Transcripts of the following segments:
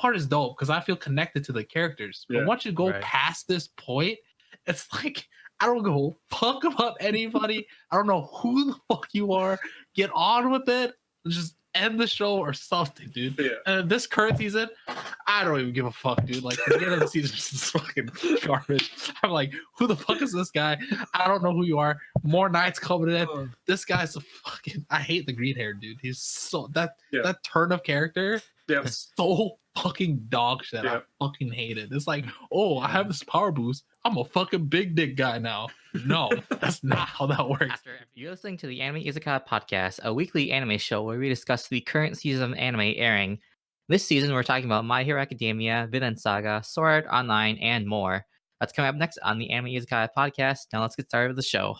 part is dope because I feel connected to the characters. But once you go past this point, it's like I don't go fuck about anybody. I don't know who the fuck you are. Get on with it. Just end the show or something, dude. Yeah. And this current season, I don't even give a fuck, dude. Like the end of the season is just fucking garbage. I'm like, who the fuck is this guy? I don't know who you are. More nights coming in. This guy's a fucking. I hate the green hair, dude. He's so that turn of character. Is so fucking dog shit. I fucking hate it. It's like, oh, I have this power boost. I'm a fucking big dick guy now. No, that's not how that works. You're listening to the Anime Izakaya Podcast, a weekly anime show where we discuss the current season of anime airing. This season, we're talking about My Hero Academia, Vinland Saga, Sword Art Online, and more. That's coming up next on the Anime Izakaya Podcast. Now let's get started with the show.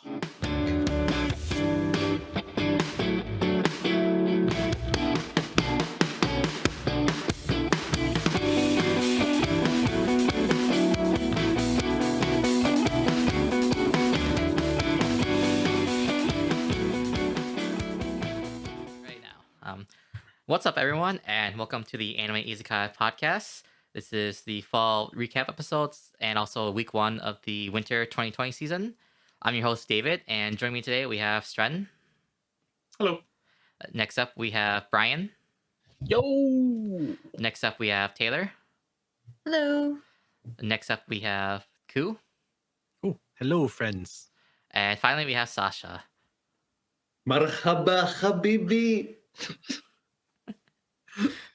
What's up, everyone, and welcome to the Anime Izakaya Podcast. This is the fall recap episodes and also week 1 of the winter 2020 season. I'm your host, David, and joining me today we have Stren. Hello. Next up, we have Brian. Yo! Next up, we have Taylor. Hello. Next up, we have Ku. Oh, hello, friends. And finally, we have Sasha. Marhaba, habibi.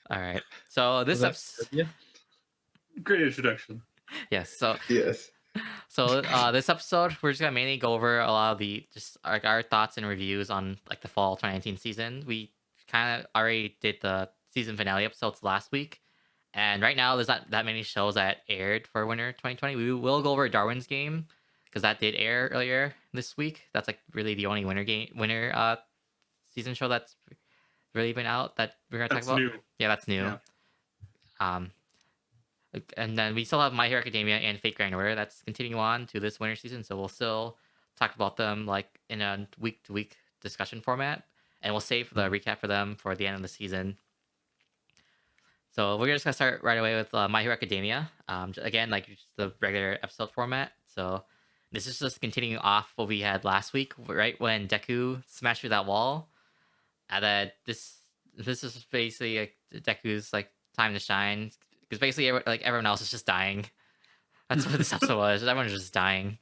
All right. So this episode, great introduction. Yes. So yes. So this episode, we're just gonna mainly go over a lot of the just our thoughts and reviews on like the fall 2019 season. We kind of already did the season finale episodes last week, and right now there's not that many shows that aired for winter 2020. We will go over Darwin's game because that did air earlier this week. That's like really the only winter season show that's really been out that we're gonna talk about. New. Yeah, that's new. Yeah. And then we still have My Hero Academia and Fate Grand Order that's continuing on to this winter season, so we'll still talk about them like in a week to week discussion format, and we'll save the recap for them for the end of the season. So we're just gonna start right away with My Hero Academia. Again, like just the regular episode format. So this is just continuing off what we had last week, right when Deku smashed through that wall. And then this is basically like Deku's like time to shine because basically like everyone else is just dying. That's what this episode was. Everyone's just dying.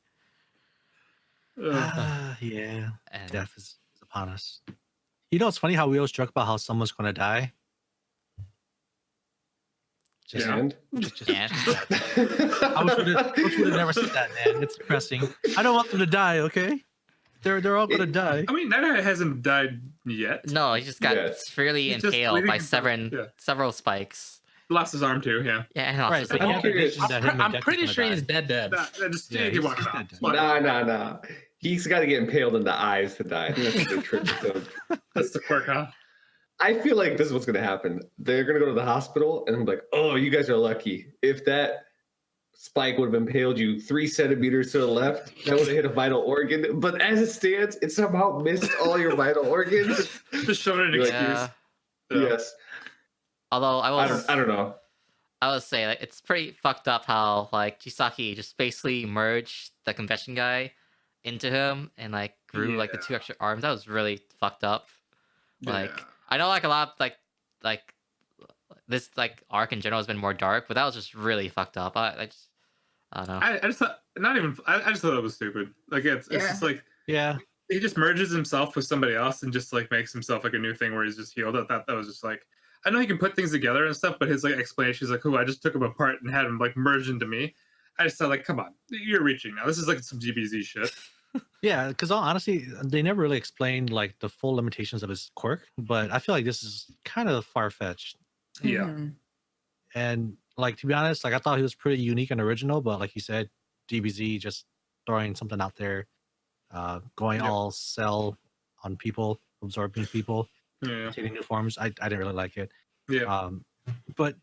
Yeah, and death is upon us. You know, it's funny how we always joke about how someone's gonna die. Just I wish would have never said that, man. It's depressing. I don't want them to die. Okay. They're all gonna die. I mean, Nana hasn't died yet. No, he just got severely impaled by several spikes. Lost his arm too. Yeah. Yeah, and right. so I'm pretty sure he's dead. Nah. He's got to get impaled in the eyes to die. I think that's the trick. That's the quirk, huh? I feel like this is what's gonna happen. They're gonna go to the hospital and I'm like, oh, you guys are lucky. If that spike would have impaled you 3 centimeters to the left, that would have hit a vital organ. But as it stands, it somehow missed all your vital organs. Just showing an excuse. Yeah. Yes. Although I don't know. I would say like it's pretty fucked up how like Chisaki just basically merged the convention guy into him and like grew like the 2 extra arms. That was really fucked up. Like I know like a lot of, like this like arc in general has been more dark, but that was just really fucked up. I don't know. I just thought I just thought it was stupid. Like it's just like he just merges himself with somebody else and just like makes himself like a new thing where he's just healed. That was just like, I know he can put things together and stuff, but his like explanation is like, I just took him apart and had him like merged into me. I just thought like, come on, you're reaching now. This is like some GBZ shit. Yeah, because honestly, they never really explained like the full limitations of his quirk, but I feel like this is kind of far fetched. Yeah. Mm-hmm. And like to be honest, like I thought he was pretty unique and original, but like you said, DBZ just throwing something out there, going all cell on people, absorbing people, taking new forms. I didn't really like it. Yeah. But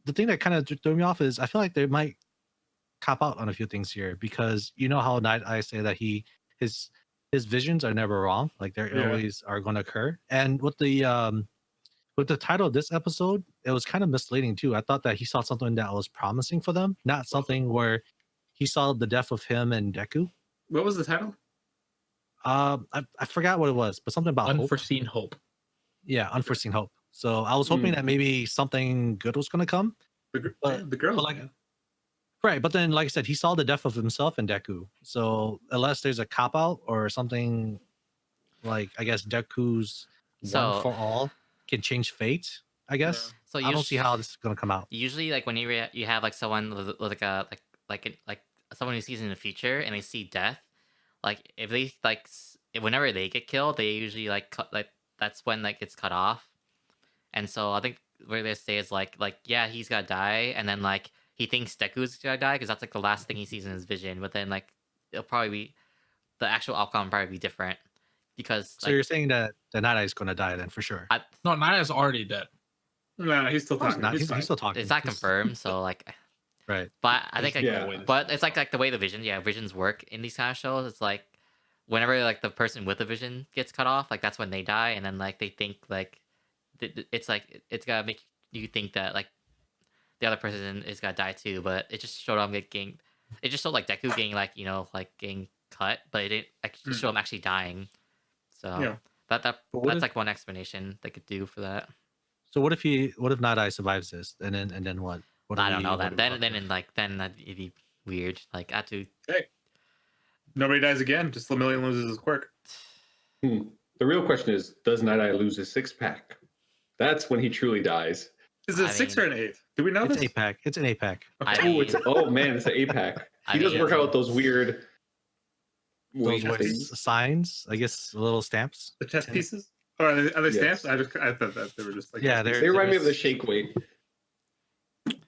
the thing that kind of threw me off is I feel like they might cop out on a few things here because you know how I say that his visions are never wrong, like they always are going to occur. And with the title of this episode, it was kind of misleading too. I thought that he saw something that was promising for them, not something where he saw the death of him and Deku. What was the title? I forgot what it was, but something about Unforeseen hope. Yeah, unforeseen hope. So I was hoping that maybe something good was going to come. The girl, like, right? But then, like I said, he saw the death of himself and Deku. So unless there's a cop out or something, like I guess Deku's one for all can change fate. I guess. So I don't see how this is going to come out. Usually, like when you have like someone with like someone who sees in the future and they see death, like if they like whenever they get killed, they usually like that's when like it's cut off. And so I think what they say is like yeah, he's gotta die, and then like he thinks Deku's gonna die because that's like the last thing he sees in his vision. But then like it'll probably be the actual outcome will probably be different because. So you're saying that the Night Eye's gonna die then for sure? No, Night Eye's already dead. No, he's still talking. He's still talking. It's not confirmed, so like. Right. But I think but it's like the way visions work in these kind of shows. It's like whenever like the person with the vision gets cut off, like that's when they die, and then like they think like it's like it's gotta make you think that like the other person is gonna die too. But it just showed it just showed like Deku getting like like getting cut, but it didn't actually show him actually dying. So that's like one explanation they could do for that. So what if Night Eye survives this, and then what? I don't know that. Then it'd be weird. Like hey, nobody dies again. Just Lemillion loses his quirk. The real question is, does Night Eye lose his 6-pack? That's when he truly dies. Is it 6 or an 8? Do we know this? It's 8-pack. It's an 8-pack. Okay. It's an 8-pack. He does work out those weird signs. I guess little stamps. The chess pieces. Or are they stamps? I thought that they were just like they remind me of the shake weight.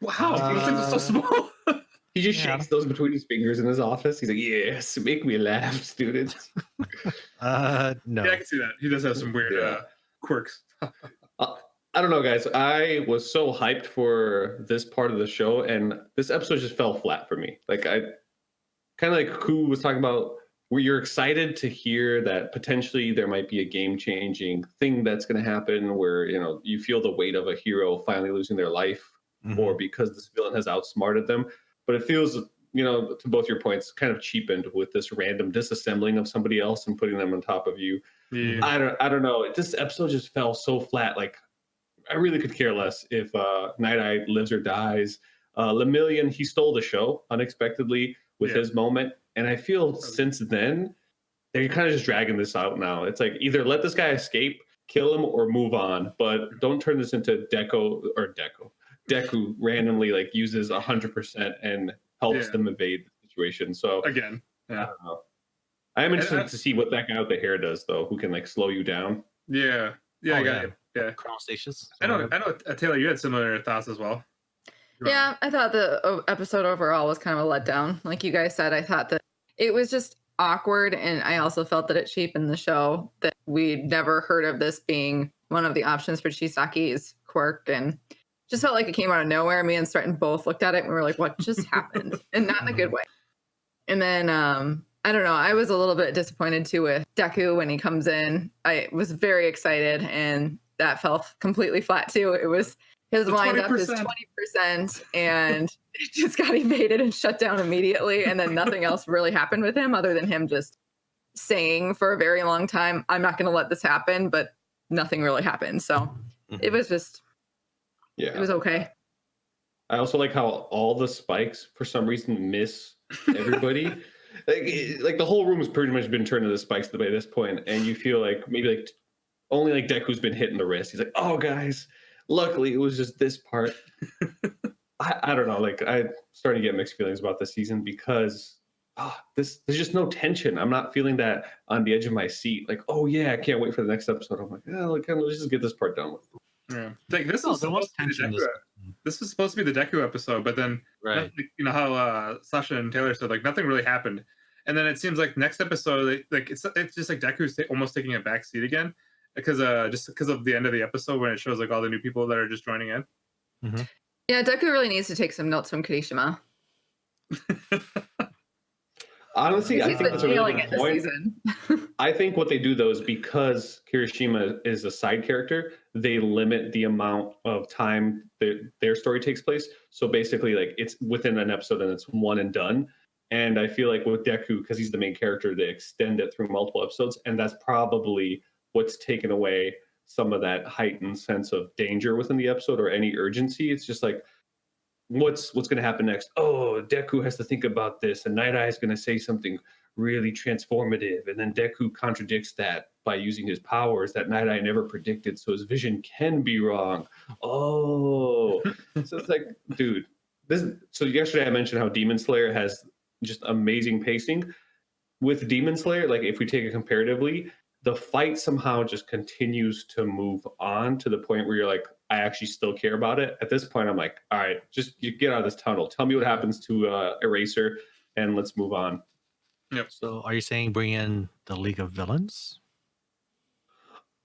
Wow, those things are so small. He just shakes those between his fingers in his office. He's like, "Yes, make me laugh, students." No. Yeah, I can see that. He does have some weird quirks. I don't know, guys. I was so hyped for this part of the show, and this episode just fell flat for me. Like I kind of like who was talking about, where you're excited to hear that potentially there might be a game-changing thing that's going to happen, where you feel the weight of a hero finally losing their life. Or because this villain has outsmarted them. But it feels, to both your points, kind of cheapened with this random disassembling of somebody else and putting them on top of you. Yeah. I don't know. This episode just fell so flat. Like, I really could care less if Night Eye lives or dies. Lemillion, he stole the show unexpectedly with his moment. And I feel since then, they're kind of just dragging this out now. It's like, either let this guy escape, kill him, or move on. But don't turn this into Deku randomly like uses 100% and helps them evade the situation. So again, I don't know. I am interested to see what that guy with the hair does, though, who can like slow you down. Yeah. I got it. Yeah. Chronostasis. I know. Taylor, you had similar thoughts as well. Yeah, I thought the episode overall was kind of a letdown. Like you guys said, I thought that it was just awkward, and I also felt that it cheapened the show. That we'd never heard of this being one of the options for Chisaki's quirk, and just felt like it came out of nowhere. Me and Stratton both looked at it and we were like, what just happened? And not in a good way. And then, I don't know. I was a little bit disappointed too with Deku when he comes in. I was very excited, and that fell completely flat too. It was his windup is 20%, and it just got evaded and shut down immediately. And then nothing else really happened with him other than him just saying for a very long time, I'm not going to let this happen, but nothing really happened. So it was just... Yeah, it was okay. I also like how all the spikes, for some reason, miss everybody. like the whole room has pretty much been turned into spikes by this point, and you feel like maybe like only like Deku's been hitting the wrist. He's like, "Oh, guys, luckily it was just this part." I don't know. Like I'm starting to get mixed feelings about this season because there's just no tension. I'm not feeling that on the edge of my seat. Like, oh yeah, I can't wait for the next episode. I'm like, let's just get this part done with. Yeah, like this was supposed to be the Deku episode, but then how Sasha and Taylor said, like nothing really happened, and then it seems like next episode, like it's just like Deku's almost taking a back seat again, because of the end of the episode when it shows like all the new people that are just joining in. Mm-hmm. Yeah, Deku really needs to take some notes from Kirishima. Honestly, I He's think the that's a really tailing good it this point. season. I think what they do though is because Kirishima is a side character, they limit the amount of time their story takes place. So basically, like it's within an episode and it's one and done. And I feel like with Deku, because he's the main character, they extend it through multiple episodes, and that's probably what's taken away some of that heightened sense of danger within the episode or any urgency. It's just like, what's going to happen next? Oh, Deku has to think about this, and Night Eye is going to say something really transformative, and then Deku contradicts that by using his powers that Night Eye never predicted, so his vision can be wrong. Oh, so it's like, dude, this. So yesterday I mentioned how Demon Slayer has just amazing pacing. With Demon Slayer, like if we take it comparatively, the fight somehow just continues to move on to the point where you're like, I actually still care about it. At this point, I'm like, all right, just you get out of this tunnel. Tell me what happens to Eraser, and let's move on. Yep. So are you saying bring in the League of Villains?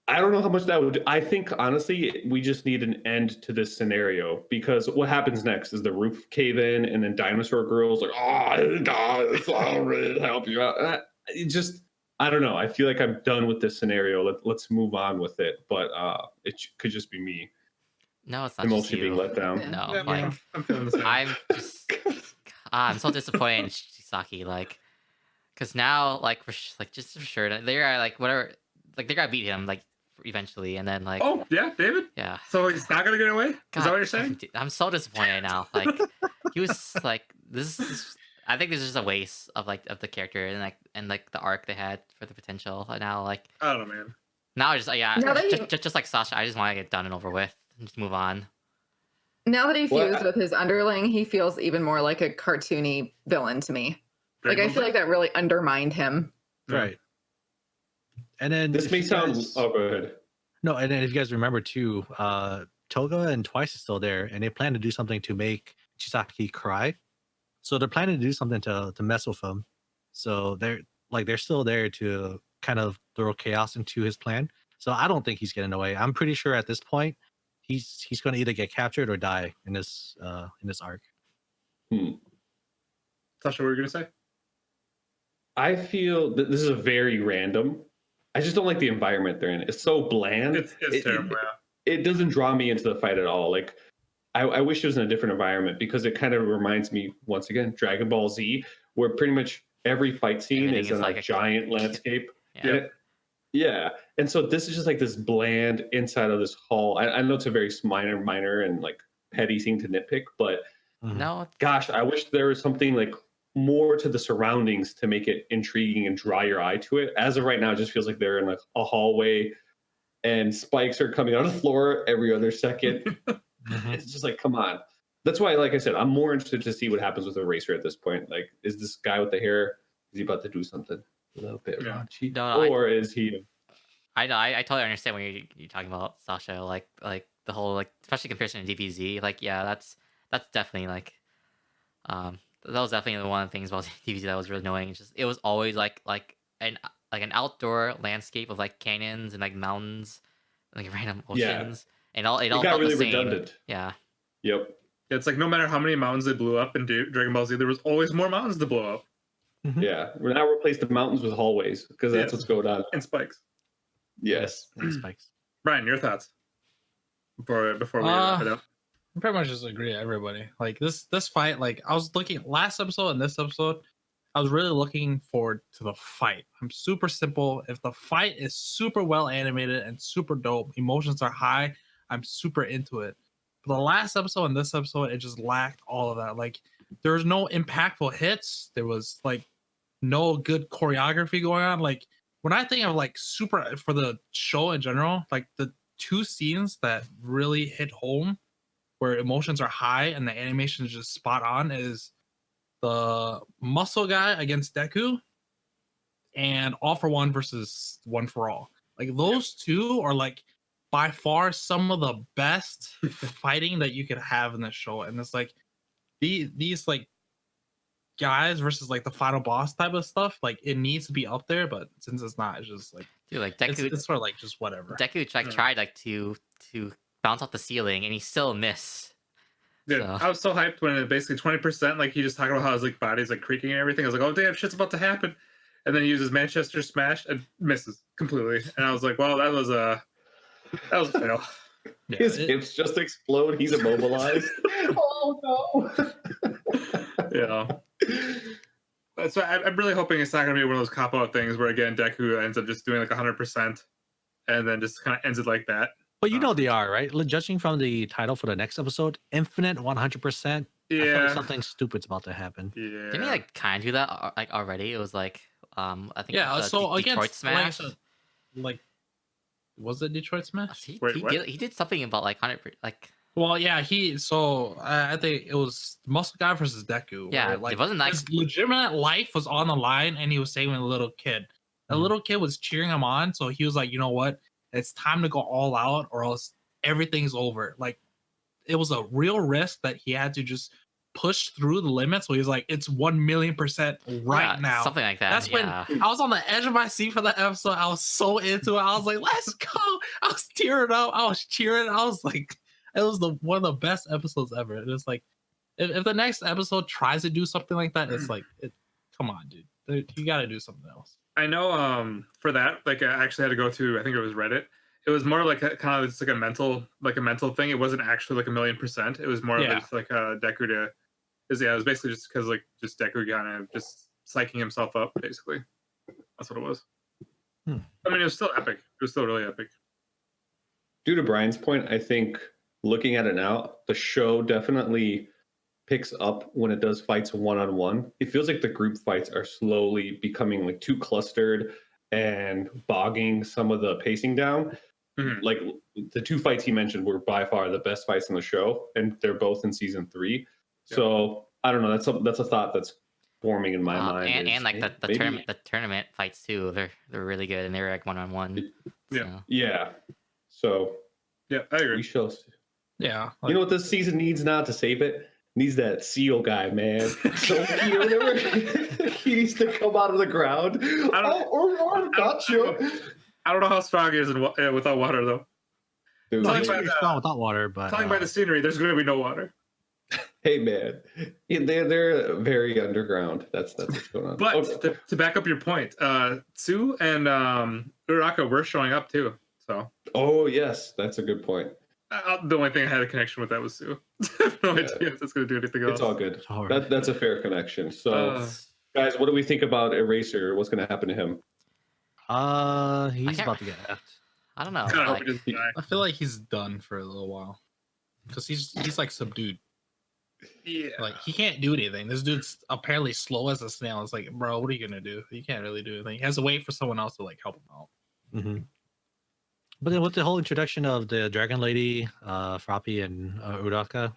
I don't know how much that would do. I think, honestly, we just need an end to this scenario, because what happens next is the roof cave in, and then Dinosaur Girl's like, oh, guys, I'll really help you out. It just, I don't know. I feel like I'm done with this scenario. Let's move on with it. But it could just be me. No, it's not I'm just mostly you. being let down. No, Yeah, like I'm feeling the same. I'm just I'm so disappointed in Shisaki, like, because now like just for sure they're like whatever, like they're gonna beat him like eventually, and then like Oh yeah, David. yeah. So he's not gonna get away. Is that what you're saying? Dude, I'm so disappointed now. Like he was like this is. I think this is just a waste of the character and the arc they had for the potential. And now like I don't know, man. now I just yeah Now that just like Sasha, I just want to get done and over with and just move on. Now that he Well, fused with his underling, he feels even more like a cartoony villain to me. Like I feel like that really undermined him. Yeah. Right. And then This if may you sound. guys- Oh, go ahead. No, and then if you guys remember too, Toga and Twice is still there, and they plan to do something to make Chisaki cry. So they're planning to do something to mess with him. So they're still there to kind of throw chaos into his plan. So I don't think he's getting away. I'm pretty sure at this point he's going to either get captured or die in this arc. Sasha, what were you gonna say? I feel that this is a very random. I just don't like the environment they're in. It's so bland. It's It- terrible. Yeah. It doesn't draw me into the fight at all. Like, I wish it was in a different environment, because it kind of reminds me, once again, Dragon Ball Z, where pretty much every fight scene Everything is is in like a a- giant landscape. Yeah. Yeah. And so this is just like this bland inside of this hall. I know it's a very minor and like petty thing to nitpick, but No, gosh, I wish there was something like more to the surroundings to make it intriguing and draw your eye to it. As of right now, it just feels like they're in like a hallway and spikes are coming out of the floor every other second. It's just like, come on. That's why, like I said, I'm more interested to see what happens with Eraser at this point. Like, is this guy with the hair, is he about to do something a little bit Yeah. raunchy? No, Or is he? I know. I totally understand what you're talking about, Sasha. Like the whole like, especially comparison to DBZ. Like yeah, that's definitely like that was definitely one of the things about DBZ that was really annoying. It's just it was always like an outdoor landscape of like canyons and like mountains and like random Yeah. oceans, and all it It all got felt really the same. redundant. Yeah. Yep. It's like no matter how many mountains they blew up in Dragon Ball Z, there was always more mountains to blow up Yeah. We're now replace the mountains with hallways, because that's Yes. what's going on. and spikes. Yes. And spikes. Brian, your thoughts before we wrap it up? I pretty much just agree with everybody. Like this fight, like I was looking last episode and this episode, I was really looking forward to the fight. I'm super simple. If the fight is super well animated and super dope, emotions are high, I'm super into it. But the last episode and this episode, it just lacked all of that. Like there was no impactful hits. There was like no good choreography going on. Like when I think of like super for the show in general, like the two scenes that really hit home where emotions are high and the animation is just spot on is the muscle guy against Deku and All for One versus One for All. Like those two are like by far some of the best fighting that you could have in this show. And it's like these like guys versus like the final boss type of stuff, like it needs to be up there, but since it's not, it's just like Dude, like Deku, it's sort of like just whatever. Deku like tried like to bounce off the ceiling and he still missed. Yeah, So. I was so hyped when it basically 20%, like he just talking about how his like body's like creaking and everything. I was like, oh damn, shit's about to happen. And then he uses Manchester Smash and misses completely. And I was like, well, that was a fail. Yeah, His hips just explode. He's immobilized. Oh no. Yeah. So I'm really hoping it's not going to be one of those cop-out things where, again, Deku ends up just doing like 100% and then just kind of ends it like that. But you know they are, right? Judging from the title for the next episode, Infinite 100%. Yeah. I feel like something stupid's about to happen. Yeah. Didn't he like kind of do that like already? It was like I think so Detroit against Smash. like was it Detroit Smash? Wait, what? He did something about like 100 like Well, yeah, I think it was Muscle Guy versus Deku. yeah, where, like it wasn't like his legitimate life was on the line, and he was saving a little kid. The little kid was cheering him on, so he was like, you know what? It's time to go all out, or else everything's over. Like it was a real risk that he had to just push through the limit. So he was like, it's 1,000,000% right now. something like that. That's when yeah. I was on the edge of my seat for that episode. I was so into it. I was like, let's go. I was tearing up. I was cheering. I was like, it was one of the best episodes ever. It was like, if the next episode tries to do something like that, it's like, come on, dude. You got to do something else. I know for that, like I actually had to go to, I think it was Reddit. It was more like kind of just like a mental thing. It wasn't actually like 1,000,000%. It was more of just like Deku to, it was basically just because like just Deku kind of just psyching himself up, basically. That's what it was. I mean, it was still epic. It was still really epic. Due to Brian's point, I think looking at it now, the show definitely picks up when it does fights one-on-one. It feels like the group fights are slowly becoming like too clustered and bogging some of the pacing down. Mm-hmm. Like the two fights he mentioned were by far the best fights in the show, and they're both in season 3. Yeah. So I don't know. That's a thought that's forming in my mind. And like the tournament fights too. They're really good, and they're like one-on-one. Yeah. So yeah, I agree. We shall. Yeah. Like, you know what this season needs now to save it? Needs that seal guy, man. So he needs to come out of the ground. I don't know how strong he is without water, though. Dude, strong without water, but talking by the scenery, there's going to be no water. Hey, man, they're very underground. That's what's going on. But to back up your point, Tsu and Uraraka were showing up too. So. Oh yes, that's a good point. The only thing I had a connection with that was Sue. I have no idea if that's going to do anything else. It's all good. That's a fair connection. So, guys, what do we think about Eraser? What's going to happen to him? He's about to get effed. I don't know. I feel like he's done for a little while because he's like subdued. Yeah, like he can't do anything. This dude's apparently slow as a snail. It's like, bro, what are you gonna do? You can't really do anything. He has to wait for someone else to like help him out. Mm-hmm. But then with the whole introduction of the Dragon Lady, Froppy, and Uraraka,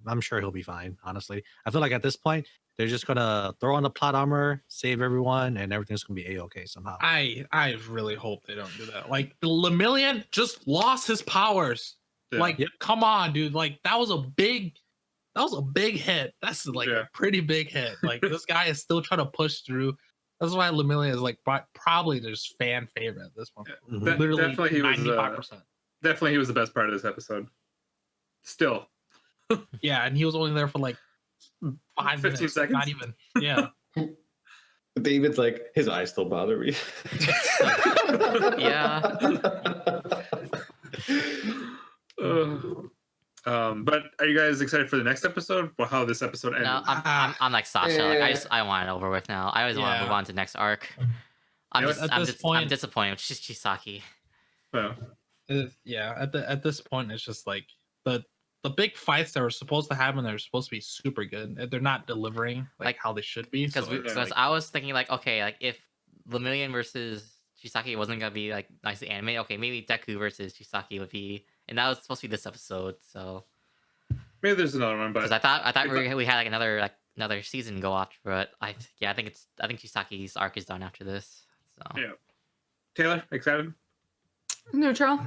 I'm sure he'll be fine, honestly. I feel like at this point, they're just going to throw on the plot armor, save everyone, and everything's going to be A-okay somehow. I really hope they don't do that. Like, the Lemillion just lost his powers. Yeah. Like, come on, dude. Like, that was a big hit. That's like a pretty big hit. Like, this guy is still trying to push through. That's why Lemillion is like probably just fan favorite at this point. Yeah. Literally, definitely he 95%. Definitely he was the best part of this episode. Still. Yeah, and he was only there for like 5 15 seconds. Not even. Yeah. David's like, his eyes still bother me. Yeah. But are you guys excited for the next episode? Or how this episode ended? No, I'm like Sasha. Like I want it over with now. I always want to move on to the next arc. I'm disappointed with Chisaki. Oh. At this point, it's just like the big fights that were supposed to happen. They're supposed to be super good. They're not delivering like how they should be. Because I was thinking like, okay, like if Lemillion versus Chisaki wasn't gonna be like nicely animated, okay, maybe Deku versus Chisaki would be. And that was supposed to be this episode, so maybe there's another one. But because I thought we had like another season to go after, but I think Chisaki's arc is done after this. So yeah, Taylor, excited? Neutral.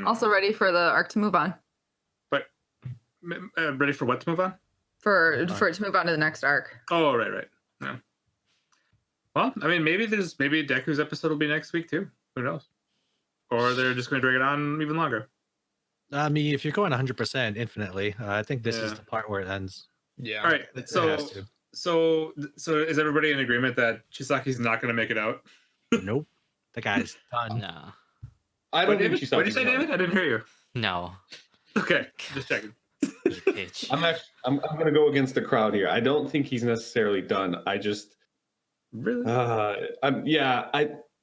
Also ready for the arc to move on. But ready for what to move on? For it to move on to the next arc. Oh right. Yeah. Well, I mean, maybe Deku's episode will be next week too. Who knows? Or they're just going to drag it on even longer. I mean, if you're going 100% infinitely, I think this is the part where it ends. Yeah. All right. It So has to. so is everybody in agreement that Chisaki's not going to make it out? Nope. The guy's done. No. I don't think What did you Chisaki's say, done. David? I didn't hear you. No. Okay, just checking. You bitch. I'm going to go against the crowd here. I don't think he's necessarily done. I just Really?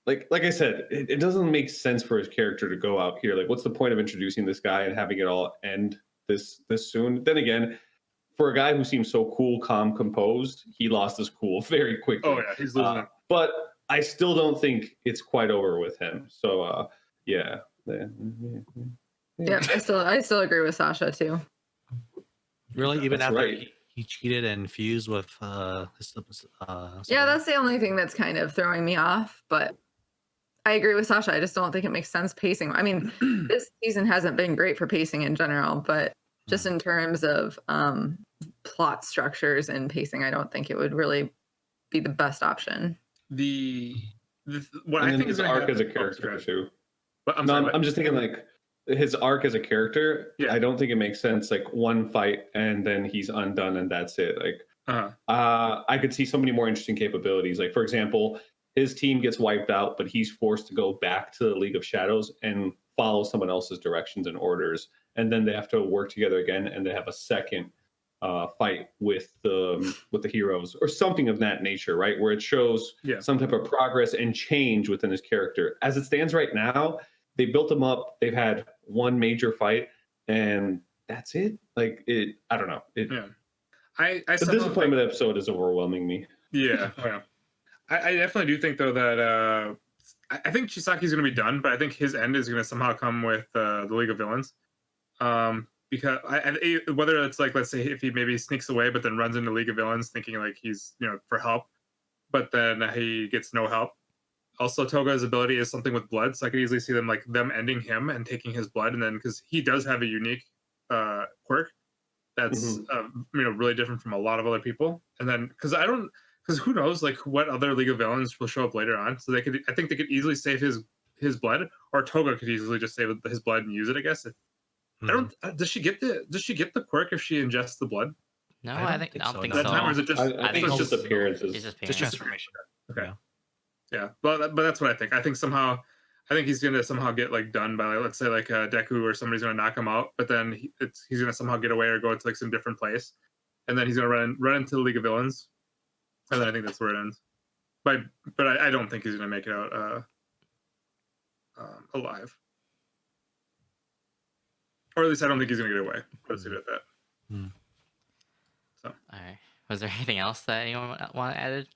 like I said, it doesn't make sense for his character to go out here. Like, what's the point of introducing this guy and having it all end this soon? Then again, for a guy who seems so cool, calm, composed, he lost his cool very quickly. Oh yeah, he's losing it. But I still don't think it's quite over with him. So yeah. Yeah, I still agree with Sasha too. Really, even That's after right. he cheated and fused with Yeah, that's the only thing that's kind of throwing me off. But I agree with Sasha. I just don't think it makes sense pacing. I mean, this season hasn't been great for pacing in general, but just in terms of plot structures and pacing, I don't think it would really be the best option. What And I think his is arc as a character too. But I'm just thinking like his arc as a character. Yeah. I don't think it makes sense. Like one fight and then he's undone and that's it. Like I could see so many more interesting capabilities. Like for example, his team gets wiped out, but he's forced to go back to the League of Shadows and follow someone else's directions and orders, and then they have to work together again, and they have a second fight with the heroes or something of that nature, right? Where it shows some type of progress and change within his character. As it stands right now, they built him up. They've had one major fight, and that's it. Like it, I don't know. I the disappointment episode is overwhelming me. Yeah. I definitely do think though that I think Chisaki's going to be done, but I think his end is going to somehow come with the League of Villains. Because whether it's like, let's say if he maybe sneaks away, but then runs into League of Villains thinking like he's, for help, but then he gets no help. Also, Toga's ability is something with blood, so I could easily see them ending him and taking his blood, and then because he does have a unique quirk that's really different from a lot of other people, and then because who knows like what other League of Villains will show up later on, so I think they could easily save his blood, or Toga could easily just save his blood and use it. I guess. I don't. Does she get the quirk if she ingests the blood? No, I don't think That so. time, or is it just? I think it's just appearances. It's just transformation. Okay. Yeah, but that's what I think. I think he's gonna somehow get done by let's say Deku or somebody's gonna knock him out, but then he's gonna somehow get away or go to some different place, and then he's gonna run into the League of Villains, and then I think that's where it ends. But I don't think he's gonna make it out alive, or at least I don't think he's gonna get away. Let's leave it at that. So, all right. Was there anything else that anyone want to add?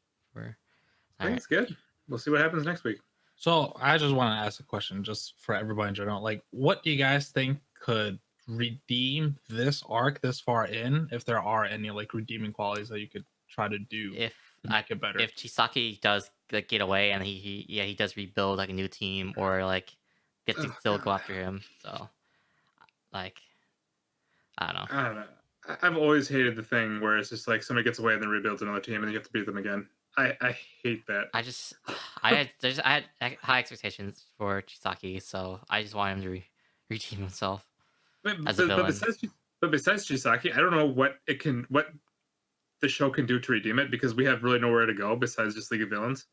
I think it's good. We'll see what happens next week. So I just want to ask a question just for everybody in general. Like, what do you guys think could redeem this arc this far in, if there are any redeeming qualities that you could try to do to make it better? If Chisaki does get away and he does rebuild a new team, or get to still go after him. So I don't know. I've always hated the thing where it's just somebody gets away and then rebuilds another team and then you have to beat them again. I hate that. I had high expectations for Chisaki, so I just want him to redeem himself as a villain. But besides Chisaki, I don't know what the show can do to redeem it, because we have really nowhere to go besides just League of Villains.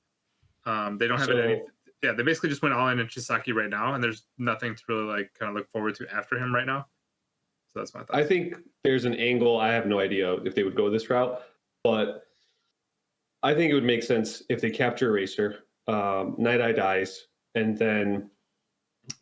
They don't have any. Yeah, they basically just went all in Chisaki right now, and there's nothing to really kind of look forward to after him right now. So that's my thought. I think there's an angle. I have no idea if they would go this route, but I think it would make sense if they capture Eraser, Night Eye dies, and then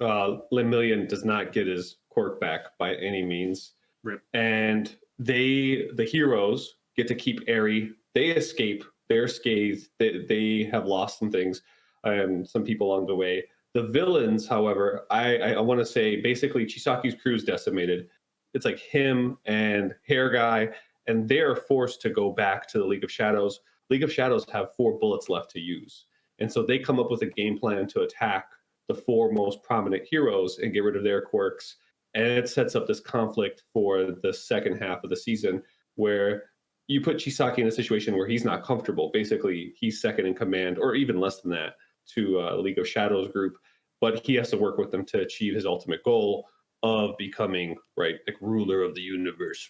Lemillion does not get his quirk back by any means. Rip. And the heroes get to keep Eri. They escape. They're scathed. They have lost some things, some people along the way. The villains, however, I want to say basically Chisaki's crew is decimated. It's like him and Hair Guy, and they're forced to go back to the League of Shadows. League of Shadows have 4 bullets left to use. And so they come up with a game plan to attack the 4 most prominent heroes and get rid of their quirks. And it sets up this conflict for the second half of the season, where you put Chisaki in a situation where he's not comfortable. Basically, he's second in command, or even less than that, to League of Shadows group. But he has to work with them to achieve his ultimate goal, of becoming right like ruler of the universe.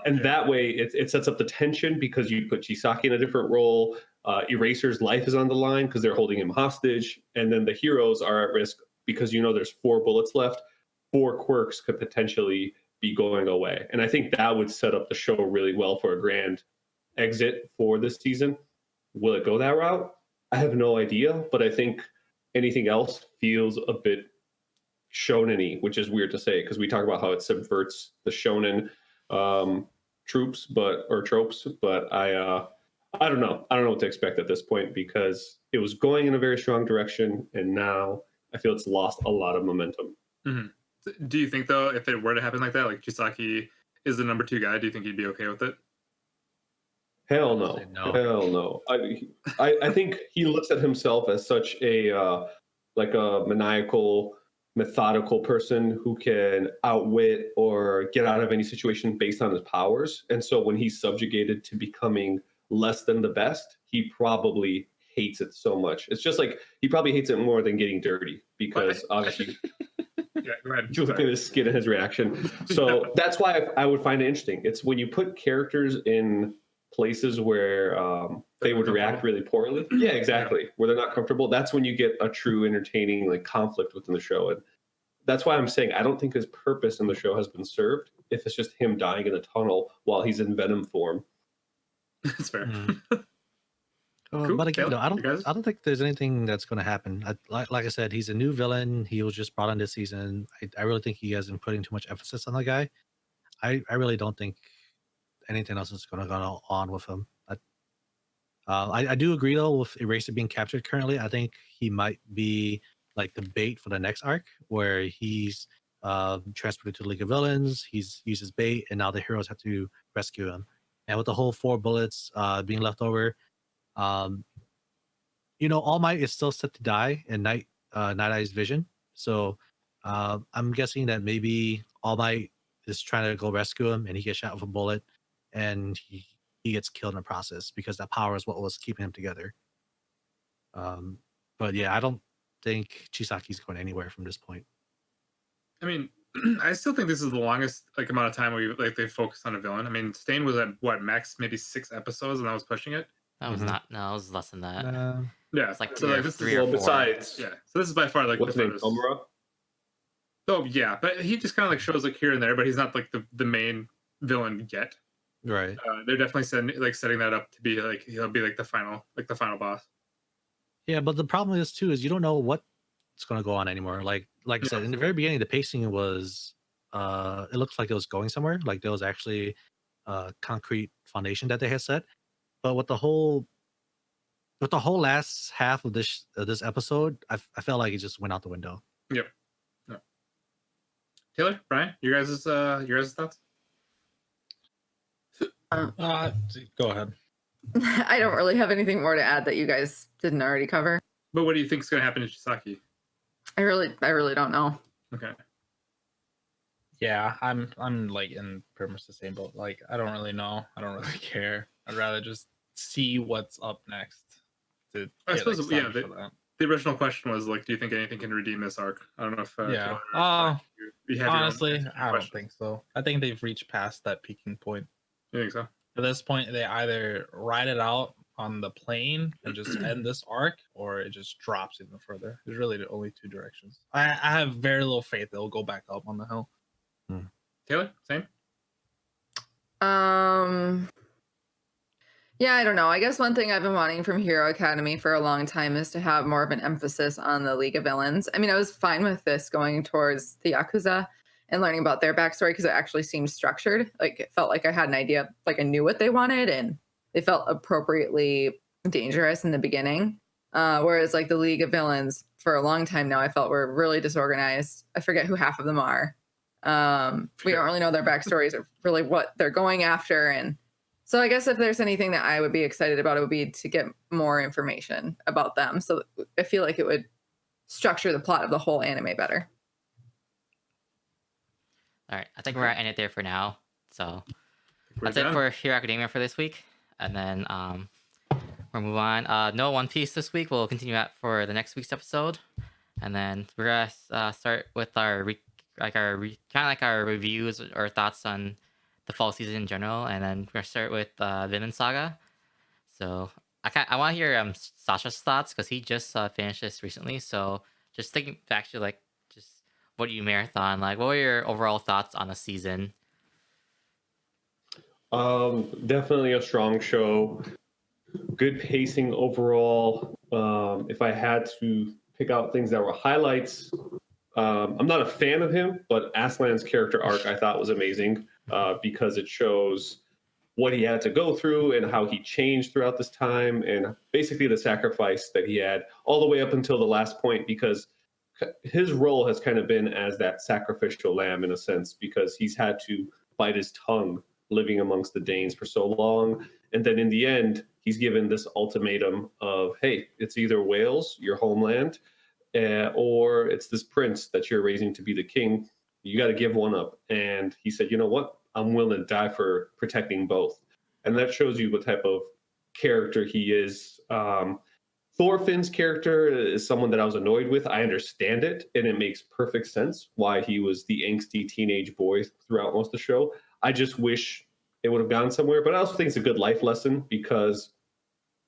And that way it sets up the tension because you put Chisaki in a different role. Eraser's life is on the line because they're holding him hostage, and then the heroes are at risk because there's 4 bullets left. 4 quirks could potentially be going away, and I think that would set up the show really well for a grand exit for this season. Will it go that route? I have no idea, but I think anything else feels a bit shonen-y, which is weird to say because we talk about how it subverts the shonen tropes, but I don't know. I don't know what to expect at this point because it was going in a very strong direction, and now I feel it's lost a lot of momentum. Mm-hmm. Do you think though, if it were to happen like that, like Chisaki is the number 2 guy, do you think you'd be okay with it? Hell no. Hell no. I think he looks at himself as such a like a maniacal, methodical person who can outwit or get out of any situation based on his powers. And so when he's subjugated to becoming less than the best, he probably hates it so much. It's just like he probably hates it more than getting dirty because obviously yeah, go ahead. you look at his skin and his reaction. So that's why I would find it interesting. It's when you put characters in places where they would react really poorly. Yeah, exactly. Where they're not comfortable. That's when you get a true entertaining like conflict within the show. And that's why I'm saying I don't think his purpose in the show has been served if it's just him dying in a tunnel while he's in Venom form. That's fair. Cool. But again, no, I don't think there's anything that's going to happen. Like I said, he's a new villain. He was just brought on this season. I really think he hasn't putting too much emphasis on the guy. I really don't think anything else is going to go on with him. I do agree though with Eraser being captured currently. I think he might be like the bait for the next arc where he's transported to the League of Villains. He's used his bait, and now the heroes have to rescue him. And with the whole 4 bullets being left over, All Might is still set to die in Night Eye's vision. So I'm guessing that maybe All Might is trying to go rescue him, and he gets shot with a bullet, and he gets killed in the process because that power is what was keeping him together. But yeah, I don't think Chisaki's going anywhere from this point. I mean, I still think this is the longest amount of time they focused on a villain. I mean, Stain was at what, max maybe 6 episodes, and I was pushing it. That was not. No, it was less than that. Yeah, it's like this 3 or 4. Besides, yeah. So this is by far what's the his name, Omura? Oh yeah, but he just kind of shows here and there, but he's not the main villain yet. Right. They're definitely setting that up to be he'll be the final boss. Yeah, but the problem is you don't know what's going to go on anymore. Like I said, in the very beginning, the pacing was it looks like it was going somewhere. Like there was actually a concrete foundation that they had set. But with the whole last half of this episode, I felt like it just went out the window. Yep. No. Taylor, Brian, your guys' thoughts? Go ahead. I don't really have anything more to add that you guys didn't already cover. But what do you think is going to happen to Chisaki? I really don't know. Okay. Yeah, I'm in pretty much the same boat. I don't really know. I don't really care. I'd rather just see what's up next. I suppose the original question was do you think anything can redeem this arc? I don't know if honestly, I don't think so. I think they've reached past that peaking point. You think so? At this point, they either ride it out on the plane and just end this arc, or it just drops even further. There's really the only 2 directions. I have very little faith they'll go back up on the hill. Taylor, same? Yeah, I don't know. I guess one thing I've been wanting from Hero Academy for a long time is to have more of an emphasis on the League of Villains. I mean, I was fine with this going towards the Yakuza and learning about their backstory because it actually seemed structured. It felt like I had an idea, I knew what they wanted, and they felt appropriately dangerous in the beginning. Whereas the League of Villains for a long time now, I felt were really disorganized. I forget who half of them are. We don't really know their backstories or really what they're going after. And so I guess if there's anything that I would be excited about, it would be to get more information about them. So I feel like it would structure the plot of the whole anime better. All right, I think we're at it there for now. So that's it for Hero Academia for this week. And then we'll move on. No One Piece this week. We'll continue that for the next week's episode. And then we're going to start with our kind of like our reviews or thoughts on the fall season in general, and then we're gonna start with Vinland Saga. So I want to hear Sasha's thoughts because he just finished this recently. So just thinking back to like just what you marathon, like what were your overall thoughts on the season? Definitely a strong show. Good pacing overall. If I had to pick out things that were highlights, I'm not a fan of him, but Aslan's character arc I thought was amazing because it shows what he had to go through and how he changed throughout this time, and basically the sacrifice that he had all the way up until the last point, because his role has kind of been as that sacrificial lamb in a sense, because he's had to bite his tongue living amongst the Danes for so long. And then in the end, he's given this ultimatum of, hey, it's either Wales, your homeland, or it's this prince that you're raising to be the king. You got to give one up. And he said, you know what? I'm willing to die for protecting both. And that shows you what type of character he is. Thorfinn's character is someone that I was annoyed with. I understand it, and it makes perfect sense why he was the angsty teenage boy throughout most of the show. I just wish it would have gone somewhere, but I also think it's a good life lesson because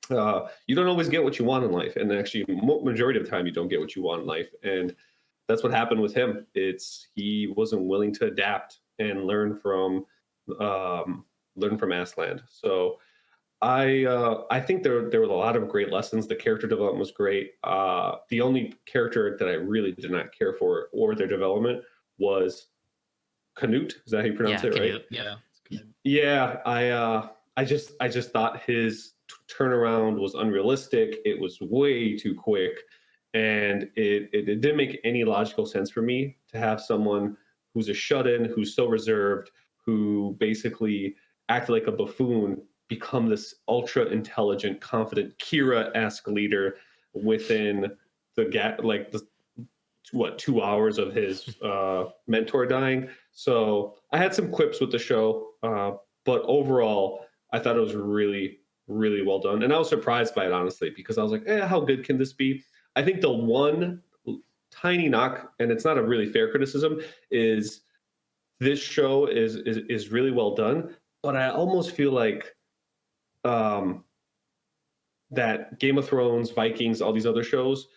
you don't always get what you want in life, and actually, majority of the time, you don't get what you want in life, and that's what happened with him. He wasn't willing to adapt and learn from Aslan. So I think there were a lot of great lessons. The character development was great. The only character that I really did not care for or their development was Canute. Is that how you pronounce it, Canute, right? Yeah. Yeah, I just thought his turnaround was unrealistic. It was way too quick, and it didn't make any logical sense for me to have someone who's a shut-in, who's so reserved, who basically acted like a buffoon, become this ultra intelligent, confident Kira-esque leader within the gap, like the 2 hours of his mentor dying. So I had some quips with the show, but overall, I thought it was really, really well done. And I was surprised by it, honestly, because I was like, how good can this be? I think the one tiny knock, and it's not a really fair criticism, is this show is really well done, but I almost feel like that Game of Thrones, Vikings, all these other shows,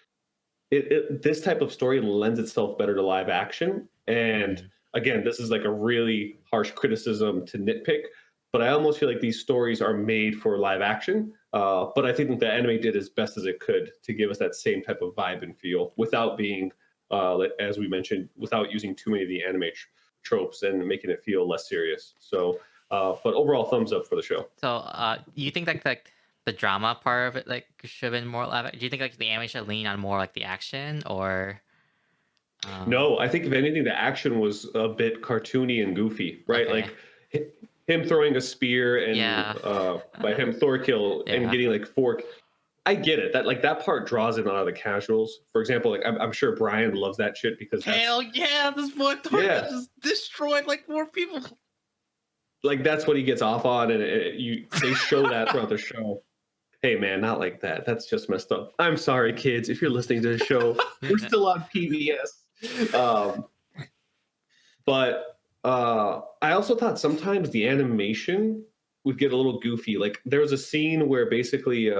this type of story lends itself better to live action. And again, this is like a really harsh criticism to nitpick, but I almost feel like these stories are made for live action. But I think the anime did as best as it could to give us that same type of vibe and feel without being, as we mentioned, without using too many of the anime tropes and making it feel less serious. So, but overall, thumbs up for the show. So, you think that like the drama part of it like should have been more live? Do you think like the anime should lean on more like the action, or? No, I think if anything, the action was a bit cartoony and goofy, right? Okay. Like him throwing a spear and by him Thorkill and getting like fork. I get it. That part draws in a lot of the casuals. For example, like I'm sure Brian loves that shit because hell yeah, this boy Thorkill just destroyed like 4 people. Like that's what he gets off on, and they show that throughout the show. Hey man, not like that. That's just messed up. I'm sorry, kids, if you're listening to the show. We're still on PBS. But I also thought sometimes the animation would get a little goofy. Like there was a scene where basically,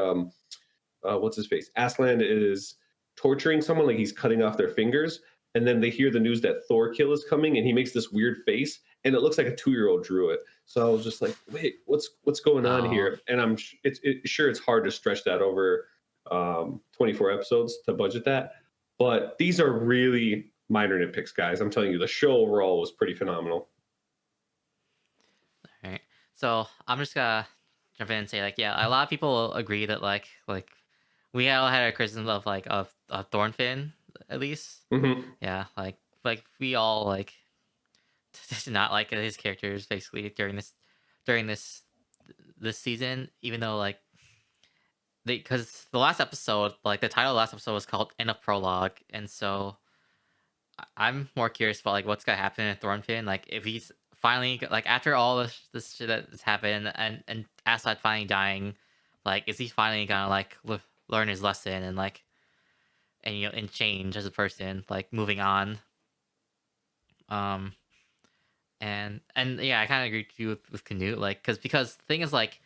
what's his face? Aslan is torturing someone, like he's cutting off their fingers, and then they hear the news that Thorkill is coming, and he makes this weird face, and it looks like a 2-year-old drew it. So I was just like, wait, what's going on here? And it's hard to stretch that over 24 episodes to budget that. But these are really minor nitpicks, guys. I'm telling you, the show overall was pretty phenomenal. All right. So I'm just gonna jump in and say like, yeah, a lot of people agree that like we all had a criticism of like of Thornfinn at least. Mm-hmm. Yeah, like we all like did not like his characters basically during this season, even though like because the last episode, like the title of the last episode was called End of Prologue, and so I'm more curious about like what's gonna happen in Thornfinn, like if he's finally like after all this shit that's happened and Assad finally dying, like is he finally gonna like learn his lesson and change as a person, like moving on. And yeah, I kind of agree with you with Canute, like, because the thing is, like,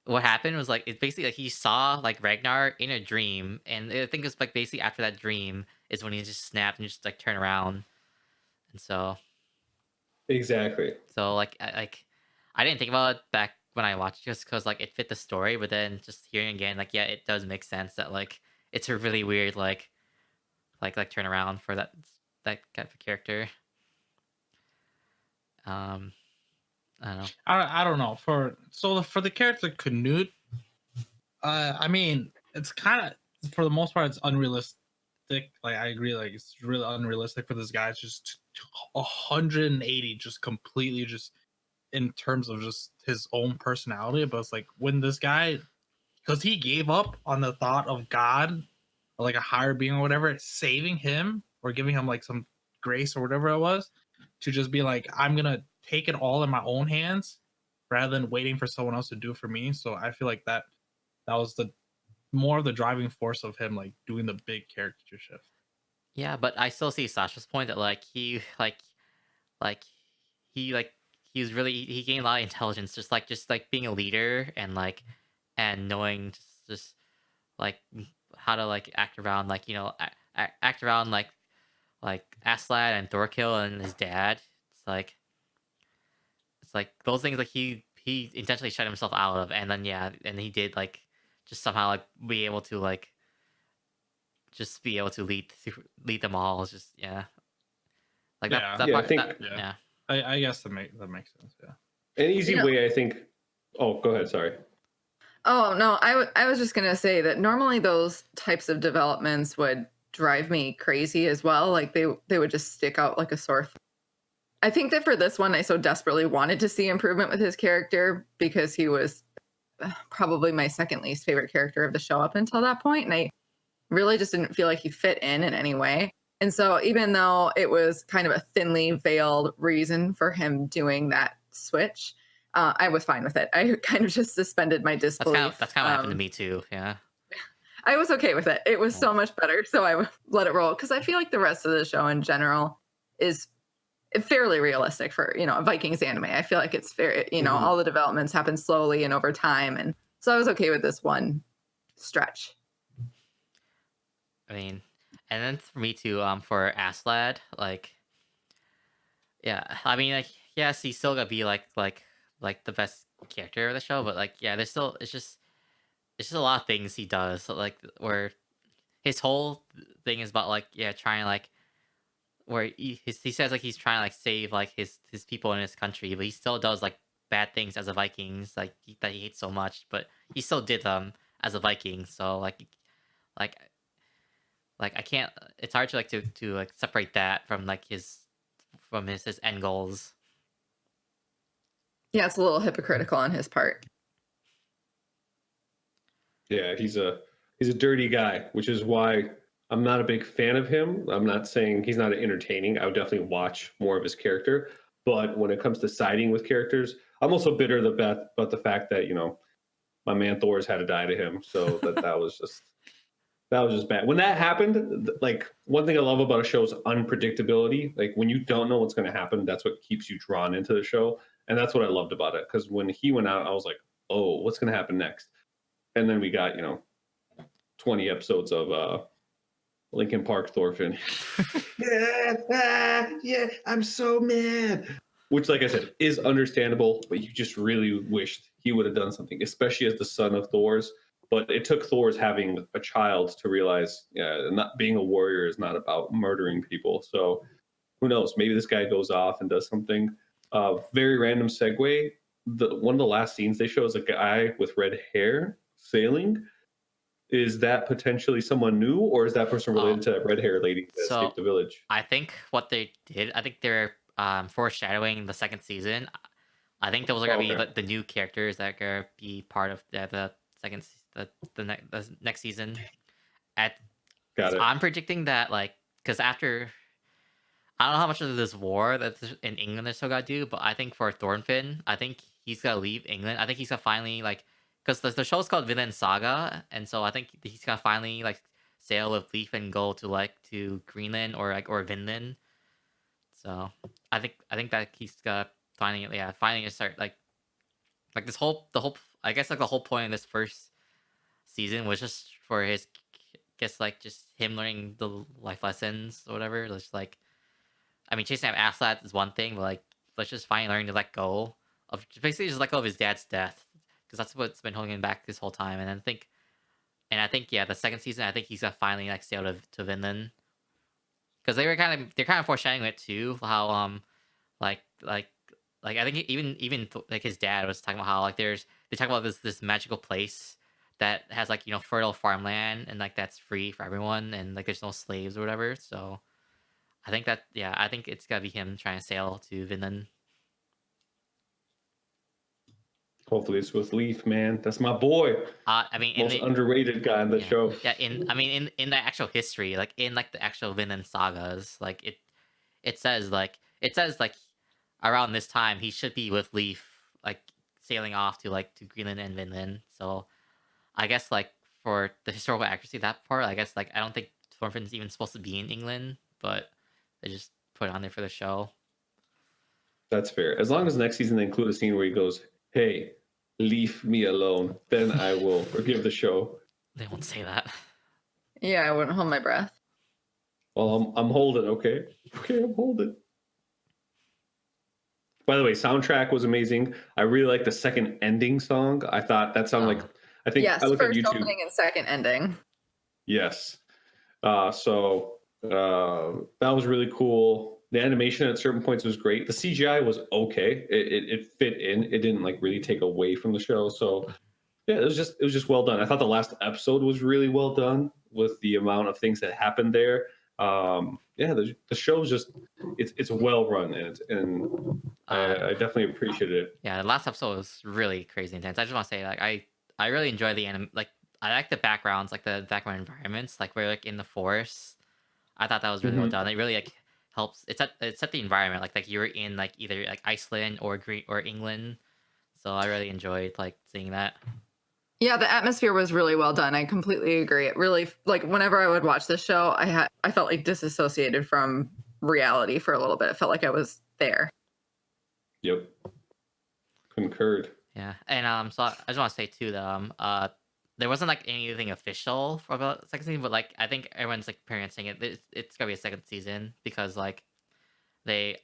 what happened was, like, it's basically like he saw like Ragnar in a dream, and I think it's like basically after that dream is when he just snapped and just like turned around, and Exactly. so like I didn't think about it back when I watched it just because like it fit the story, but then just hearing again, like, yeah, it does make sense that like it's a really weird like turnaround for that type of character. I don't know. I don't know for the character Canute. I mean, it's kind of, for the most part, it's unrealistic. Like, I agree, like, it's really unrealistic for this guy. It's just 180, just completely, just in terms of just his own personality. But it's like when this guy, because he gave up on the thought of God, or like a higher being or whatever, saving him or giving him like some grace or whatever it was, to just be like, I'm gonna take it all in my own hands rather than waiting for someone else to do it for me. So I feel like that was the more of the driving force of him like doing the big character shift. Yeah, but I still see Sasha's point that like like he like he's really he gained a lot of intelligence just like being a leader and knowing just like how to like act around like act around like Aslad and Thorkill and his dad. It's like those things like he intentionally shut himself out of, and then yeah, and he did like just somehow like be able to like just be able to lead them all. It's just yeah, like Yeah. that Yeah, part, I think- that, yeah. I guess that makes sense. Yeah. An easy Yeah. way, I think. Oh, go ahead. Sorry. Oh no, I was just gonna say that normally those types of developments would drive me crazy as well. Like they would just stick out like a sore thumb. I think that for this one, I so desperately wanted to see improvement with his character because he was probably my second least favorite character of the show up until that point, and I really just didn't feel like he fit in any way. And so even though it was kind of a thinly veiled reason for him doing that switch, I was fine with it. I kind of just suspended my disbelief. That's kind of what happened to me too. Yeah. I was okay with it. It was so much better, so I let it roll because I feel like the rest of the show in general is fairly realistic for a Vikings anime. I feel like it's fair. All the developments happen slowly and over time, and so I was okay with this one stretch. I mean, and then for me too, for Aslad, like, yeah, I mean, like, yes, he's still gonna be like the best character of the show, but like, yeah, there's still it's just a lot of things he does, like where his whole thing is about like trying like where he says like he's trying to like save like his people in his country, but he still does like bad things as a Vikings like that he hates so much, but he still did them as a Viking. So like I can't. It's hard to like to like separate that from like his end goals. Yeah, it's a little hypocritical on his part. Yeah, he's a dirty guy, which is why I'm not a big fan of him. I'm not saying he's not entertaining. I would definitely watch more of his character. But when it comes to siding with characters, I'm also bitter about the fact that my man Thor's had to die to him. So that was just bad. When that happened, like one thing I love about a show is unpredictability. Like when you don't know what's going to happen, that's what keeps you drawn into the show, and that's what I loved about it. Because when he went out, I was like, oh, what's going to happen next? And then we got 20 episodes of Linkin Park Thorfinn. Yeah, I'm so mad. Which, like I said, is understandable, but you just really wished he would have done something, especially as the son of Thor's. But it took Thor's having a child to realize, not being a warrior is not about murdering people. So who knows? Maybe this guy goes off and does something. Very random segue. One of the last scenes they show is a guy with red hair sailing. Is that potentially someone new, or is that person related to that red hair lady that escaped the village? I think what they did, I think they're foreshadowing the second season. I think those are gonna be the new characters that are gonna be part of the second the next season. Got it. I'm predicting that because after I don't know how much of this war that's in England they're still gotta do, but I think for Thorfinn, I think he's gonna leave England. I think he's gonna finally because the show's called Vinland Saga, and so I think he's gonna finally sail with Leaf and go to to Greenland or Vinland. So I think that he's finally gonna start like this whole I guess like the whole point of this first season was just for his just him learning the life lessons or whatever. Just like I mean, chasing after Aslat is one thing, but like let's just finally learn to let go of basically just let go of his dad's death because that's what's been holding him back this whole time. And I think yeah, the second season I think he's gonna finally like sail to Vinland because they're kind of foreshadowing it too. How like I think even like his dad was talking about how like they talk about this magical place that has like fertile farmland and like that's free for everyone and like there's no slaves or whatever. So I think it's gotta be him trying to sail to Vinland. Hopefully it's with Leaf, man. That's my boy. I mean, most underrated guy in the show. Yeah, in the actual history, like in like the actual Vinland sagas, like it says around this time he should be with Leaf, like sailing off to Greenland and Vinland. So I guess like for the historical accuracy of that part, I guess like I don't think Thorfinn's even supposed to be in England, but they just put it on there for the show. That's fair. As long as next season they include a scene where he goes, "Hey, leave me alone," then I will forgive the show. They won't say that. Yeah, I wouldn't hold my breath. Well, I'm holding. Okay, I'm holding. By the way, soundtrack was amazing. I really like the second ending song. I thought that sounded like yes, I looked first at YouTube. opening and second ending. Yes. So that was really cool. The animation at certain points was great. The CGI was okay. It fit in. It didn't really take away from the show. So yeah, it was just well done. I thought the last episode was really well done with the amount of things that happened there. The show's just it's well run and I definitely appreciated it. Yeah, the last episode was really crazy intense. I just want to say I really enjoy the I like the backgrounds, like the background environments, like we're in the forest. I thought that was really well done. It really helps. It set the environment like you're in either Iceland or England. So I really enjoyed seeing that. Yeah, the atmosphere was really well done. I completely agree. It really whenever I would watch this show, I felt disassociated from reality for a little bit. It felt like I was there. Yep. Concurred. Yeah, and so I just want to say too that there wasn't anything official for about the second season, but I think everyone's saying it's gonna be a second season because the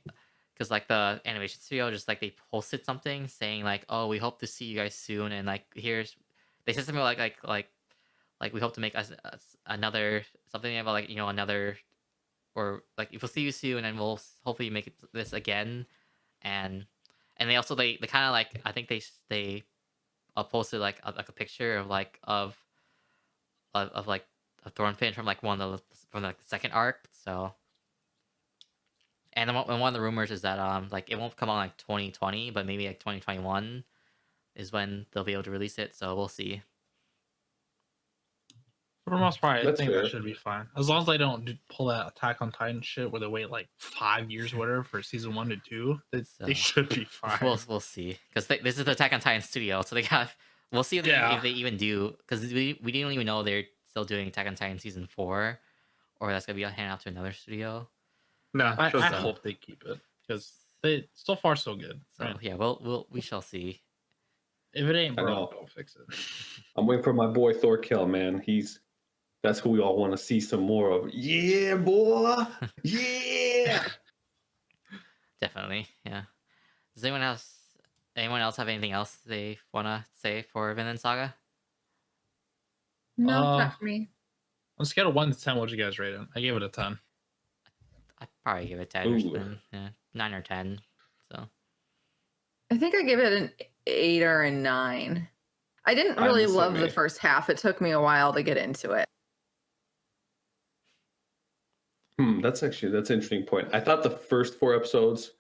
animation studio just they posted something saying oh, we hope to see you guys soon, and here's they said something like we hope to make us another something about another or we'll see you soon and we'll hopefully make this again, and they also they kind of I think they posted a picture of a Thornfinn from the second arc. So and one of the rumors is that it won't come out 2020, but maybe 2021 is when they'll be able to release it. So we'll see. For the most part, I think fair. that should be fine. As long as they don't pull that Attack on Titan shit where they wait 5 years or whatever for season 1 to 2, they should be fine. We'll see. Because this is the Attack on Titan studio, so we'll see if they even do, because we didn't even know they're still doing Attack on Titan season 4, or that's gonna be handed out to another studio. No, I hope they keep it because they so far so good. So right? yeah, we shall see. If it ain't broke, don't fix it. I'm waiting for my boy Thorkill, man. That's who we all want to see some more of. Yeah, boy. Yeah. Definitely, yeah. Does anyone else have anything else they want to say for Vinland Saga? No, not for me. On a scale of 1 to 10, what'd you guys rate it? I gave it a 10. I'd probably give it 10 or something. Yeah, 9 or 10. So I think I give it an 8 or a 9. I didn't really love the first half. It took me a while to get into it. That's an interesting point. I thought the first 4 episodes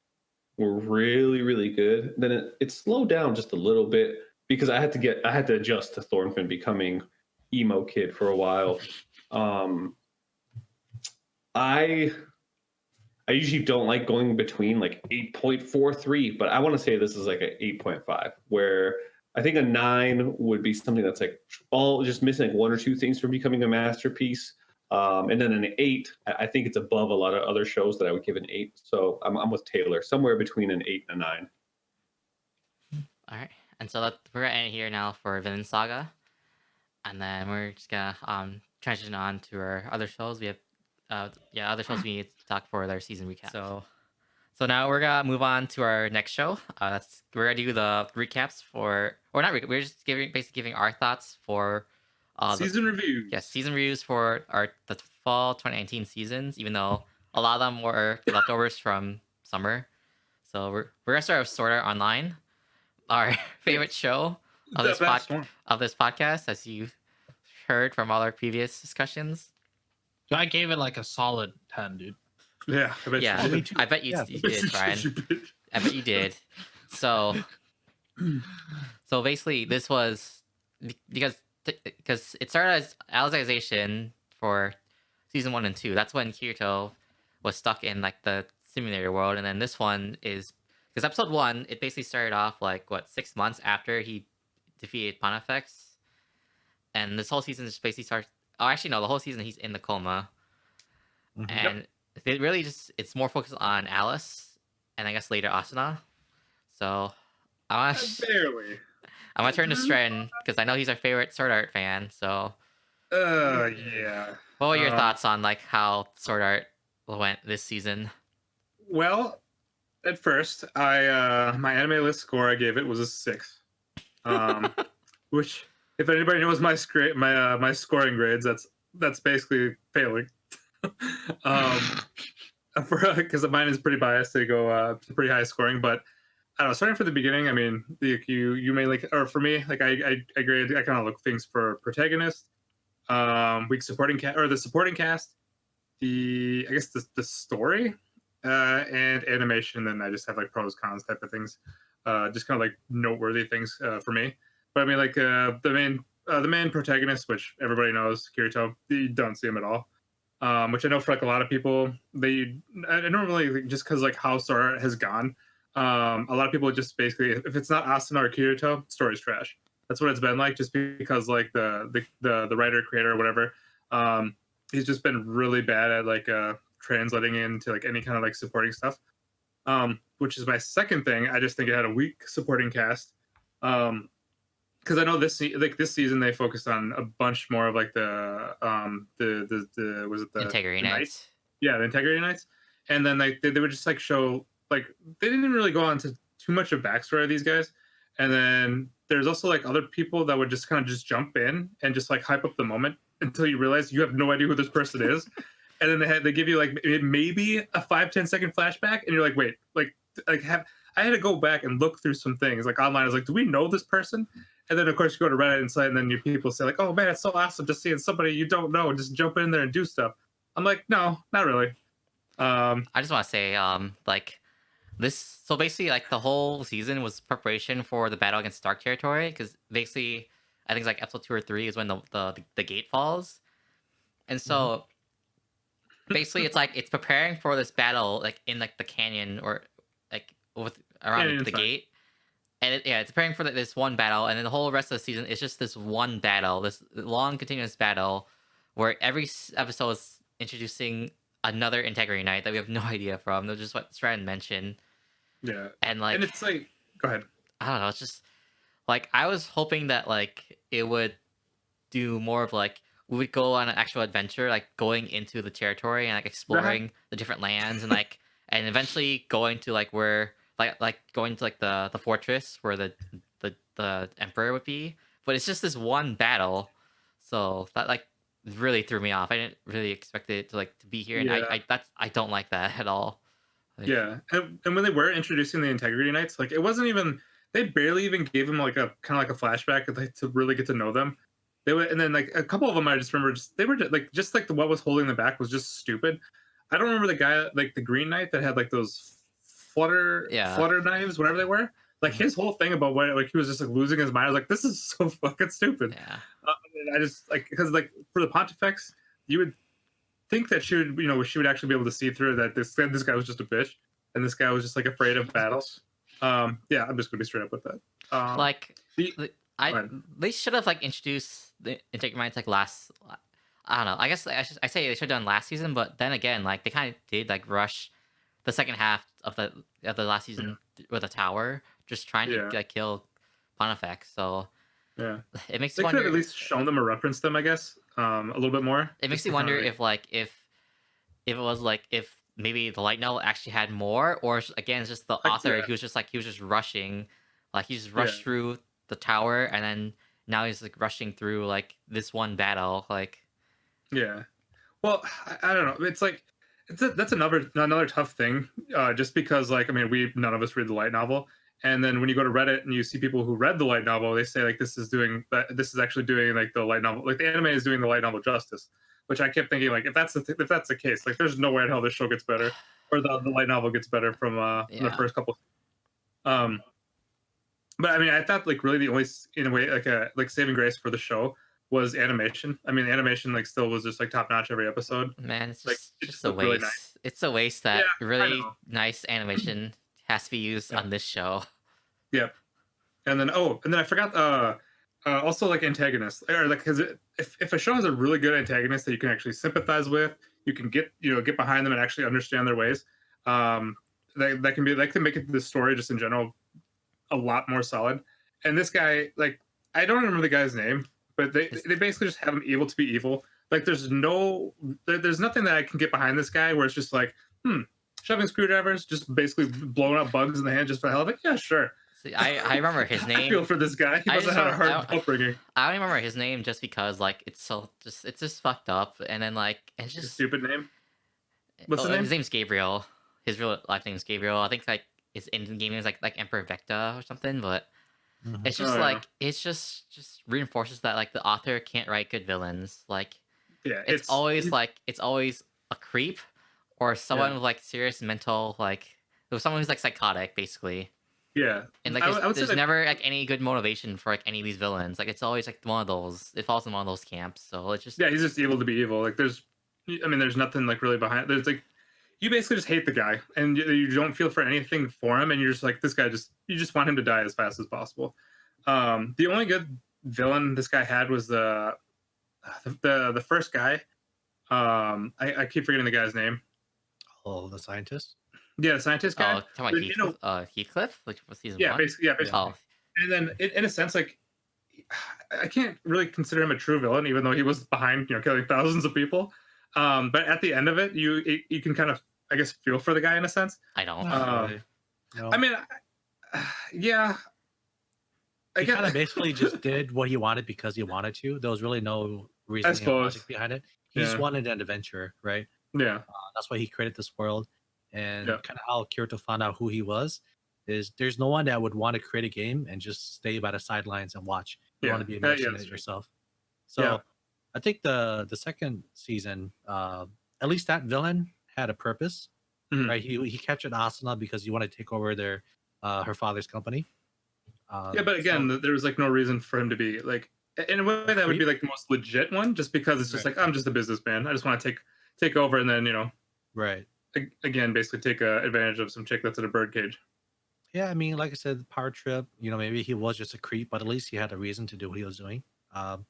were really, really good. Then it slowed down just a little bit because I had to adjust to Thorfinn becoming emo kid for a while. I usually don't like going between 8.43, but I want to say this is an 8.5, where I think a 9 would be something that's all just missing 1 or 2 things from becoming a masterpiece. And then an 8, I think it's above a lot of other shows that I would give an 8. So I'm with Taylor, somewhere between an 8 and a 9. All right, and so we're gonna end here now for Vinland Saga, and then we're just gonna transition on to our other shows. We have other shows we need to talk for their season recap. So now we're gonna move on to our next show. We're gonna do the recaps we're just basically giving our thoughts for season reviews. Yeah, season reviews for the fall 2019 seasons, even though a lot of them were leftovers from summer. So we're gonna start with Sword Art Online, our favorite show of this podcast, as you heard from all our previous discussions. I gave it like a solid 10, dude. Yeah, I bet you did, Brian. I bet you did. So basically, this was because it started as Alicization for season 1 and 2. That's when Kirito was stuck in like the simulator world, and then this one is because episode 1, it basically started off like 6 months after he defeated Pontifex, and this whole season just basically starts. Oh, actually, no, the whole season he's in the coma, and it really it's more focused on Alice, and I guess later Asuna. So I'm gonna turn to Stren because I know he's our favorite Sword Art fan. So yeah. What were your thoughts on like how Sword Art went this season? Well, at first, I my anime list score I gave it was a 6, which if anybody knows my scoring grades, that's basically failing. Because mine is pretty biased to go pretty high scoring, but I don't know. Starting from the beginning, I mean, you may like, or for me, like I grade, I kind of look things for protagonist, weak supporting cast, or the supporting cast, I guess the story, and animation. Then I just have like pros, cons type of things, just kind of like noteworthy things for me. But I mean, like the main protagonist, which everybody knows, Kirito, you don't see him at all. Which I know for like a lot of people, I don't really, just because like how Sword Art has gone, a lot of people just basically, if it's not Asuna or Kirito, story's trash. That's what it's been like, just because like the writer, creator, or whatever, he's just been really bad at like translating into like any kind of like supporting stuff. Which is my second thing. I just think it had a weak supporting cast. Because I know this season they focused on a bunch more of like the was it the Integrity Knights? Yeah, the Integrity Knights, and then they would just like show like they didn't really go on to too much of backstory of these guys, and then there's also like other people that would just kind of just jump in and just like hype up the moment until you realize you have no idea who this person is, and then they give you like maybe a 5-10 second flashback, and you're like, wait, I had to go back and look through some things like online. I was like, do we know this person? And then, of course, you go to Reddit and and then your people say, like, oh, man, it's so awesome just seeing somebody you don't know and just jump in there and do stuff. I'm like, no, not really. I just want to say, like, this... So, basically, like, the whole season was preparation for the battle against Dark Territory, because basically, I think it's like episode 2 or 3 is when the gate falls. And so, basically, it's like, it's preparing for this battle, like, in, like, the canyon or, like, around the gate. And it's preparing for this one battle, and then the whole rest of the season is just this one battle, this long continuous battle, where every episode is introducing another Integrity Knight that we have no idea from. That's just what Stratton mentioned. Yeah, and like, and it's like, go ahead. I don't know. It's just like I was hoping that like it would do more of like we would go on an actual adventure, like going into the territory and like exploring the different lands and like and eventually going to like where. Like going to like the fortress where the emperor would be, but it's just this one battle, so that like really threw me off. I didn't really expect it to be here, and I don't like that at all. Like, yeah, and when they were introducing the Integrity Knights, like it wasn't even they barely even gave them like a kind of like a flashback to really get to know them. They would, and then like a couple of them I just remember they were just like what was holding them back was just stupid. I don't remember the guy like the Green Knight that had like those flutter knives, whatever they were. Like his whole thing about what like he was just like losing his mind. I was like, this is so fucking stupid. Yeah. I just like because like for the Pontifex, you would think that she would actually be able to see through that this guy was just a bitch and this guy was just like afraid of battles. Yeah, I'm just gonna be straight up with that. They should have like introduced the Integrity Knights like last. I don't know. I guess I say they should have done last season, but then again, like they kind of did like rush the second half of the last season with a tower, just trying to like kill Pontifex. So yeah, it makes they you wonder. Could have at least shown them or referenced them, I guess, a little bit more. It makes you wonder if it was like if maybe the light novel actually had more, or again it's just the author. He was just rushing, like he just rushed through the tower, and then now he's like rushing through like this one battle, like. Yeah, well, I don't know. It's like that's another tough thing. Just because like I mean, none of us read the light novel, and then when you go to Reddit and you see people who read the light novel, they say like this is actually doing like the light novel, like the anime is doing the light novel justice. Which I kept thinking like if that's the case, like there's no way in hell this show gets better, or the light novel gets better from the first couple. But I mean, I thought like really the only in a way like saving grace for the show was animation. I mean, the animation like still was just like top notch every episode. Man, it's like just a waste. Really nice. It's a waste that really nice animation has to be used on this show. Yeah, and then I forgot. Also, like antagonists, or like because if a show has a really good antagonist that you can actually sympathize with, you can get behind them and actually understand their ways. That can make the story just in general a lot more solid. And this guy, like, I don't remember the guy's name, but they basically just have him evil to be evil. Like, there's nothing that I can get behind this guy where it's just like, shoving screwdrivers, just basically blowing up bugs in the hand just for the hell of it. Yeah, sure. See, I remember his name. I feel for this guy. He must have had a hard upbringing. I don't remember his name just because like it's just fucked up, and then like it's just a stupid name. What's his name? His name's Gabriel. His real life name is Gabriel. I think like his in game is like Emperor Vecta or something, but it's just it's just reinforces that like the author can't write good villains. Like it's always a creep or someone with like serious mental someone who's like psychotic basically. Yeah, and like there's never like any good motivation for like any of these villains. Like it's always like one of those. It falls in one of those camps. So it's just he's just evil to be evil. Like there's nothing like really behind. There's like you basically just hate the guy and you don't feel for anything for him, and you're just like this guy you just want him to die as fast as possible. The only good villain this guy had was the first guy. I keep forgetting the guy's name. Oh, the scientist. Yeah, the scientist guy. Oh, talking about Heathcliff, like for season 1. Basically. Oh. And then, in a sense, like I can't really consider him a true villain, even though he was behind, killing thousands of people. But at the end of it, you can kind of, I guess, feel for the guy in a sense. I don't. No. I mean, yeah. He kind of basically just did what he wanted because he wanted to. There was really no reasoning or logic behind it. He just wanted an adventure, right? Yeah. That's why he created this world. And kind of how Kirito found out who he was is there's no one that would want to create a game and just stay by the sidelines and watch. You want to be immersed in it yourself. So I think the second season, at least that villain had a purpose, right? He captured Asuna because he wanted to take over her father's company. But again, there was like no reason for him to be like in a way that would be like the most legit one, just because it's just like I'm just a businessman. I just want to take over and then right. Again, basically take advantage of some chick that's in a birdcage. Yeah, I mean, like I said, power trip. Maybe he was just a creep, but at least he had a reason to do what he was doing. But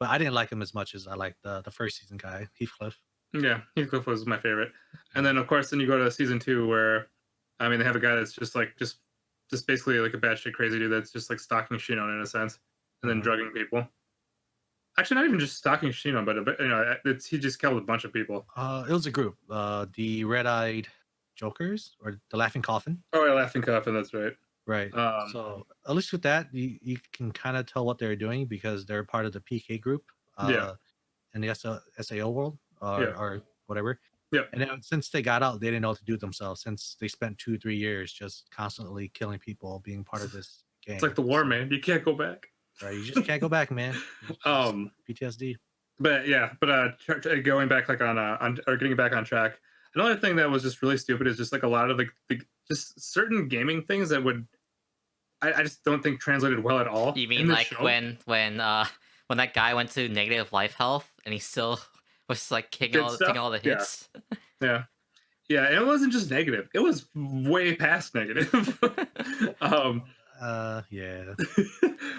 I didn't like him as much as I liked the first season guy, Heathcliff. Yeah, Heathcliff was my favorite. And then of course, you go to season 2 where, I mean, they have a guy that's just basically like a batshit crazy dude that's just like stalking Shinon in a sense, and then drugging people. Actually, not even just stalking Shinon, but he just killed a bunch of people. It was a group. The Red-Eyed Jokers or the Laughing Coffin. Oh, yeah, Laughing Coffin. That's right. Right. So at least with that, you can kind of tell what they're doing because they're part of the PK group. In the SAO world or whatever. Yeah. And then since they got out, they didn't know what to do themselves. Since they spent 2-3 years just constantly killing people, being part of this game. It's like the war, man. You can't go back. Right, you just can't go back, man. PTSD. But going back getting back on track. Another thing that was just really stupid is just like a lot of the just certain gaming things that I just don't think translated well at all. You mean like when that guy went to negative life health and he still was like taking all the hits? Yeah. Yeah, and it wasn't just negative. It was way past negative. Yeah.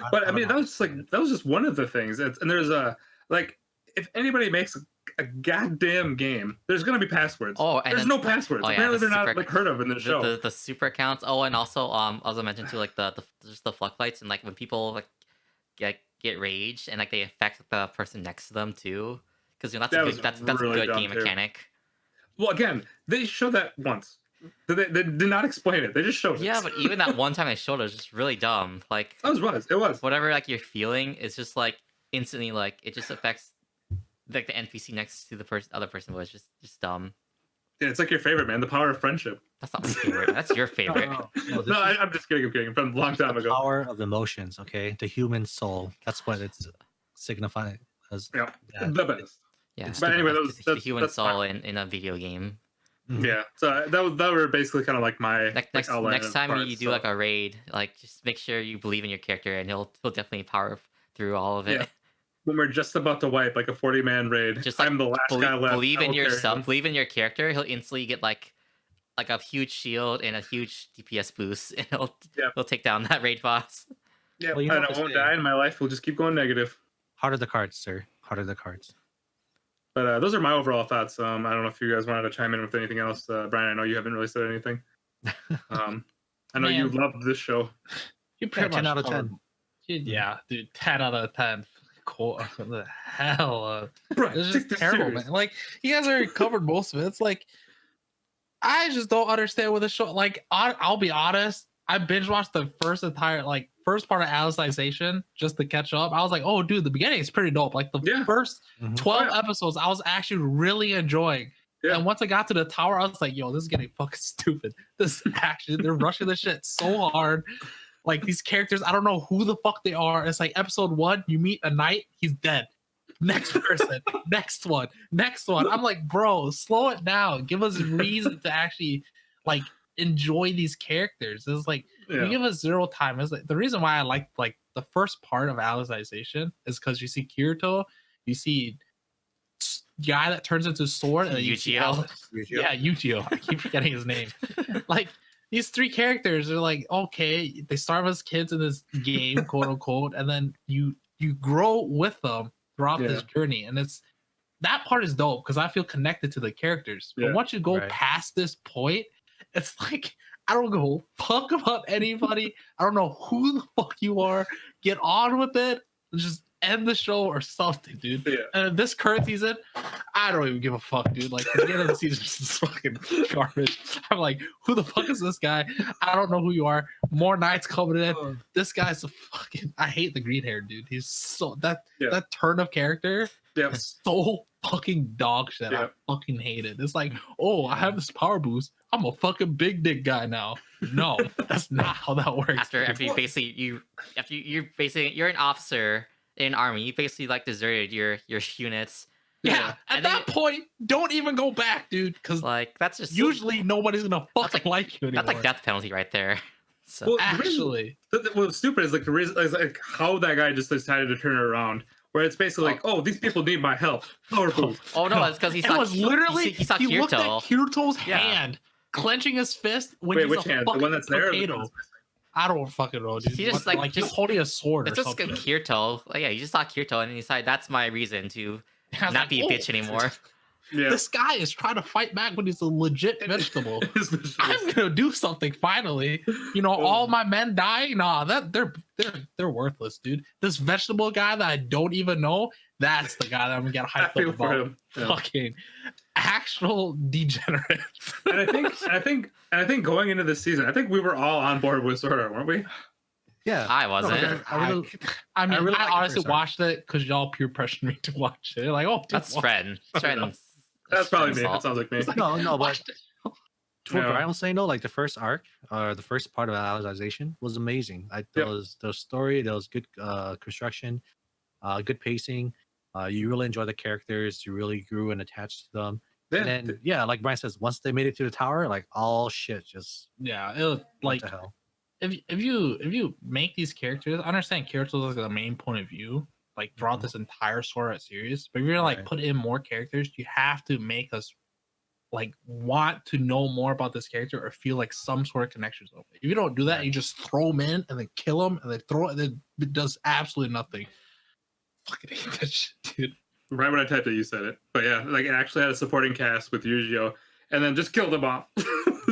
But I mean, that was just one of the things. And there's if anybody makes a goddamn game, there's gonna be passwords. Oh, and there's no passwords. Apparently, they're not like heard of in the show. The super accounts. Oh, and also as I mentioned too, like the just the floodlights and like when people like get raged and like they affect the person next to them too, because that's really a good game mechanic. Well, again, they showed that once. They did not explain it. They just showed it. Yeah, but even that one time they showed it was just really dumb. Like it was whatever like you're feeling is just like instantly like it just affects like the NPC next to the other person was just dumb. Yeah, it's like your favorite, man. The power of friendship. That's not my favorite. That's your favorite. No, I'm just kidding. I'm kidding. From a long time ago. Power of emotions. Okay, the human soul. That's what it's signifying as. Yeah, the best. Yeah, but anyway, that's the human soul in a video game. Mm-hmm. Yeah, so that were basically kind of like my next time you do like a raid, like just make sure you believe in your character, and he'll definitely power through all of it. Yeah. When we're just about to wipe like a 40-man raid, just like, I'm the last guy left. Believe in yourself, believe in your character. He'll instantly get like a huge shield and a huge DPS boost, and he'll take down that raid boss. Yeah, well, I won't die, and my life will just keep going negative. Heart of the cards, sir. Heart of the cards. But those are my overall thoughts. I don't know if you guys wanted to chime in with anything else. Brian, I know you haven't really said anything. I know you loved this show. You pretty much 10 out of 10. Yeah, dude, 10 out of 10. Cool. What the hell? Right, it's just terrible, man. Like, you guys already covered most of it. It's like, I just don't understand with the show. Like, I'll be honest. I binge watched the first part of Alicization just to catch up. I was like, oh, dude, the beginning is pretty dope. Like, the first 12 episodes, I was actually really enjoying. Yeah. And once I got to the tower, I was like, yo, this is getting fucking stupid. This action, they're rushing this shit so hard. Like, these characters, I don't know who the fuck they are. It's like episode 1, you meet a knight, he's dead. Next person, next one. I'm like, bro, slow it down. Give us reason to actually, like, enjoy these characters. It's like, you give us zero time. It's like, the reason why I like the first part of Alicization is because you see Kirito, you see guy that turns into sword, and Yu-Gi-Oh. Yeah, Yu-Gi-Oh. I keep forgetting his name. Like, these three characters are like, okay, they start as kids in this game, quote unquote, and then you grow with them throughout this journey, and that part is dope because I feel connected to the characters. But once you go past this point, it's like, I don't give a fuck about anybody. I don't know who the fuck you are. Get on with it. Just end the show or something, dude. Yeah. And this current season, I don't even give a fuck, dude. Like, the end of the season is fucking garbage. I'm like, who the fuck is this guy? I don't know who you are. More knights coming in. This guy's a fucking. I hate the green hair, dude. He's so that turn of character. Yeah, so fucking dog shit. I fucking hate it. It's like, oh, I have this power boost. I'm a fucking big dick guy now. No, that's not how that works. After you basically you're an officer in an army, you basically like deserted your units. Yeah, at that point, don't even go back, dude. Because like that's just usually nobody's gonna fucking like you anymore. That's like death penalty right there. So well, actually, what's stupid is like the reason is like how that guy just decided to turn it around. Where it's basically like, oh, these people need my help. Oh no, it's because he saw he looked at Kirito's hand, clenching his fist when he's which hand? The one that's potato. There? I don't fucking know, dude. He just like just holding a sword. It's just Kirito. Like, yeah, you just saw Kirito and he decided that's my reason to not be a bitch anymore. Yeah. This guy is trying to fight back when he's a legit vegetable. I'm gonna do something finally. You know, all my men die. Nah, they're worthless, dude. This vegetable guy that I don't even know, that's the guy that I'm gonna get hyped up about. Fucking actual degenerate. And I think going into this season, I think we were all on board with Sword Art, weren't we? Yeah, I wasn't. I honestly watched it because y'all peer pressured me to watch it. Like, oh, that's Fred. That's probably me. That sounds like me. No, but what Brian was saying though, like the first arc or the first part of Alicization was amazing. There was story, there was good construction, good pacing. You really enjoy the characters. You really grew and attached to them. And then, like Brian says, once they made it to the tower, like all shit just it was like what the hell. If you make these characters, I understand characters like the main point of view, like throughout this entire Sword Art series. But if you're gonna like put in more characters, you have to make us like want to know more about this character or feel like some sort of connections with it. If you don't do that, you just throw them in and then kill them and then throw it, and then it does absolutely nothing. Fucking hate that shit, dude. Right when I typed it, you said it. But yeah, like it actually had a supporting cast with Yu-Gi-Oh, and then just killed them off.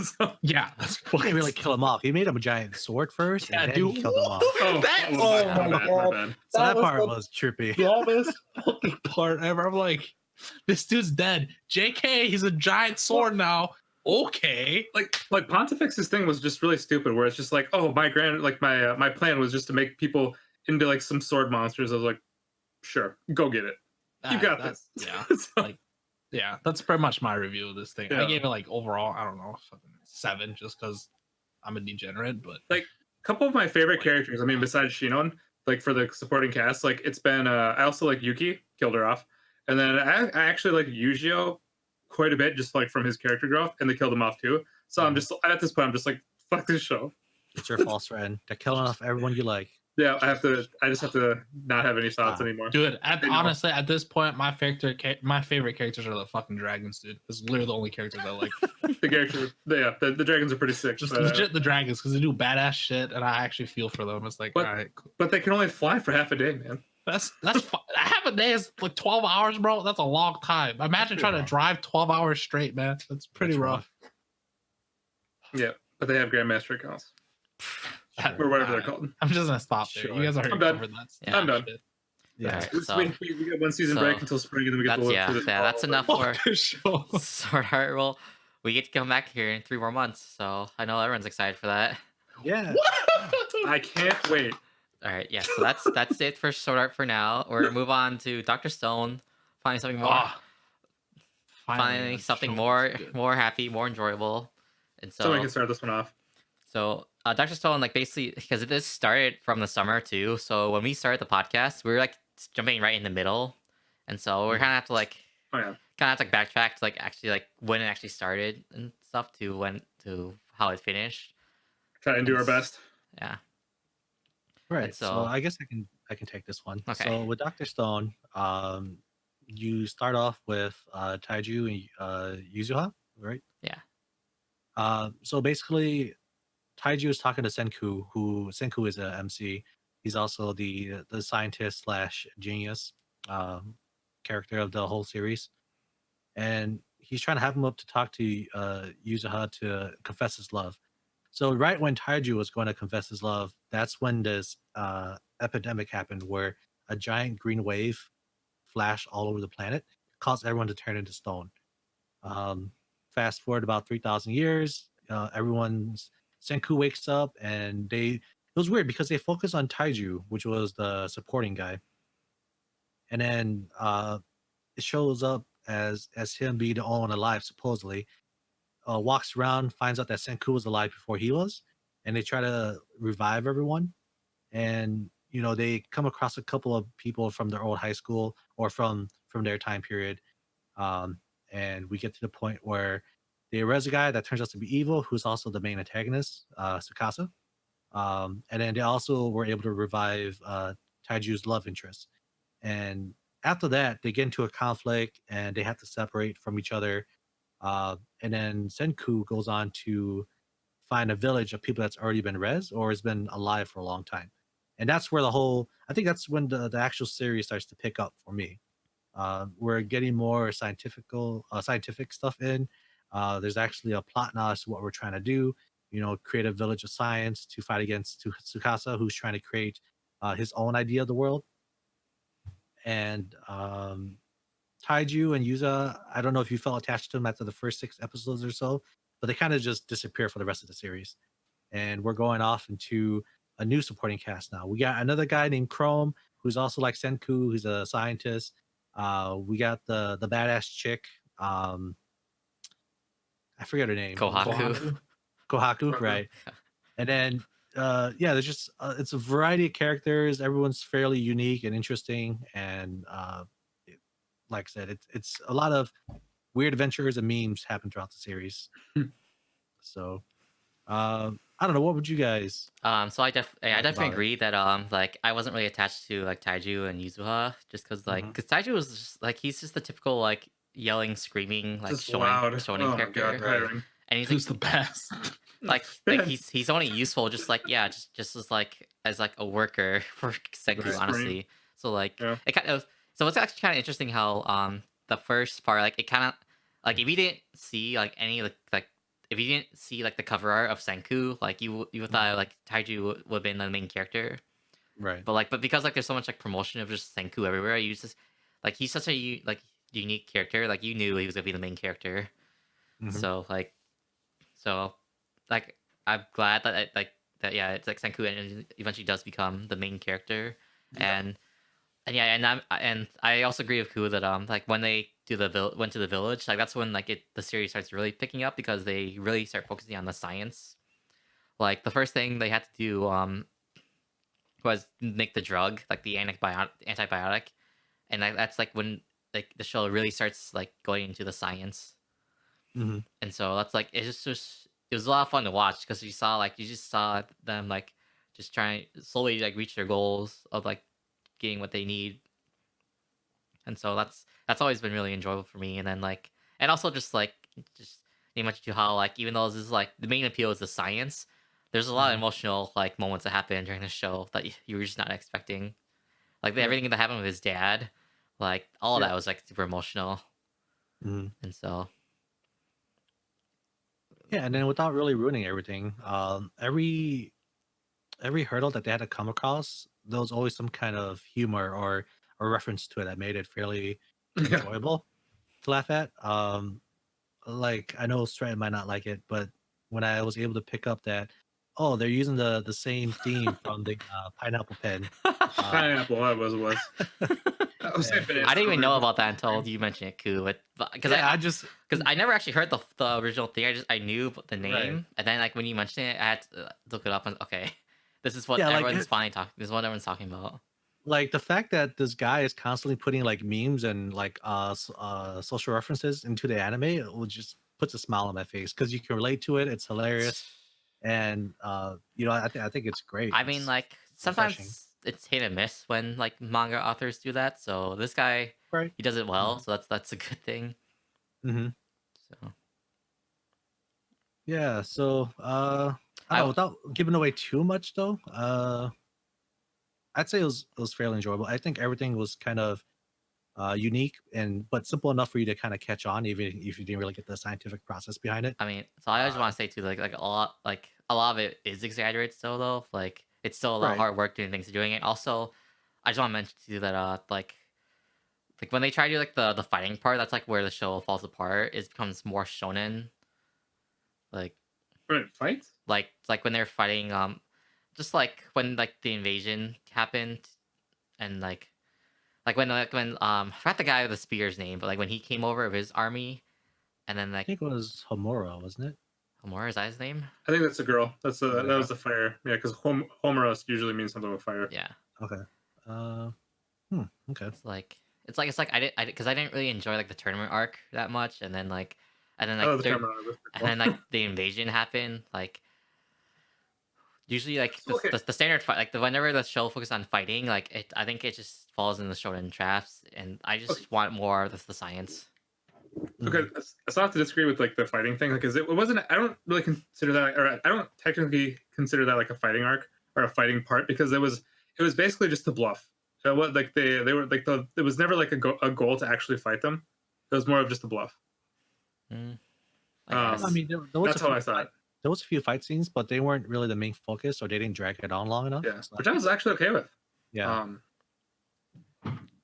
So, Yeah, that's He didn't really kill him off. He made him a giant sword first, and then he killed him off. my bad. So that was part the was trippy. dumbest fucking part ever. I'm like, this dude's dead. JK, he's a giant sword now. Okay. Like Pontifex's thing was just really stupid, where it's just like, oh, my plan was just to make people into like some sword monsters. I was like, sure, go get it. You got this. Yeah. So, Like, yeah, that's pretty much my review of this thing. I Yeah. gave it like overall, I don't know, 7 just because I'm a degenerate. But a couple of my favorite characters, I mean, besides Shinon, like for the supporting cast, like it's been I also like Yuki, killed her off, and then I actually like Yujiro quite a bit, just like from his character growth, and they killed him off too. So I'm just at this point, I'm just like, fuck this show. It's your false friend. They're killing off everyone you like. Yeah, I just have to not have any thoughts anymore. dude, honestly, at this point, my favorite characters are the fucking dragons, dude. This is literally the only characters I like. The dragons are pretty sick. Just but, legit the dragons, because they do badass shit, and I actually feel for them. It's like, all right, cool. But they can only fly for half a day, man. That's half a day is like 12 hours, bro. That's a long time. Imagine trying to drive 12 hours straight, man. That's pretty rough. Yeah, but they have Grandmaster accounts. Sure. Or whatever they're called. I'm just gonna stop there. Sure. You guys already I'm done. covered that. Yeah. I'm done. Yeah. Alright, We so got one season break until spring, and then we get that's enough for Show. Sword Art. Well, we get to come back here in 3 more months, so I know everyone's excited for that. Yeah. I can't wait. All right, yeah. So that's it for Sword Art for now. We're gonna move on to Dr. Stone, finding something more, finding something more happy, more enjoyable, and so we can start this one off. So Dr. Stone, like basically, because this started from the summer too. So when we started the podcast, we were like jumping right in the middle, and so we're kind of have to like, backtrack to like actually like when it actually started and stuff to how it finished. Try and do our best. Yeah. Right. So- So I guess I can take this one. Okay. So with Dr. Stone, you start off with Taiju and Yuzuha, right? Yeah. So basically, Taiju is talking to Senku, who Senku is a MC. He's also the scientist slash genius character of the whole series, and he's trying to have him up to talk to Yuzuha to confess his love. So right when Taiju was going to confess his love, that's when this epidemic happened, where a giant green wave flashed all over the planet, caused everyone to turn into stone. Fast forward about 3,000 years, everyone's Senku wakes up, and it was weird because they focused on Taiju, which was the supporting guy, and then it shows up as him being the only one alive, supposedly. Walks around, finds out that Senku was alive before he was, and they try to revive everyone. And they come across a couple of people from their old high school or from their time period, and we get to the point where they arrest a guy that turns out to be evil, who's also the main antagonist, Tsukasa. And then they also were able to revive Taiju's love interest. And after that, they get into a conflict, and they have to separate from each other. And then Senku goes on to find a village of people that's already been res or has been alive for a long time. And that's where I think that's when the actual series starts to pick up for me. We're getting more scientific stuff in. There's actually a plot now as to what we're trying to do. Create a village of science to fight against Tsukasa, who's trying to create his own idea of the world. And Taiju and Yuza, I don't know if you felt attached to them after the first 6 episodes or so, but they kind of just disappear for the rest of the series. And we're going off into a new supporting cast now. We got another guy named Chrome, who's also like Senku, who's a scientist. We got the badass chick. I forget her name. Kohaku, right. And then, there's just, it's a variety of characters. Everyone's fairly unique and interesting. And like I said, it's a lot of weird adventures and memes happen throughout the series. So, I don't know. What would you guys? So I definitely agree that like I wasn't really attached to like Taiju and Yuzuha just because because Taiju was just like he's just the typical like yelling, screaming, like shonen character. God, and he's Who's the best? like he's only useful just like just as like a worker for Senku, honestly. So like it So it's actually kind of interesting how the first part, like, it kind of like if you didn't see like any like if you didn't see like the cover art of Senku, like you would thought like Taiju would have been the main character. Right. But because like there's so much like promotion of just Senku everywhere, you just like he's such a unique character. Like you knew he was gonna be the main character. So I'm glad that yeah, it's like Senku and eventually does become the main character. And I also agree with Ku that like when they went to the village, like that's when like the series starts really picking up because they really start focusing on the science. Like the first thing they had to do was make the drug, like the antibiotic, and that's like when like the show really starts like going into the science. And so that's like it was a lot of fun to watch because you just saw them like just trying slowly like reach their goals of like getting what they need. And so that's always been really enjoyable for me. And then like and also just name much to how like even though this is like the main appeal is the science, there's a lot of emotional like moments that happen during the show that you were just not expecting. Like everything that happened with his dad, like all of that was like super emotional. And so yeah, and then without really ruining everything, every hurdle that they had to come across, there was always some kind of humor or reference to it that made it fairly enjoyable to laugh at. Like I know Stratton might not like it, but when I was able to pick up that, oh, they're using the same theme from the pineapple pen. Pineapple, that was. I didn't even know about that until you mentioned it, Ku. Because I never actually heard the original thing. I knew the name, and then like when you mentioned it, I had to look it up and okay, this is what everyone's talking. This is what everyone's talking about. Like the fact that this guy is constantly putting like memes and like social references into the anime, it will just puts a smile on my face because you can relate to it. It's hilarious, and I think it's great. I mean, like sometimes it's hit and miss when like manga authors do that. So this guy, he does it well. So that's a good thing. So yeah. So without giving away too much though, I'd say it was fairly enjoyable. I think everything was kind of unique but simple enough for you to kind of catch on, even if you didn't really get the scientific process behind it. I mean, so I just want to say too, like a lot of it is exaggerated still though. Like it's still a lot of hard work doing things doing it. Also, I just want to mention too that like when they try to do like the fighting part, that's like where the show falls apart. It becomes more shonen. Like fights? Like when they're fighting just like when like the invasion happened and like when I forgot the guy with the spear's name, but like when he came over of his army and then like I think it was Homura, wasn't it? Homura, is that his name? I think that's a girl. That was the fire. Yeah, because Homura usually means something with fire. Yeah. Okay. Okay. It's like I didn't really enjoy like the tournament arc that much, and then like the invasion happened. Like usually like the standard fight, like whenever the show focuses on fighting, like I think it just falls in the shonen traps, and I just want more of the science. Okay, so I have to disagree with like the fighting thing because it wasn't. I don't really consider that, or I don't technically consider that like a fighting arc or a fighting part because it was basically just a bluff. What like they were like it was never like a goal to actually fight them. It was more of just a bluff. I mean, that's how I saw it. There was a few fight scenes, but they weren't really the main focus, or they didn't drag it on long enough. Yeah, which I was actually okay with. Yeah.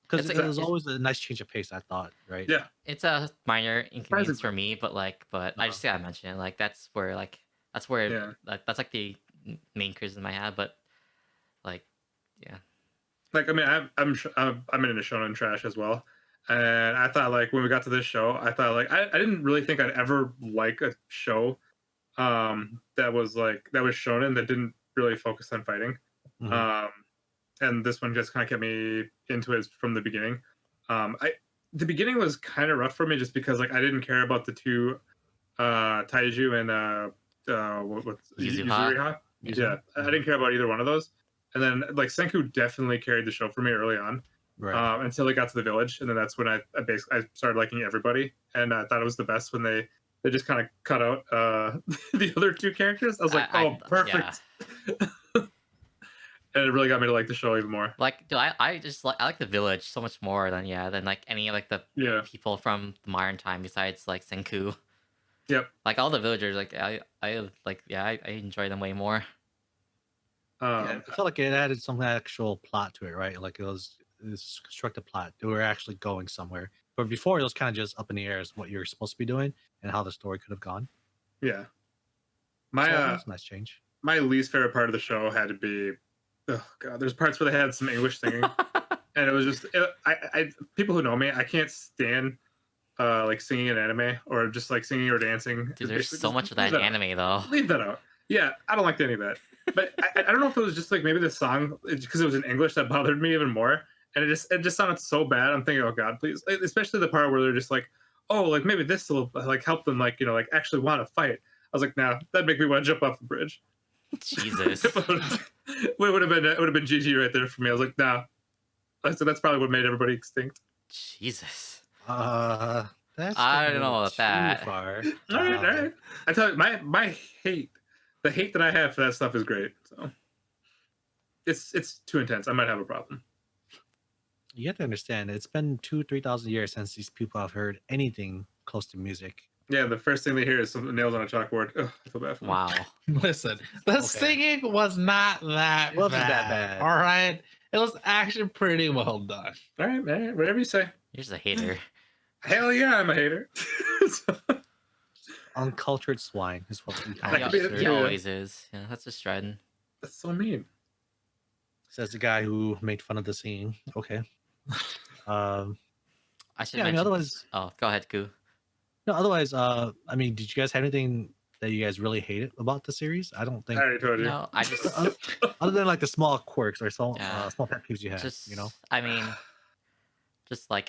Because it was always a nice change of pace, I thought, right? Yeah. It's a minor inconvenience for me, but I just gotta mention it. Like that's where that's like the main criticism I have, but like yeah. Like I mean, I'm into shonen trash as well, and I thought like when we got to this show, I thought like I didn't really think I'd ever like a show that was shonen that didn't really focus on fighting. And this one just kind of kept me into it from the beginning. The beginning was kind of rough for me just because like I didn't care about the two Taiju and Yuzuriha. Yeah, I didn't care about either one of those. And then like Senku definitely carried the show for me early on, until they got to the village, and then that's when I started liking everybody, and I thought it was the best when they just kind of cut out the other two characters. I was like, perfect. and it really got me to like the show even more. Like, dude, I just like I like the village so much more than than like any of like the people from the modern time besides like Senku. Yep. Like all the villagers, like I enjoy them way more. I felt like it added some actual plot to it, right? Like it was this constructed plot. They were actually going somewhere. But before it was kind of just up in the air as what you're supposed to be doing and how the story could have gone. Yeah. So that was a nice change. My least favorite part of the show had to be, oh god, there's parts where they had some English singing, and it was just, I people who know me, I can't stand like singing in anime or just like singing or dancing. Dude, there's so much of that in anime though. Leave that out. Yeah, I don't like any of that. But I don't know if it was just like maybe the song because it was in English that bothered me even more, and it just sounded so bad. I'm thinking, oh god, please, especially the part where they're just like, oh, like maybe this will like help them like like actually want to fight. I was like, nah, that'd make me want to jump off the bridge. Jesus. it would have been GG right there for me. I was like, nah. So that's probably what made everybody extinct. Jesus. That's I don't know about that. Far. All right. I tell you, my hate, the hate that I have for that stuff is great. So it's too intense. I might have a problem. You have to understand, it's been 2,000-3,000 years since these people have heard anything close to music. Yeah, the first thing they hear is some nails on a chalkboard. Ugh, I feel bad for them. Wow. Listen, the singing was not that Wasn't bad. that bad. All right. It was actually pretty well done. All right, man. Whatever you say. You're just a hater. Hell yeah, I'm a hater. Uncultured swine is what we call That could be it. it. He always is. Yeah, that's just Stridon. That's so mean. Says the guy who made fun of the singing. Okay. I should Yeah, I mean, mention. otherwise, Oh, go ahead, Goo. no, otherwise, I mean, did you guys have anything that you guys really hated about the series? I don't think, I already told you. No, I just other than like the small quirks or small pet peeves you have, just you know? I mean, just like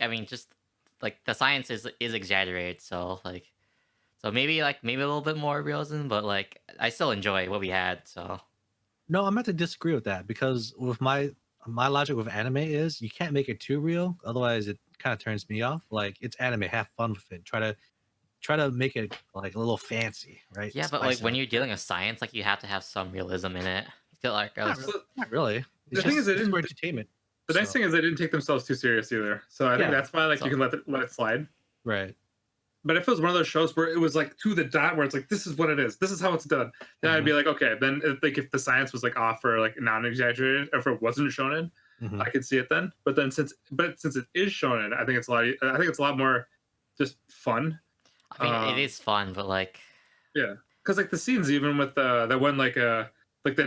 the science is exaggerated, so maybe a little bit more realism, but like I still enjoy what we had. So No, I'm meant to disagree with that because with my logic with anime is you can't make it too real, otherwise it kind of turns me off. Like it's anime, have fun with it. Try to make it like a little fancy, right? yeah, but Spice like it when up. you're dealing with science, like you have to have some realism in it. Like, Not really. The thing is, it's for entertainment. The nice thing is they didn't take themselves too serious either. So I think Yeah. that's why like So- you can let it slide. Right. But if it was one of those shows where it was like to the dot, where it's like this is what it is, this is how it's done, then I'd be like, okay. Then if the science was like off or like non-exaggerated, or if it wasn't shonen, Mhm. I could see it then. But then since it is shonen, I think it's a lot more just fun. I mean, it is fun, but like, Because like the scenes, even with that one like the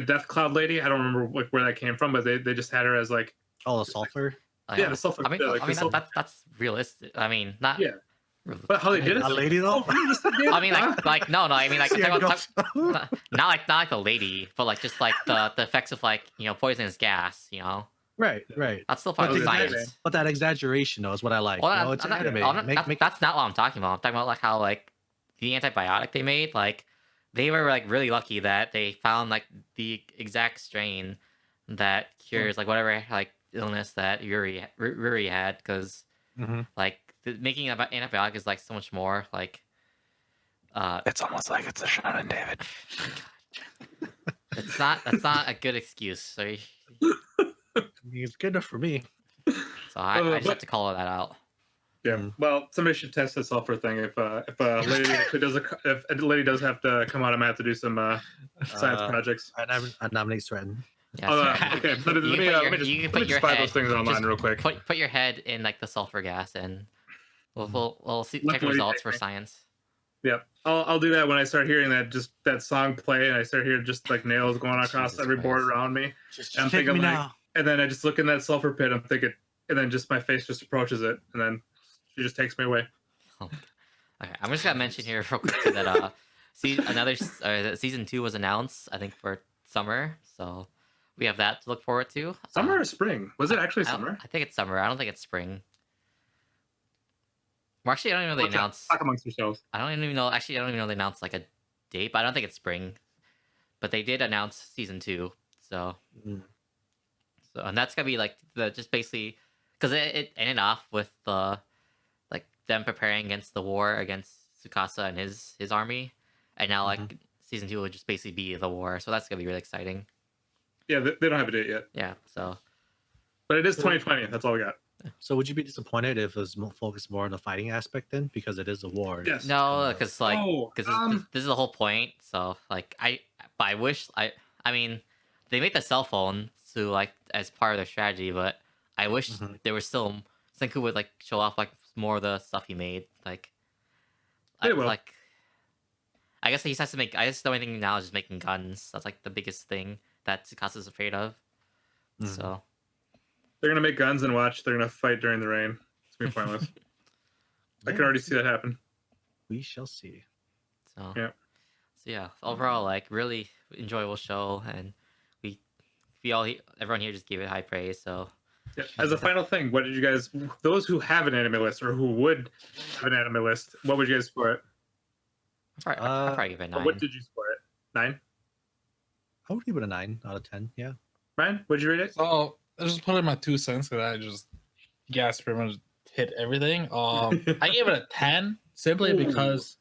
Death Cloud lady, I don't remember like where that came from, but they just had her as like Oh, the sulfur. yeah, the sulfur. I mean, yeah, like, the sulfur. that's realistic. I mean, not. Yeah. But how they did it? A lady though. I mean, like no. I mean, like See, I'm it talking goes- about, not like the lady, but like just like the effects of like poisonous gas. right. That's still part of But the the science. anime- But that exaggeration though is what I like. Well, You know, it's I'm not- anime. I'm not- Make that's not what I'm talking about. I'm talking about like how like the antibiotic they made, like they were like really lucky that they found like the exact strain that cures like whatever like illness that Ruri had, because Mhm. like making an antibiotic is like so much more like It's almost like it's a shonen, David. that's not a good excuse. So It's good enough for me. I just but- have to call that out. Yeah. Mm. Well, somebody should test this sulfur thing. If a lady actually if a lady does have to come out, I might have to do some science projects. I nominate Stratton. Yeah, sure. Okay. Let You me can put just, you can let put me your just buy head- those things online just real quick. Put your head in like the sulfur gas, and we'll see, check Luckily, results for I- science. Yeah, I'll do that when I start hearing that song play, and I start hearing just like nails going across Jesus every board Christ. around me. Just I'm take thinking me like, now. and then I just look in that sulfur pit. I'm thinking, and then just my face just approaches it, and then she just takes me away. Okay, I'm just gonna mention here real quick too that that season 2 was announced, I think for summer, so we have that to look forward to. Summer or spring? Was it actually I don't- summer? I think it's summer. I don't think it's spring. Well, actually, I don't even know they announced. Talk amongst yourselves. I don't even know. Actually, I don't even know they announced like a date, but I don't think it's spring. But they did announce season 2, so Mm. and that's gonna be like just basically because it ended off with the like them preparing against the war against Tsukasa and his army, and now like season 2 would just basically be the war, so that's gonna be really exciting. Yeah, they don't have a date yet. Yeah, so. But it is 2020. That's all we got. So would you be disappointed if it was focused more on the fighting aspect then, because it is a war? Yes. No, because like, Oh, this is the whole point. So like, I wish I mean, they made the cell phone to like as part of their strategy, but I wish there was still Senku would like show off like more of the stuff he made. Like, They will. Like, I guess he has to make. I guess the only thing now is just making guns. That's like the biggest thing that Tsukasa's afraid of. So they're gonna make guns and watch. They're gonna fight during the rain. It's gonna be pointless. I can already see that happen. We shall see. So yeah. So yeah, overall, like really enjoyable show, and everyone here just gave it high praise. So yeah. As a final thing, what did you guys? Those who have an anime list or who would have an anime list, what would you guys score it? I'll probably give it a 9. What did you score it? 9. I would give it a 9 out of 10. Yeah. Ryan, what'd you rate it? So I just put in my 2 cents because you guys pretty much hit everything. I gave it a 10 simply because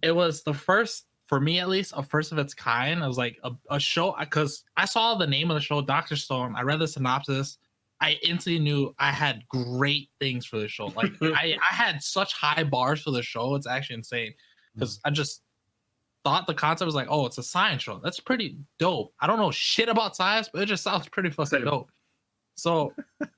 it was the first, for me at least, a first of its kind. It was like a show, because I saw the name of the show, Dr. Stone. I read the synopsis. I instantly knew I had great things for the show. Like I had such high bars for the show. It's actually insane. Because I just thought the concept was like, oh, it's a science show. That's pretty dope. I don't know shit about science, but it just sounds pretty fucking dope. So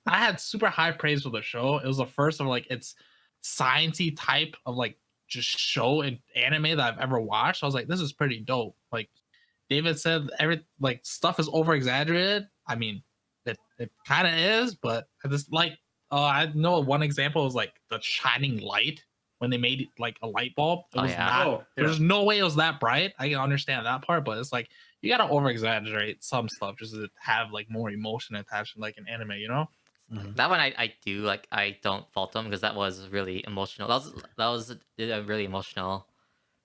I had super high praise for the show. It was the first of like its sciencey type of like just show in anime that I've ever watched. I was like, this is pretty dope. Like David said, like stuff is over exaggerated. I mean, it kind of is, but I just like I know one example was like the shining light. When they made it like a light bulb, it was not. There's no way it was that bright. I can understand that part, but it's like you gotta over exaggerate some stuff just to have like more emotion attached, like an anime, you know. That one I do like. I don't fault them because that was really emotional. That was a really emotional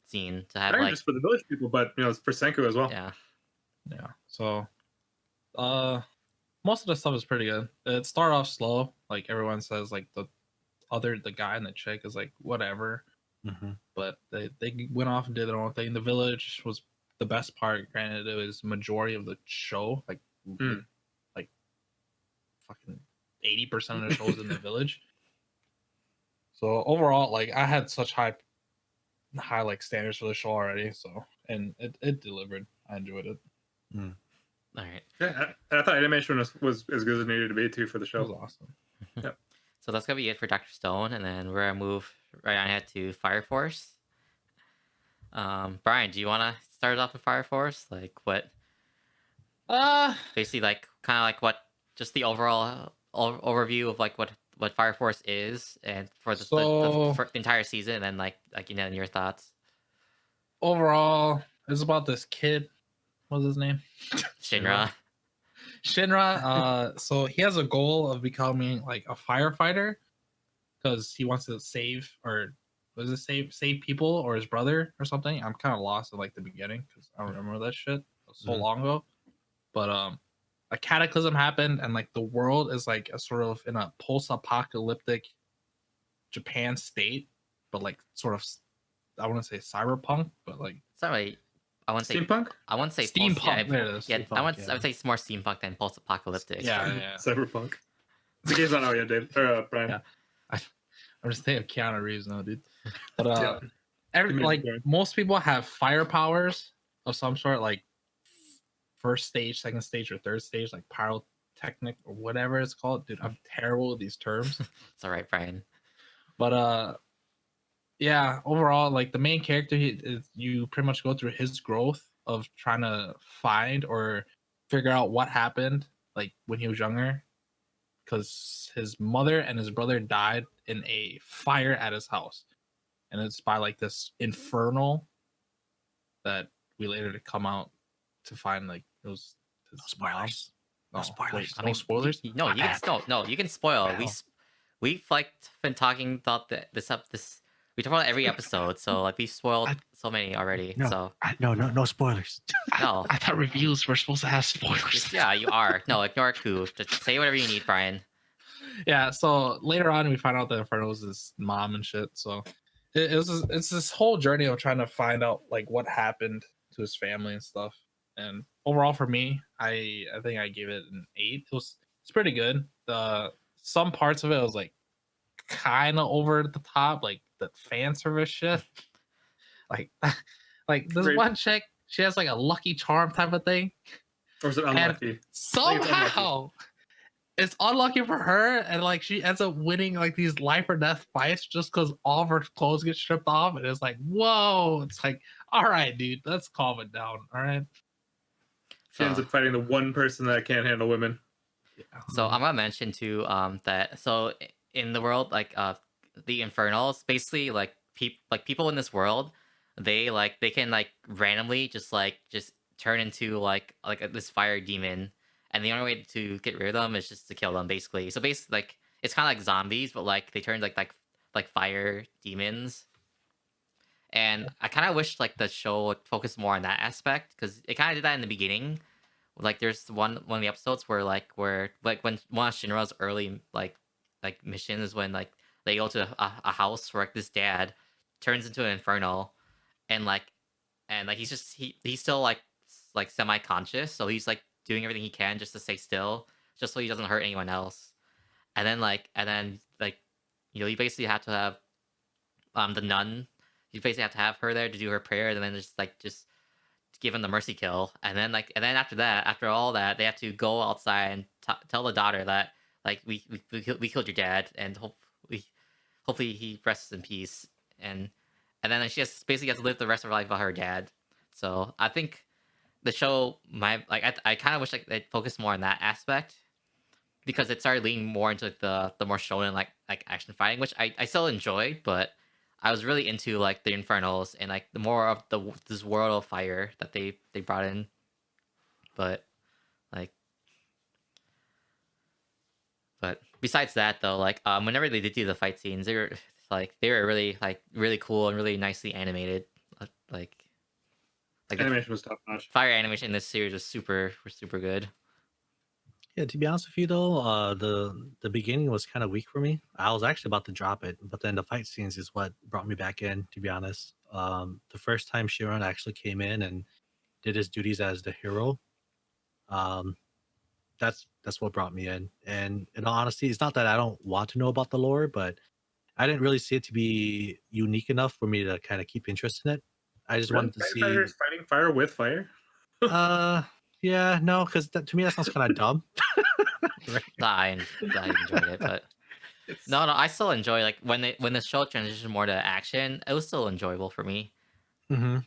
scene to have. Not just for the village people, but for Senku as well. Yeah. So, most of the stuff is pretty good. It started off slow, like everyone says. Like the guy and the chick is like whatever, but they went off and did their own thing. The village was the best part. Granted, it was majority of the show, like fucking 80% of the shows in the village. So overall, like I had such high like standards for the show already. So and it delivered. I enjoyed it. All right. Yeah, I thought animation was as good as it needed to be too for the show. It was awesome. Yep. So that's gonna be it for Dr. Stone, and then we're gonna move right on ahead to Fire Force. Brian, do you want to start off with Fire Force? Like what? Basically, like kind of like what, just the overall overview of like what Fire Force is, and for the entire season, and then like your thoughts. Overall, it's about this kid. What's his name? Shinra. So he has a goal of becoming like a firefighter because he wants to save people or his brother or something. I'm kind of lost at like the beginning because I don't remember that shit. It was so long ago. But a cataclysm happened and like the world is like a sort of in a post-apocalyptic Japan state, but like sort of, I want to say cyberpunk, but like it's not really. I want to say steampunk. I want to say steampunk. I would say it's more steampunk than post-apocalyptic. Yeah. Cyberpunk. The game's not out yet, Dave or Brian. Yeah. I'm just thinking of Keanu Reeves now, dude. But most people have fire powers of some sort, like first stage, second stage, or third stage, like pyrotechnic or whatever it's called. Dude, I'm terrible with these terms. It's all right, Brian. But yeah, overall, like the main character, you pretty much go through his growth of trying to find or figure out what happened, like when he was younger, because his mother and his brother died in a fire at his house, and it's by like this infernal that we later come out to find like it was his spoilers. No spoilers. No spoilers. No, you can spoil. Wow. We've like been talking about this. We talk about every episode, so like we spoiled so many already. No spoilers. No, I thought reviews were supposed to have spoilers. Yeah, you are. No, ignore Ku. Just say whatever you need, Brian. Yeah. So later on, we find out that Inferno was his mom and shit. So it's this whole journey of trying to find out like what happened to his family and stuff. And overall for me, I think I gave it an 8. It's pretty good. Some parts of it was like kind of over the top, like the fan service shit. Like like this one chick, she has like a lucky charm type of thing. Or is it unlucky? And somehow it's unlucky for her, and like she ends up winning like these life or death fights just because all of her clothes get stripped off, and it's like, whoa! It's like, all right, dude, let's calm it down. All right. She ends up fighting the one person that can't handle women. Yeah. So I'm gonna mention too that so in the world like the Infernals, basically like people in this world, they can like randomly just turn into like this fire demon. And the only way to get rid of them is just to kill them, basically. So basically, like it's kind of like zombies, but like they turn like fire demons. And I kind of wish like the show would focus more on that aspect, because it kind of did that in the beginning. Like there's one of the episodes where when one of Shinra's early like missions is when like they go to a house where like this dad turns into an infernal, and he's still like semi-conscious, so he's like doing everything he can just to stay still, just so he doesn't hurt anyone else. And then you basically have to have the nun. You basically have to have her there to do her prayer, and then just give him the mercy kill. And then after all that, they have to go outside and tell the daughter that like we killed your dad, and hopefully he rests in peace. And then she basically has to live the rest of her life without her dad. So I think the show I kind of wish like they'd focus more on that aspect, because it started leaning more into the more shonen like action fighting, which I still enjoyed, but I was really into like the Infernals and like the more of this world of fire that they brought in. But besides that though, like whenever they did do the fight scenes, they were really cool and really nicely animated. Like animation was top notch. Fire animation in this series was super good. Yeah, to be honest with you though, the beginning was kind of weak for me. I was actually about to drop it, but then the fight scenes is what brought me back in, to be honest. The first time Shiran actually came in and did his duties as the hero, that's what brought me in. And in all honesty, it's not that I don't want to know about the lore, but I didn't really see it to be unique enough for me to kind of keep interest in it. I just wanted to see fighting fire with fire. Yeah, no, because to me that sounds kind of dumb. Right. I enjoyed it, but no, I still enjoy like when the show transitioned more to action. It was still enjoyable for me. Mm-hmm.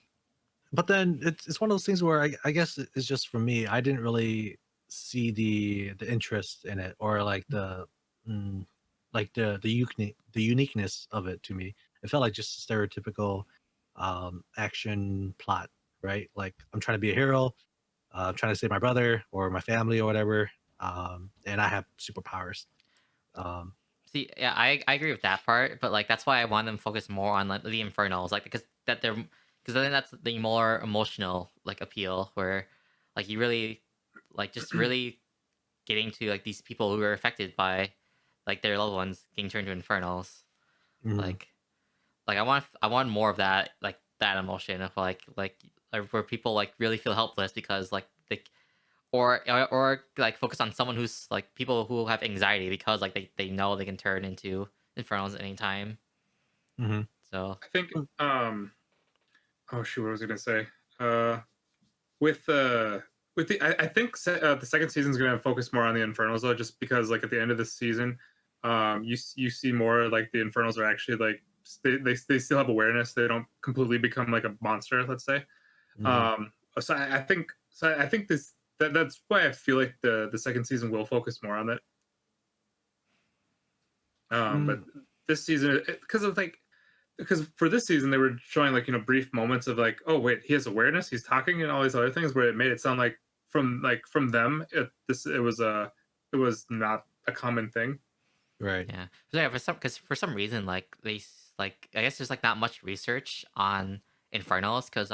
But then it's one of those things where I guess it's just for me. I didn't really see the interest in it, or like the uniqueness of it to me. It felt like just a stereotypical action plot, right? Like I'm trying to be a hero, I'm trying to save my brother or my family or whatever, and I have superpowers. See, yeah, I agree with that part, but like that's why I want them to focus more on like the Infernals, like because then that's the more emotional like appeal, where like you really like just really getting to like these people who are affected by like their loved ones getting turned to Infernals. Mm-hmm. Like I want more of that, like that emotion of like where people like really feel helpless because like they or like focus on someone who's like people who have anxiety because like they know they can turn into Infernals at any time. Mm-hmm. So I think oh shoot, what was I gonna say? With the I think the second season is gonna focus more on the Infernals though, just because like at the end of this season, you see more like the Infernals are actually like they still have awareness. They don't completely become like a monster, let's say. Mm-hmm. So I think that's why I feel like the second season will focus more on it. But this season, because for this season they were showing like brief moments of like, oh wait, he has awareness, he's talking, and all these other things, where it made it sound like from them it was not a common thing. Right. Yeah. So yeah, for some reason like they like I guess there's like not much research on Infernals because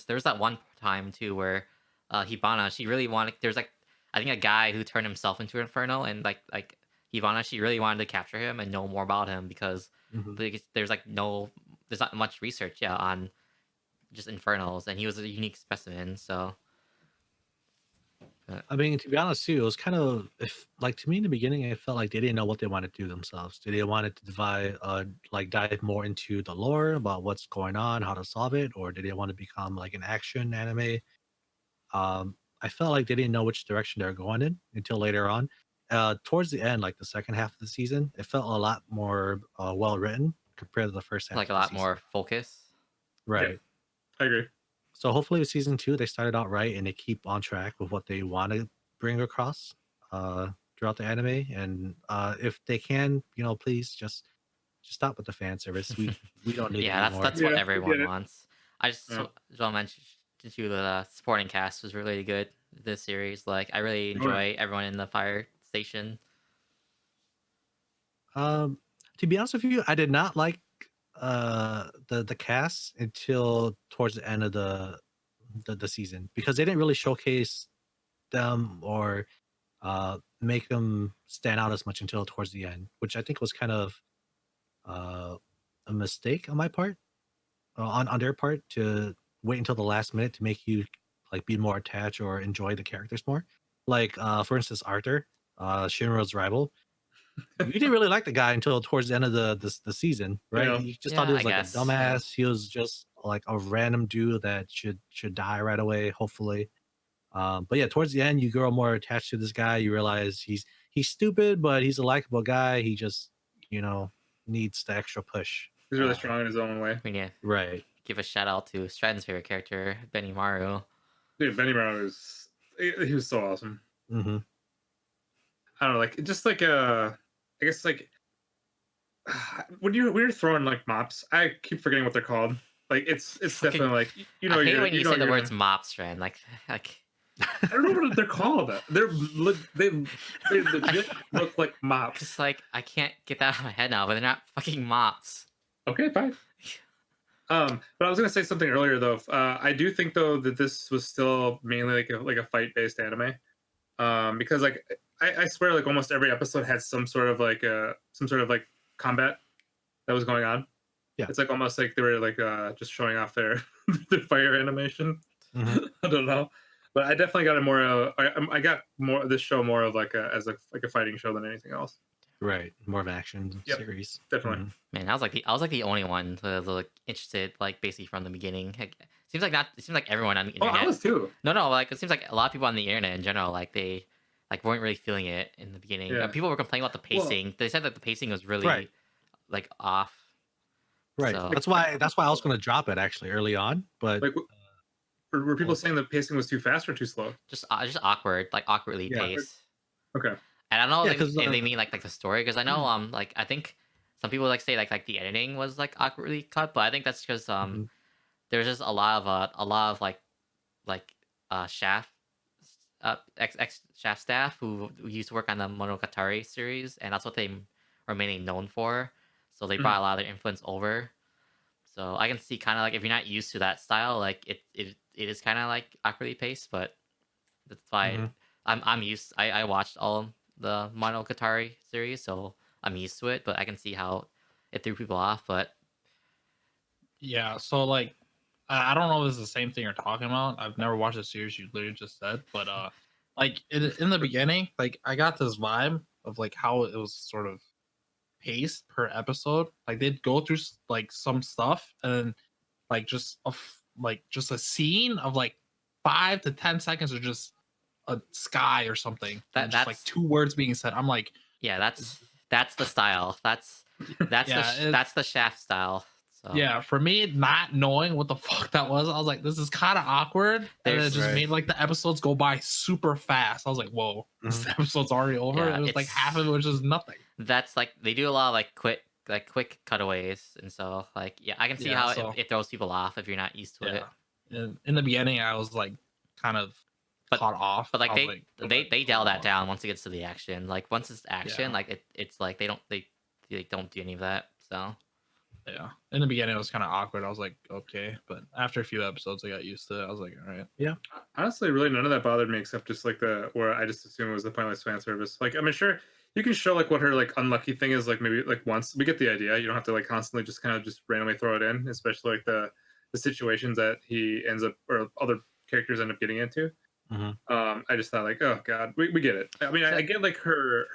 there was that one time too where Hibana, she really wanted, there's like I think a guy who turned himself into Infernal, and like Hibana, she really wanted to capture him and know more about him because there's not much research on just Infernals, and he was a unique specimen. So I mean, to be honest too, it was kind of to me in the beginning, it felt like they didn't know what they wanted to do themselves. Did they wanted to dive more into the lore about what's going on, how to solve it, or did they want to become like an action anime? I felt like they didn't know which direction they were going in until later on. Towards the end, like the second half of the season, it felt a lot more well written compared to the first half. Like a of the lot season. more focus. Right. Yeah, I agree. So hopefully with season 2, they started out right and they keep on track with what they want to bring across throughout the anime. And if they can, please just stop with the fan service. We don't need it anymore. That's what Yeah, everyone wants. I just Yeah. want to mention to you the supporting cast was really good this series. Like I really enjoy everyone in the fire station. To be honest with you, I did not like the cast until towards the end of the season because they didn't really showcase them or make them stand out as much until towards the end, which I think was kind of a mistake on my part, on their part, to wait until the last minute to make you like be more attached or enjoy the characters more. Like for instance, Arthur, Shinra's rival. You didn't really like the guy until towards the end of the season, right? Yeah. You just thought he was I like guess, a dumbass. He was just like a random dude that should die right away, hopefully. But yeah, towards the end, you grow more attached to this guy. You realize he's stupid, but he's a likable guy. He just needs the extra push. He's really strong in his own way. I mean, yeah, Right. give a shout out to Stratton's favorite character, Benimaru. Dude, Benimaru he was so awesome. Mm-hmm. I don't know, like just like I guess like when you're throwing like mops, I keep forgetting what they're called. Like it's Fucking- definitely like I hate when you say the words gonna- mops, Strand. Like I don't know what they're called. They legit look like mops. just like I can't get that out of my head now, but they're not fucking mops. Okay, fine. But I was gonna say something earlier though. I do think though that this was still mainly like a fight based anime. Because like I swear like almost every episode had some sort of like combat that was going on. Yeah. It's like almost like they were like just showing off their their fire animation. Mhm. I don't know. But I definitely got a more I got more this show more of like a fighting show than anything else. Right. More of an action Yep. series. Definitely. Mhm. Man, I was like the only one to like interested, like basically from the beginning. Like, it seems like everyone on the Oh, internet. I was too. No, like it seems like a lot of people on the internet in general, like they like weren't really feeling it in the beginning. Yeah. People were complaining about the pacing. They said that the pacing was really Right. like off. Right. So- That's why I was going to drop it actually early on, but Like were people saying the pacing was too fast or too slow? Just awkward, like awkwardly Yeah. paced. Okay. And I don't know Yeah, if 'cause, they mean like the story, because I know like I think some people like say like the editing was like awkwardly cut, but I think that's because Mhm. there's just a lot of like Shaft ex Shaft staff who used to work on the Monogatari series, and that's what they are mainly known for. So they brought a lot of their influence over. So I can see kind of like if you're not used to that style, like it is kind of like awkwardly paced, but that's why Mhm. I'm used. I watched all the Monogatari series, so I'm used to it. But I can see how it threw people off. But Yeah, so like I don't know if it's the same thing you're talking about. I've never watched the series you literally just said, but like in the beginning, like I got this vibe of like how it was sort of paced per episode. Like they'd go through like some stuff and then like just a scene of like 5 to 10 seconds or just a sky or something. And just like that's- 2 words being said. I'm like, yeah, that's the style. That's Yeah, that's the Shaft style. So. yeah, for me, not knowing what the fuck that was, I was like, this is kind of awkward. And then it There's- just Right. made like the episodes go by super fast. I was like, whoa, this episode's already over. Yeah, It was like it's- half of it was just nothing. That's like they do a lot of like quick cutaways, and so like yeah, I can see Yeah, how so- it throws people off if you're not used to it. Yeah. In the beginning, I was like kind of But- caught off. But like I was they dial that down once it gets to the action. Like once it's action, Yeah. like it's like they don't do any of that. So Yeah. In the beginning, it was kind of awkward. I was like, okay. But after a few episodes, I got used to it. I was like, all right. Honestly, really none of that bothered me except just like where I just assumed it was the pointless fan service. Like, I mean, sure, you can show like what her like unlucky thing is, like maybe like once we get the idea. You don't have to like constantly just kind of just randomly throw it in, especially like the situations that he ends up or other characters end up getting into. I just thought like, oh god, we get it. I mean, I get like her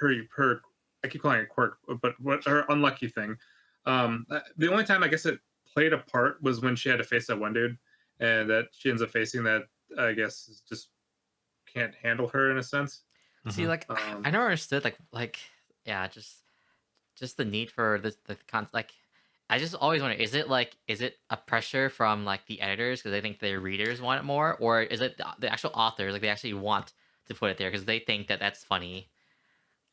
I keep calling it quirk, but what her unlucky thing. The only time I guess it played a part was when she had to face that one dude, and that she ends up facing that I guess just can't handle her in a sense. See, like I never understood yeah, just the need for like I just always wonder, is it a pressure from like the editors because they think their readers want it more, or is it the actual authors, like they actually want to put it there because they think that that's funny?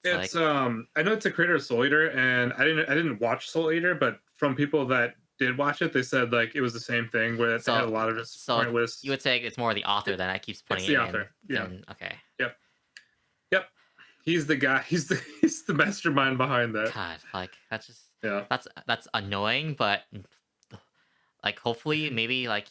It's I know it's a creator of Soul Eater, and I didn't watch Soul Eater, but from people that did watch it, they said like it was the same thing where they had a lot of just pointless. You would say it's more the author that keeps putting it's the author. Yeah. Okay. Yep. He's the guy. He's the mastermind behind that. God, like that's just yeah. That's annoying, but like hopefully maybe like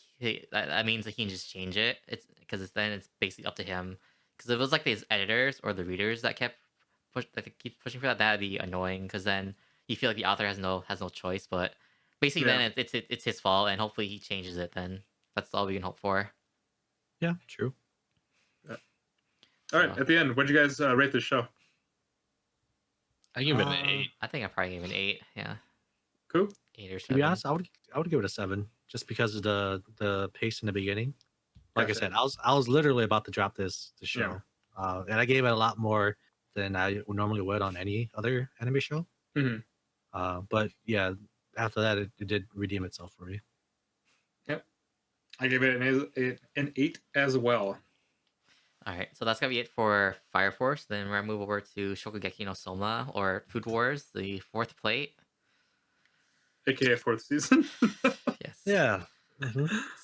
that means that he can just change it. It's because then it's basically up to him. Because if it was like these editors or the readers that keep pushing for that, that'd be annoying. Because then you feel like the author has no choice. But basically, then it's his fault, and hopefully he changes it. Then that's all we can hope for. Yeah, true. All right, at the end, what'd you guys rate this show? I give it an 8. I think I probably give it an 8. Yeah. Cool. 8 or 7. To be honest, I would give it a 7 just because of the pace in the beginning. Like Gotcha. I said, I was literally about to drop this show, and I gave it a lot more than I normally would on any other anime show. But yeah, after that, it did redeem itself for me. Yep, I gave it an 8 as well. All right, so that's gonna be it for Fire Force. Then we're gonna move over to Shokugeki no Souma, or Food Wars, the 4th plate, aka 4th season. Yes. Yeah.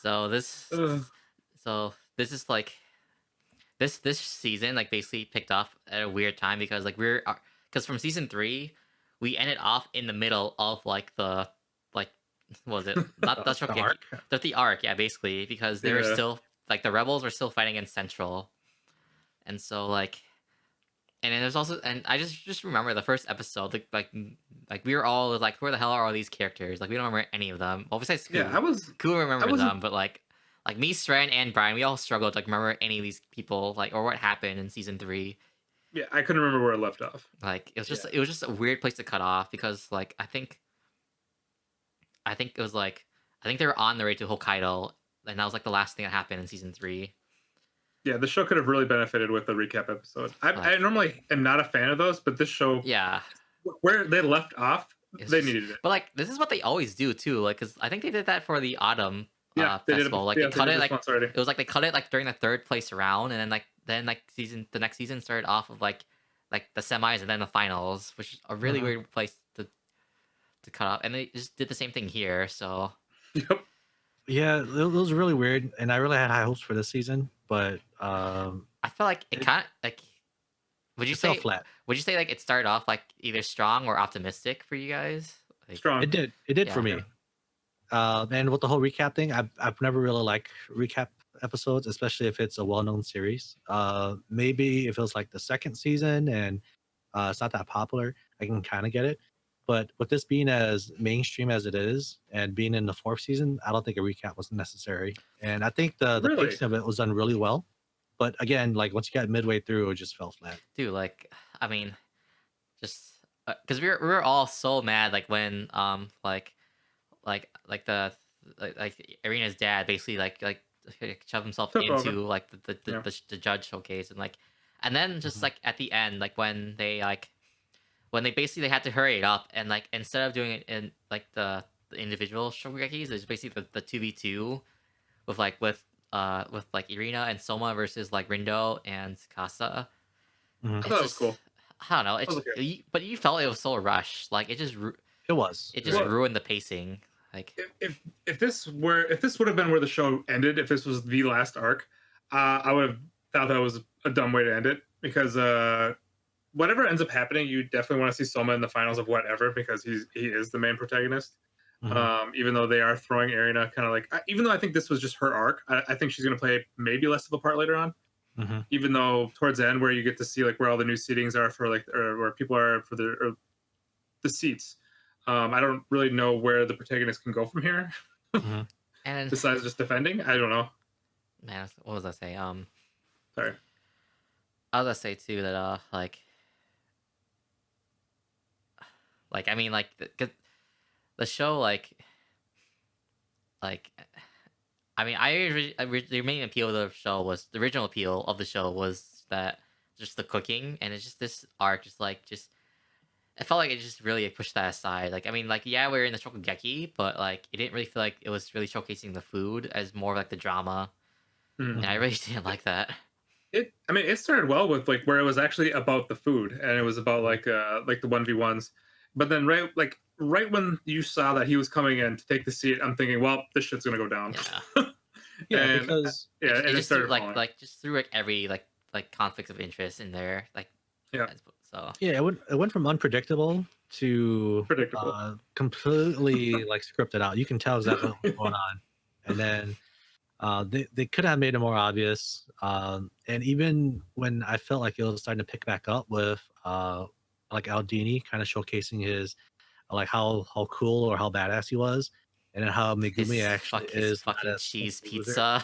So this is like this season like basically picked off at a weird time because like because from season 3 we ended off in the middle of like the what was it not the Shokugeki, the arc, yeah, basically, because they were still like the rebels were still fighting in Central. And so like, and then there's also, and I just remember the first episode, like we were all like, where the hell are all these characters? Like we don't remember any of them. Well, besides Ku, Ku remember them, but like me, Stren, and Brian, we all struggled to like remember any of these people, like, or what happened in season 3. Yeah, I couldn't remember where it left off. Like it was just a weird place to cut off because like I think it was like I think they were on their way to Hokkaido, and that was like the last thing that happened in season 3. Yeah, the show could have really benefited with the recap episode. I normally am not a fan of those, but this show, where they left off, they needed it. But like, this is what they always do too. Like, because I think they did that for the autumn festival. Like, they cut it like it was like they cut it like during the 3rd place round, and then the next season started off of like the semis and then the finals, which is a really weird place to cut off. And they just did the same thing here. So. Yep. Yeah, it was really weird, and I really had high hopes for this season, but I feel like it kind of like. Would you say flat? Would you say like it started off like either strong or optimistic for you guys? Like, strong. It did for me. And with the whole recap thing, I've never really liked recap episodes, especially if it's a well-known series. Maybe if it was like the 2nd season and it's not that popular, I can kind of get it. But with this being as mainstream as it is and being in the 4th season, I don't think a recap was necessary. And I think the pacing of it was done really well. But again, like once you got midway through, it just fell flat. Dude, like, I mean, just because we were all so mad, like when like Irina's dad basically like shoved himself into like the judge showcase, and then just like at the end, like when they basically had to hurry it up, and like instead of doing it in like the individual Shokugekis, it's basically the 2v2 with Irina and Souma versus like Rindo and Kasa. I thought it was cool. I don't know. But you felt it was so rushed. Like it just ruined the pacing. Like if this would have been where the show ended, if this was the last arc, I would have thought that was a dumb way to end it, because whatever ends up happening, you definitely want to see Souma in the finals of whatever, because he is the main protagonist. Even though they are throwing Irina kind of like, even though I think this was just her arc, I think she's going to play maybe less of a part later on. Even though towards the end, where you get to see like where all the new seatings are for like, or where people are for the seats. I don't really know where the protagonist can go from here. And besides just defending, I don't know. Man, what was I say? Sorry. I was gonna say too that I mean like the show like I mean the main appeal of the show was the original appeal of the show was that just the cooking, and it's just this arc just it felt like it just really pushed that aside. Like I mean like yeah, we're in the Shokugeki, but like it didn't really feel like it was really showcasing the food as more of like the drama. And I really didn't like that. It started well with like where it was actually about the food, and it was about like the 1v1s. But then right when you saw that he was coming in to take the seat, I'm thinking, well, this shit's gonna go down. Yeah, because it just started threw, just threw like every like conflicts of interest in there. Like so yeah, it went from unpredictable to predictable, completely like scripted out. You can tell exactly what's going on, and then they could have made it more obvious. And even when I felt like it was starting to pick back up with like Aldini kind of showcasing his like how cool or how badass he was, and then how Megumi actually is fucking cheese pizza.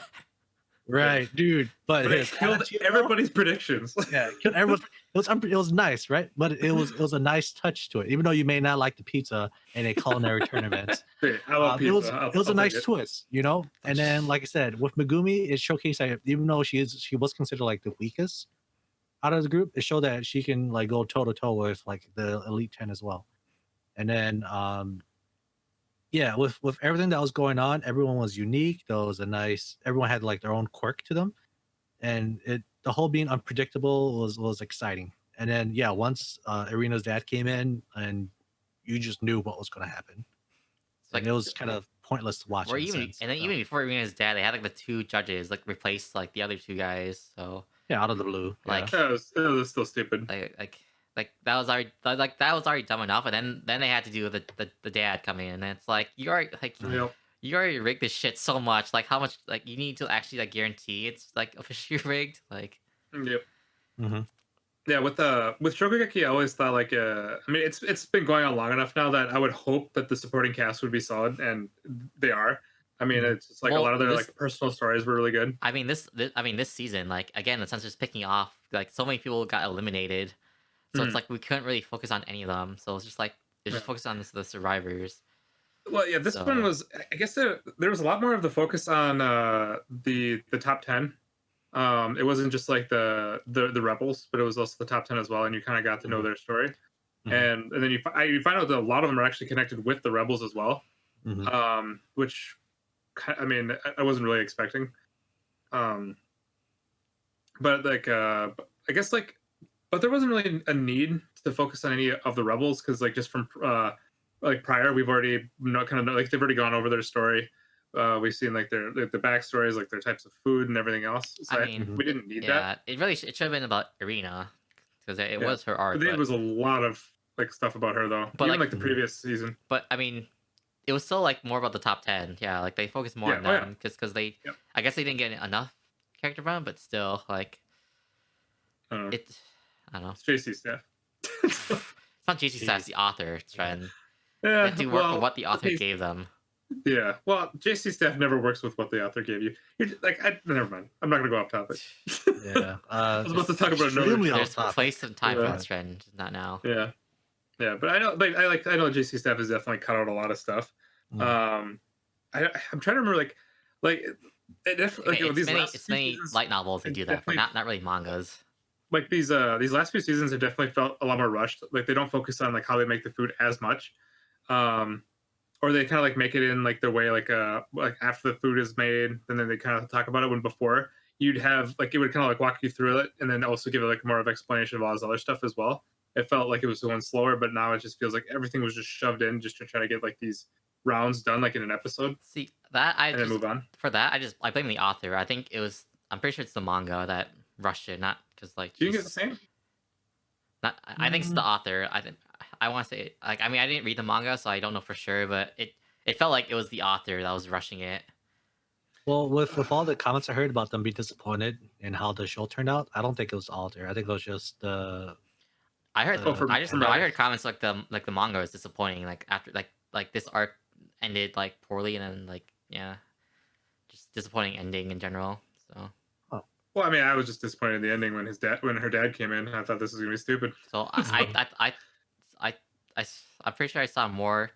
Right, dude. But it killed everybody's predictions. Yeah, it killed everyone. It was nice, right? But it was a nice touch to it, even though you may not like the pizza in a culinary tournament. I love pizza. It was a nice twist, you know. And then, like I said, with Megumi, it showcased that even though she was considered like the weakest out of the group, it showed that she can like go toe to toe with like the Elite 10 as well. And then yeah, with everything that was going on, everyone was unique. Everyone had like their own quirk to them, and the whole being unpredictable was exciting. And then yeah, once Irina's dad came in, and you just knew what was going to happen. Like it was kind of pointless to watch. Even before Irina's dad, they had like the two judges like replace like the other two guys. So yeah, out of the blue. Like it was still stupid. Like that was already dumb enough, and then they had to do the dad coming in, and it's like you already rigged this shit so much. Like how much like you need to actually like guarantee it's like officially rigged. Like yep. Yeah, with Shokugeki, I always thought like I mean it's been going on long enough now that I would hope that the supporting cast would be solid, and they are. I mean, it's just like a lot of their like personal stories were really good. I mean this season, like again, the censor's picking off. Like so many people got eliminated. So it's like we couldn't really focus on any of them. So it's just like just focus on the survivors. Well, yeah, this one was. I guess there was a lot more of the focus on the top 10. It wasn't just like the rebels, but it was also the top 10 as well, and you kind of got to know their story. And then you find out that a lot of them are actually connected with the rebels as well, which I mean I wasn't really expecting. But like I guess like. But there wasn't really a need to focus on any of the rebels because, like, just from like prior, we've already like they've already gone over their story. We've seen like their the backstories, like their types of food and everything else. So I mean, we didn't need that. It should have been about Irina because it was her arc. But there was a lot of like stuff about her though, but even like the previous season. But I mean, it was still like more about the top 10. Yeah, like they focused more on them because they, I guess they didn't get enough character from, but still like I don't know. It's JC Staff. It's not JC Staff, it's the author, Trent. Yeah, they have to work with what the author gave them. Yeah, well, JC Staff never works with what the author gave you. Never mind. I'm not gonna go off topic. Yeah, I was about to talk about another. There's place and time for this trend, not now. Yeah, but I know, like, I know JC Staff has definitely cut out a lot of stuff. I'm trying to remember, like it's many light novels that do that, but not really mangas. Like these last few seasons have definitely felt a lot more rushed. Like they don't focus on like how they make the food as much, or they kind of like make it in like their way, like after the food is made, and then they kind of talk about it. When before you'd have like it would kind of like walk you through it, and then also give it like more of explanation of all this other stuff as well. It felt like it was going slower, but now it just feels like everything was just shoved in just to try to get like these rounds done like in an episode. See that and then move on. For that, I blame the author. I think I'm pretty sure it's the manga that rushed it, not because like. Do you think it's the same? I think it's the author. I want to say like I mean I didn't read the manga, so I don't know for sure, but it felt like it was the author that was rushing it. Well, with all the comments I heard about them being disappointed in how the show turned out, I don't think it was the author. I think it was just the. I heard I heard comments like the manga was disappointing. Like after like this arc ended like poorly, and then like just disappointing ending in general. So. Well, I mean, I was just disappointed in the ending when her dad came in. I thought this was gonna be stupid. So I'm pretty sure I saw more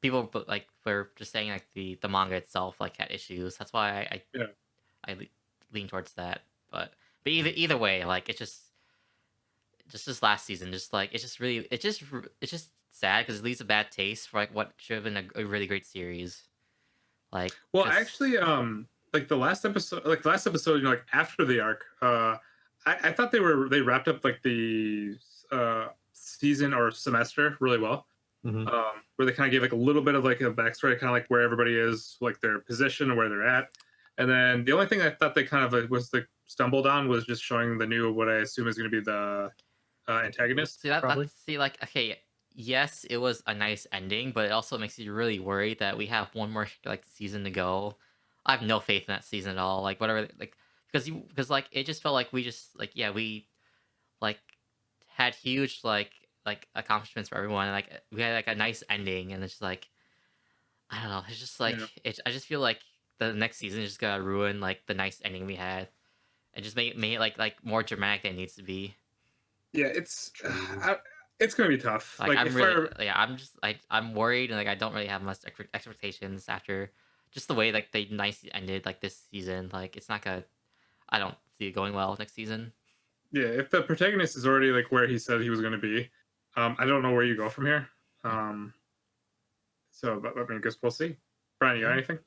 people, but like were just saying like the manga itself like had issues. That's why I lean towards that. But either way, like it's just this last season, just like it's just sad because it leaves a bad taste for like what should have been a really great series. Like, well, actually, like the last episode, you know, like after the arc, I thought they wrapped up like the season or semester really well. Mm-hmm. Where they kind of gave like a little bit of like a backstory, kind of like where everybody is, like their position and where they're at. And then the only thing I thought they kind of was like stumbled on was just showing the new, what I assume is going to be the antagonist. See like okay, yes, it was a nice ending, but it also makes you really worried that we have one more like season to go. I have no faith in that season at all. Like whatever, like because like it just felt like we just like we like had huge like accomplishments for everyone. And, like we had like a nice ending, and it's just like I don't know. It's just like I just feel like the next season is just gonna ruin like the nice ending we had, and just make it like more dramatic than it needs to be. Yeah, it's gonna be tough. Like I'm really, I'm worried, and like I don't really have much expectations after just the way like they nicely ended like this season. Like it's not gonna. I don't see it going well next season. Yeah, if the protagonist is already like where he said he was gonna be, I don't know where you go from here. So, but I mean, I guess we'll see. Brian, you got anything?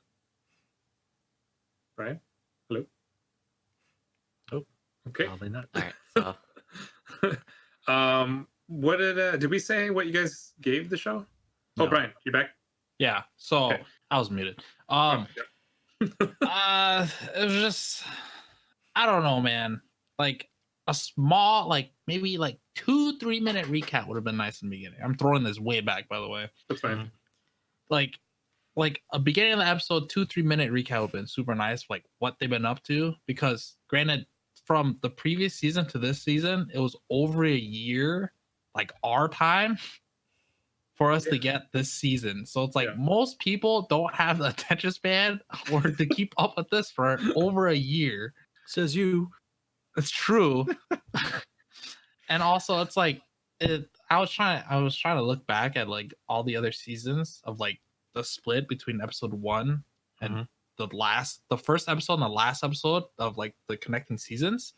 Brian, hello. Oh, okay. Probably not. All right. So, what did we say? What you guys gave the show? No. Oh, Brian, you back? Yeah. So Okay. I was muted. Yeah. It was just, I don't know, man. Like a small, like maybe like 2-3 minute recap would have been nice in the beginning. I'm throwing this way back, by the way. That's fine. Like a beginning of the episode, 2-3 minute recap would have been super nice, like what they've been up to. Because granted, from the previous season to this season, it was over a year, like our time, for us to get this season. So it's like most people don't have the attention span or to keep up with this for over a year. Says you. It's true. And also it's like I was trying to look back at like all the other seasons of like the split between episode 1 and the first episode and the last episode of like the connecting seasons.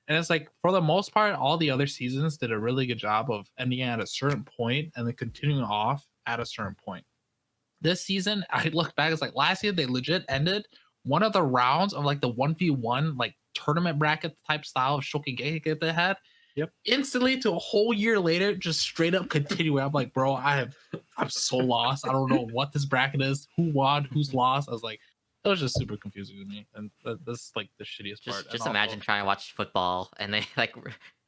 And it's like for the most part, all the other seasons did a really good job of ending at a certain point and then continuing off at a certain point. This season, I look back, it's like last year they legit ended one of the rounds of like the 1v1 like tournament bracket type style of Shokugeki that they had. Yep. Instantly to a whole year later, just straight up continuing. I'm like, bro, I'm so lost. I don't know what this bracket is, who won, who's lost. I was like, it was just super confusing to me, and that's like the shittiest part. Just imagine trying to watch football, and they like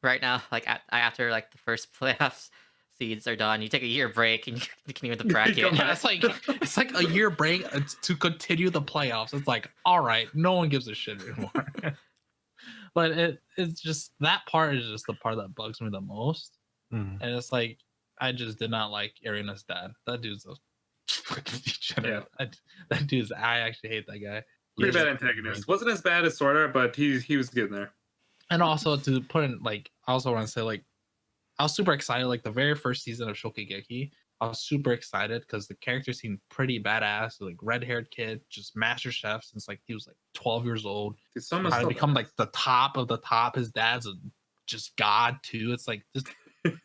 right now, like after like the first playoffs seeds are done, you take a year break and you continue with the bracket. Yeah, it's like a year break to continue the playoffs. It's like, all right, no one gives a shit anymore. But it's just that part is just the part that bugs me the most, and it's like I just did not like Arena's dad. That dude's a fucking degenerate. Yeah. I actually hate that guy. Pretty bad antagonist. Wasn't as bad as Sora, but he was getting there. And also to put in like, I also want to say like, I was super excited. Like the very first season of Shokugeki, I was super excited because the character seemed pretty badass. Like red-haired kid, just master chef since like he was like 12 years old. How to become like the top of the top. His dad's just god too. It's like just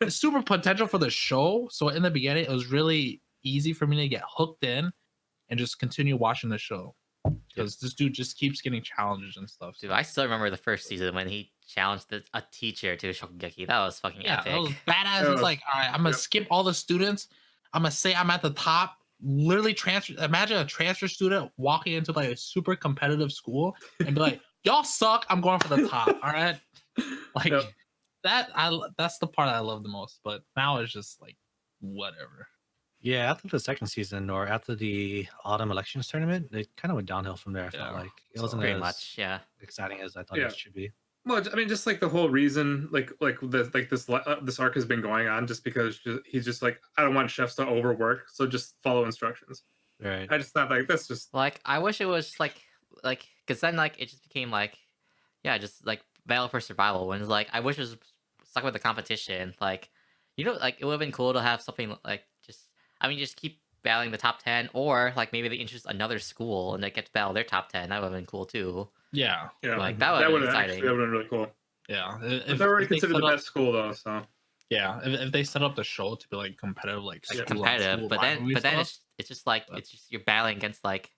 it's super potential for the show. So in the beginning, it was really easy for me to get hooked in and just continue watching the show because this dude just keeps getting challenges and stuff. Dude, I still remember the first season when he challenged a teacher to a Shokugeki. That was fucking epic. That was badass. It's like, all right, I'm gonna skip all the students. I'm gonna say I'm at the top. Literally transfer. Imagine a transfer student walking into like a super competitive school and be like, "Y'all suck. I'm going for the top." All right, like that's the part I love the most. But now it's just like whatever. Yeah, after the second season or after the autumn elections tournament, it kind of went downhill from there. I felt like it wasn't very as much exciting as I thought it should be. Well, I mean, just like the whole reason, this arc has been going on, just because he's just like, I don't want chefs to overwork, so just follow instructions. Right. I just thought like that's just like I wish it was like because then like it just became like just like battle for survival. When it's like I wish it was stuck with the competition. Like like it would have been cool to have something like just keep battling the top 10, or like maybe they introduce another school and they get to battle their top 10. That would have been cool too. Yeah, like that would have been exciting. That would have been really cool. Yeah, if they're already considered the best school though, so yeah, if they set up the show to be like competitive, like competitive, but then it's just like it's just you're battling against like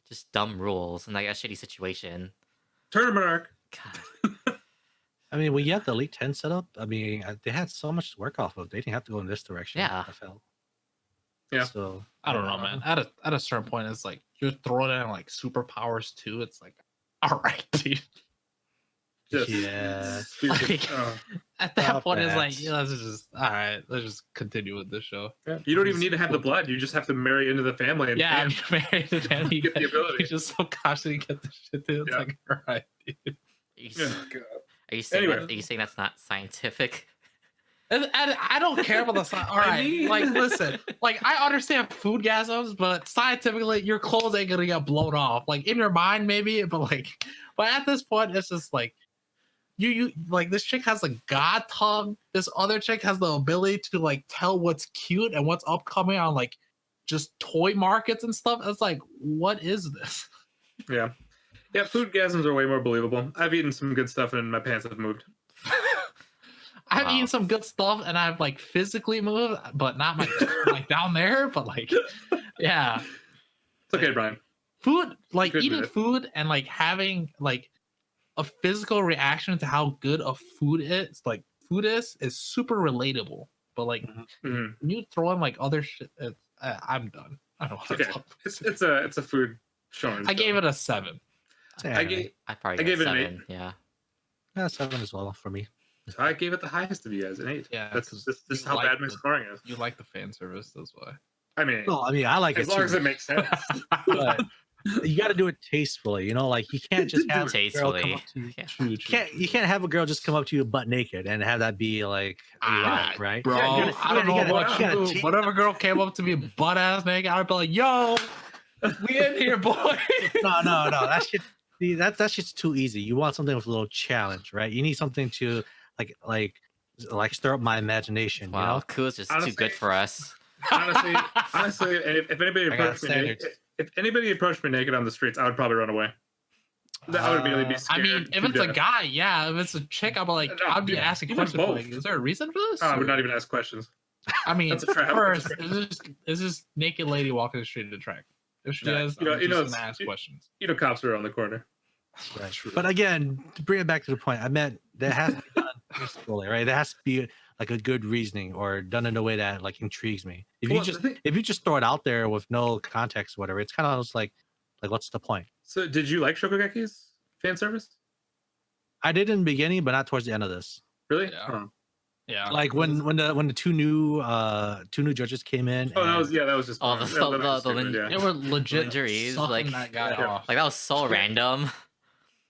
just dumb rules and like a shitty situation. Tournament arc. God. I mean, when you have the Elite 10 set up, I mean, they had so much to work off of. They didn't have to go in this direction. Yeah. I felt. Yeah. So I don't know, man. At a certain point, it's like you're throwing in like superpowers too. It's like, all right, dude. Like, at that point, it's like, let's just all right. Let's just continue with this show. Yeah. You don't even need to have the blood. You just have to marry into the family. And yeah, you marry the family. You get the ability. You just so confident you get the shit, dude. It's like, all right, dude. Are you saying that's not scientific? And I don't care about the science. All right, like listen, like I understand foodgasms, but scientifically, your clothes ain't gonna get blown off. Like in your mind, maybe, but at this point, it's just like you like this chick has a god tongue. This other chick has the ability to like tell what's cute and what's upcoming on like just toy markets and stuff. It's like, what is this? Yeah. Foodgasms are way more believable. I've eaten some good stuff and my pants have moved. I've eaten some good stuff and I've like physically moved, but not my like down there. But like, yeah, it's okay, Brian. Food, like eating food and like having like a physical reaction to how good a food is, is super relatable. But like, you throw in like other shit, I'm done. I don't want to talk. It's a food show. I gave it a 7. I gave it 7. An 8. Yeah, 7 as well for me. So I gave it the highest of you guys, an 8. Yeah, this is how bad my scoring is. You like the fan service, that's why. I mean, I like as long as it makes sense. But you got to do it tastefully, like you can't just have a girl come up to you. You can't have a girl just come up to you butt naked and have that be like right, bro. I don't know whatever girl came up to me butt ass naked, I'd be like, yo, we in here, boy. No. That's just too easy. You want something with a little challenge, right? You need something to like stir up my imagination. Wow, Cool's just too good for us. Honestly, if anybody approached me naked on the streets, I would probably run away. I would immediately be scared. I mean, if it's a guy, yeah. If it's a chick, I'd be asking questions. Like, is there a reason for this? I would not even ask questions. I mean, first, is this naked lady walking the street attractive? If she has, gonna ask questions. Cops are on the corner. Right. But again, to bring it back to the point, I meant that has to be done peacefully, right? There has to be like a good reasoning or done in a way that like intrigues me. If you just throw it out there with no context, or whatever, it's kind of just like what's the point? So, did you like Shokugeki's fan service? I did in the beginning, but not towards the end of this. Really? Yeah. Oh. Yeah. Like when the two new judges came in. Oh, that was just. Oh, they were legit injuries. Like that guy off. Like that was so random.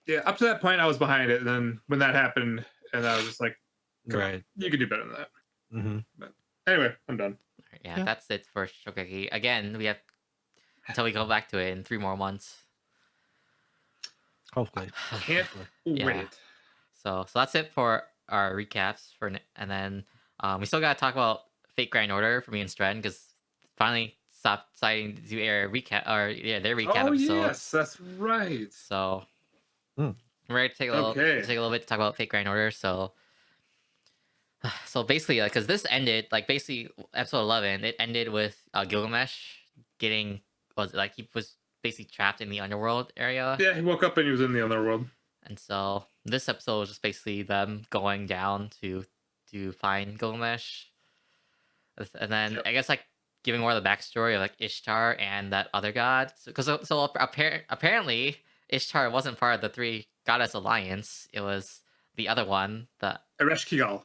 Yeah, up to that point, I was behind it. And then when that happened, and I was just like, right, you could do better than that. Mm-hmm. But anyway, I'm done. Yeah, that's it for Shokugeki. Again, we have until we go back to it in 3 more months. Hopefully. Can't wait. So that's it for our recaps and then we still gotta talk about Fate Grand Order for me and Stren because finally stopped deciding to air recap their recap episode. Yes, that's right. So we're ready to take a little bit to talk about Fate Grand Order. So basically, because this ended basically episode 11, it ended with Gilgamesh he was basically trapped in the Underworld area. Yeah, he woke up and he was in the Underworld. And so this episode was just basically them going down to find Gilgamesh. And then I guess giving more of the backstory of Ishtar and that other god. So apparently Ishtar wasn't part of the 3 goddess alliance. It was the other one, the Ereshkigal.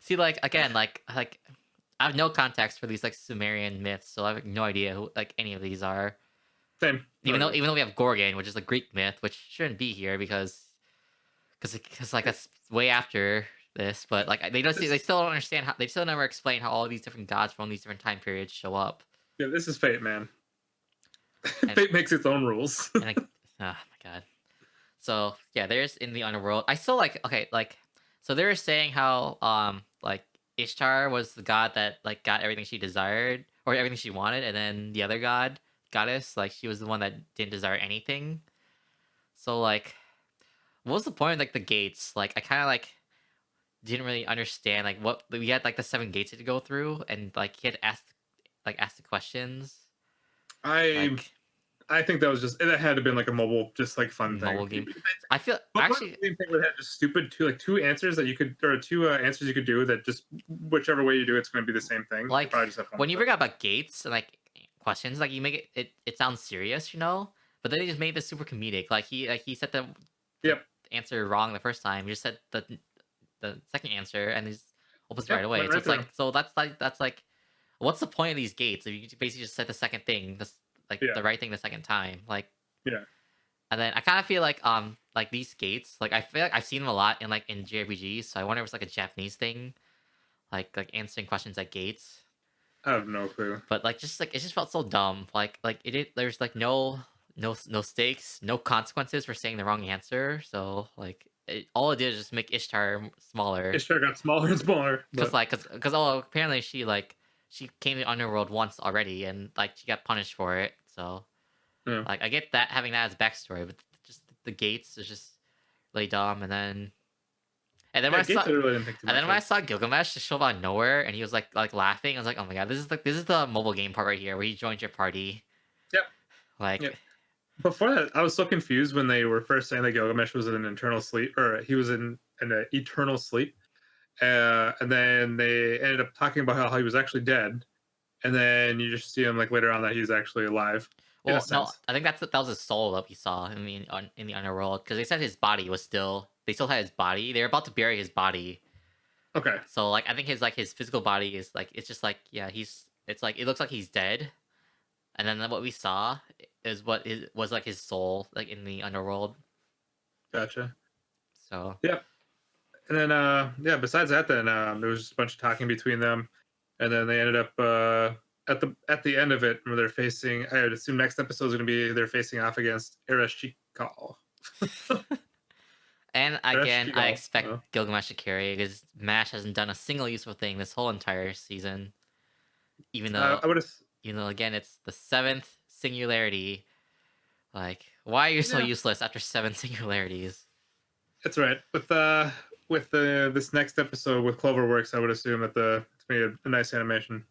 See, again, I have no context for these Sumerian myths, so I have no idea who any of these are. Same. Even though we have Gorgon, which is a Greek myth, which shouldn't be here because that's way after this. But they still don't understand how, they still never explain how all these different gods from these different time periods show up. Yeah, this is Fate, man. Fate makes its own rules. Oh my god. So yeah, there's in the Underworld. I still like okay, like so they were saying how like Ishtar was the god that like got everything she desired or everything she wanted, and then the other goddess, like she was the one that didn't desire anything. So like, what was the point of like the gates? Like I kind of like didn't really understand like what we had like the 7 gates to go through, and like he had asked the questions. I think that was just it had to have been like a mobile, just like fun mobile thing. game. I feel but actually the same thing would have just stupid two answers that you could or two answers you could do that just whichever way you do it's going to be the same thing. like probably just have fun when you with bring up like gates and like questions, like you make it sounds serious, you know, but then they just made this super comedic. Like he said the answer wrong the first time. He just said the second answer and he's opens right away. So it's like that's like what's the point of these gates if you basically just said the second thing, the right thing the second time, like And then I kind of feel like these gates, like I feel like I've seen them a lot in JRPGs, so I wonder if it's like a Japanese thing, like answering questions at gates. I have no clue. But like it just felt so dumb. There's like no stakes, no consequences for saying the wrong answer. So like all it did is just make Ishtar smaller. Ishtar got smaller and smaller. Because apparently she came to Underworld once already and like she got punished for it. So like I get that having that as backstory, but just the gates is just really dumb. And then when I saw Gilgamesh just show up out of nowhere and he was like laughing, I was like, oh my god, this is the mobile game part right here where he joins your party. Yep. Before that, I was so confused when they were first saying that Gilgamesh was in an eternal sleep, or he was in an eternal sleep, and then they ended up talking about how he was actually dead, and then you just see him like later on that he's actually alive. Well, no, I think that was his soul that we saw in the Underworld, because they said his body was they still had his body. They were about to bury his body. Okay. So like I think his physical body is like it's just like it's like it looks like he's dead, and then what we saw is was like his soul like in the Underworld. Gotcha. So yep. And then besides that, then there was just a bunch of talking between them, and then they ended up at the end of it where they're facing. I would assume next episode is going to be they're facing off against Ereshkigal. And again, I expect Gilgamesh to carry because Mash hasn't done a single useful thing this whole entire season. Even though again it's the 7th singularity. Like, why are you so useless after 7 singularities? That's right. With this next episode with Cloverworks, I would assume that it's gonna be a nice animation,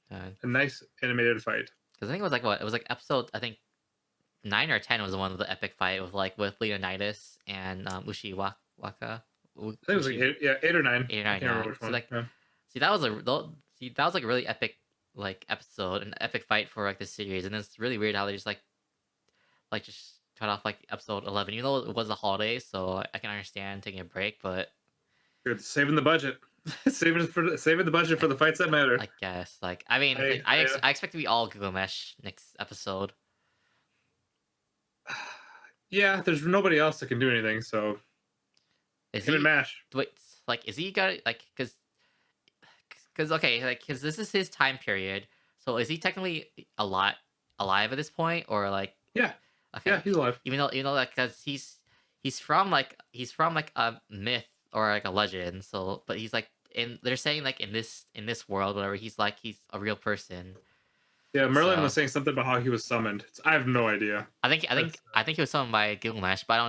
a nice animated fight. Because I think it was it was like episode 9 or 10 was one of the epic fight with Leonidas and Ushiwaka. I think it was 8 or 9. 8 or 9. I can't remember which one. See, that was like a really epic episode, an epic fight for this series, and it's really weird how they just just cut off episode 11, even though it was the holidays, so I can understand taking a break, but you're saving the budget. saving the budget for the fights that matter. I guess. I expect to be all Gilgamesh next episode. Yeah, there's nobody else that can do anything, so is him and Mash. Wait, is he got because this is his time period, so is he technically alive at this point, or yeah, okay, yeah, he's alive, even though because he's from a myth or a legend, so but he's they're saying in this world, whatever, he's a real person. Yeah, Merlin was saying something about how he was summoned. I have no idea. I think he was summoned by Gilgamesh, but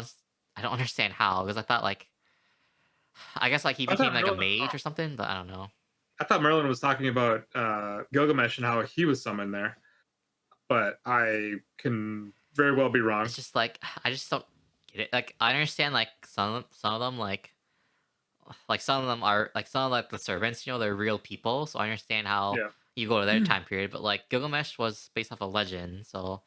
I don't understand how, because I thought I guess he became a mage or something, but I don't know. I thought Merlin was talking about Gilgamesh and how he was summoned there, but I can very well be wrong. It's just I just don't get it. I understand some of them some of them are some of the servants, they're real people, so I understand how. Yeah. You go to their time period, but Gilgamesh was based off a legend, so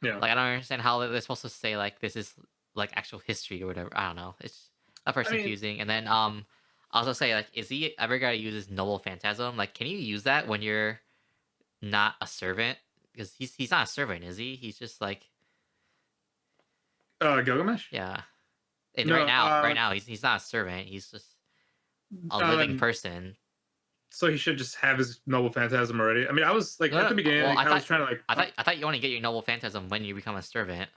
I don't understand how they're supposed to say this is actual history or whatever. I don't know. It's that part's confusing. And then I also say is he ever gonna use his noble phantasm? Can you use that when you're not a servant? Because he's not a servant, is he? He's just Gilgamesh. Yeah. And right now he's not a servant. He's just a living person. So he should just have his noble phantasm already. I mean, I was at the beginning, I was trying to I thought you only get your noble phantasm when you become a servant.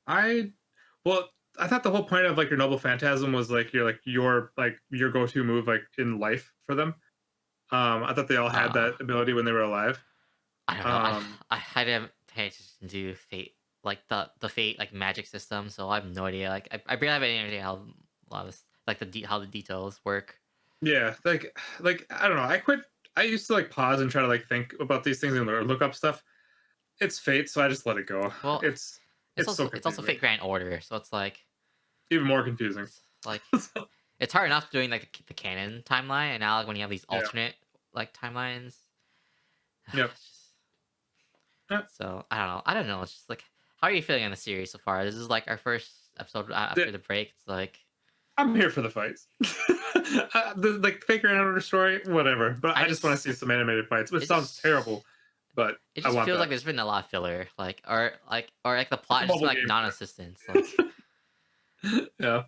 I thought the whole point of like your noble phantasm was like your go-to move like in life for them. I thought they all had that ability when they were alive. I don't know. I didn't pay attention to Fate, like the Fate like magic system, so I have no idea. Like I barely have any idea how a lot of this, like how the details work. Yeah, like I don't know. I used to like pause and try to like think about these things and look up stuff. It's Fate, so I just let it go. Well, it's also Fate Grand Order, so it's like even more confusing. Like it's hard enough doing like the canon timeline, and now like, when you have these alternate like timelines. Yep. So I don't know. It's just like, how are you feeling on the series so far? This is like our first episode after the break. It's like I'm here for the fights. Like fake Grand Order story, whatever. But I just want to see some animated fights, which sounds terrible. But it just feels like there's been a lot of filler, like or the plot is just like non-existent. Like, yeah.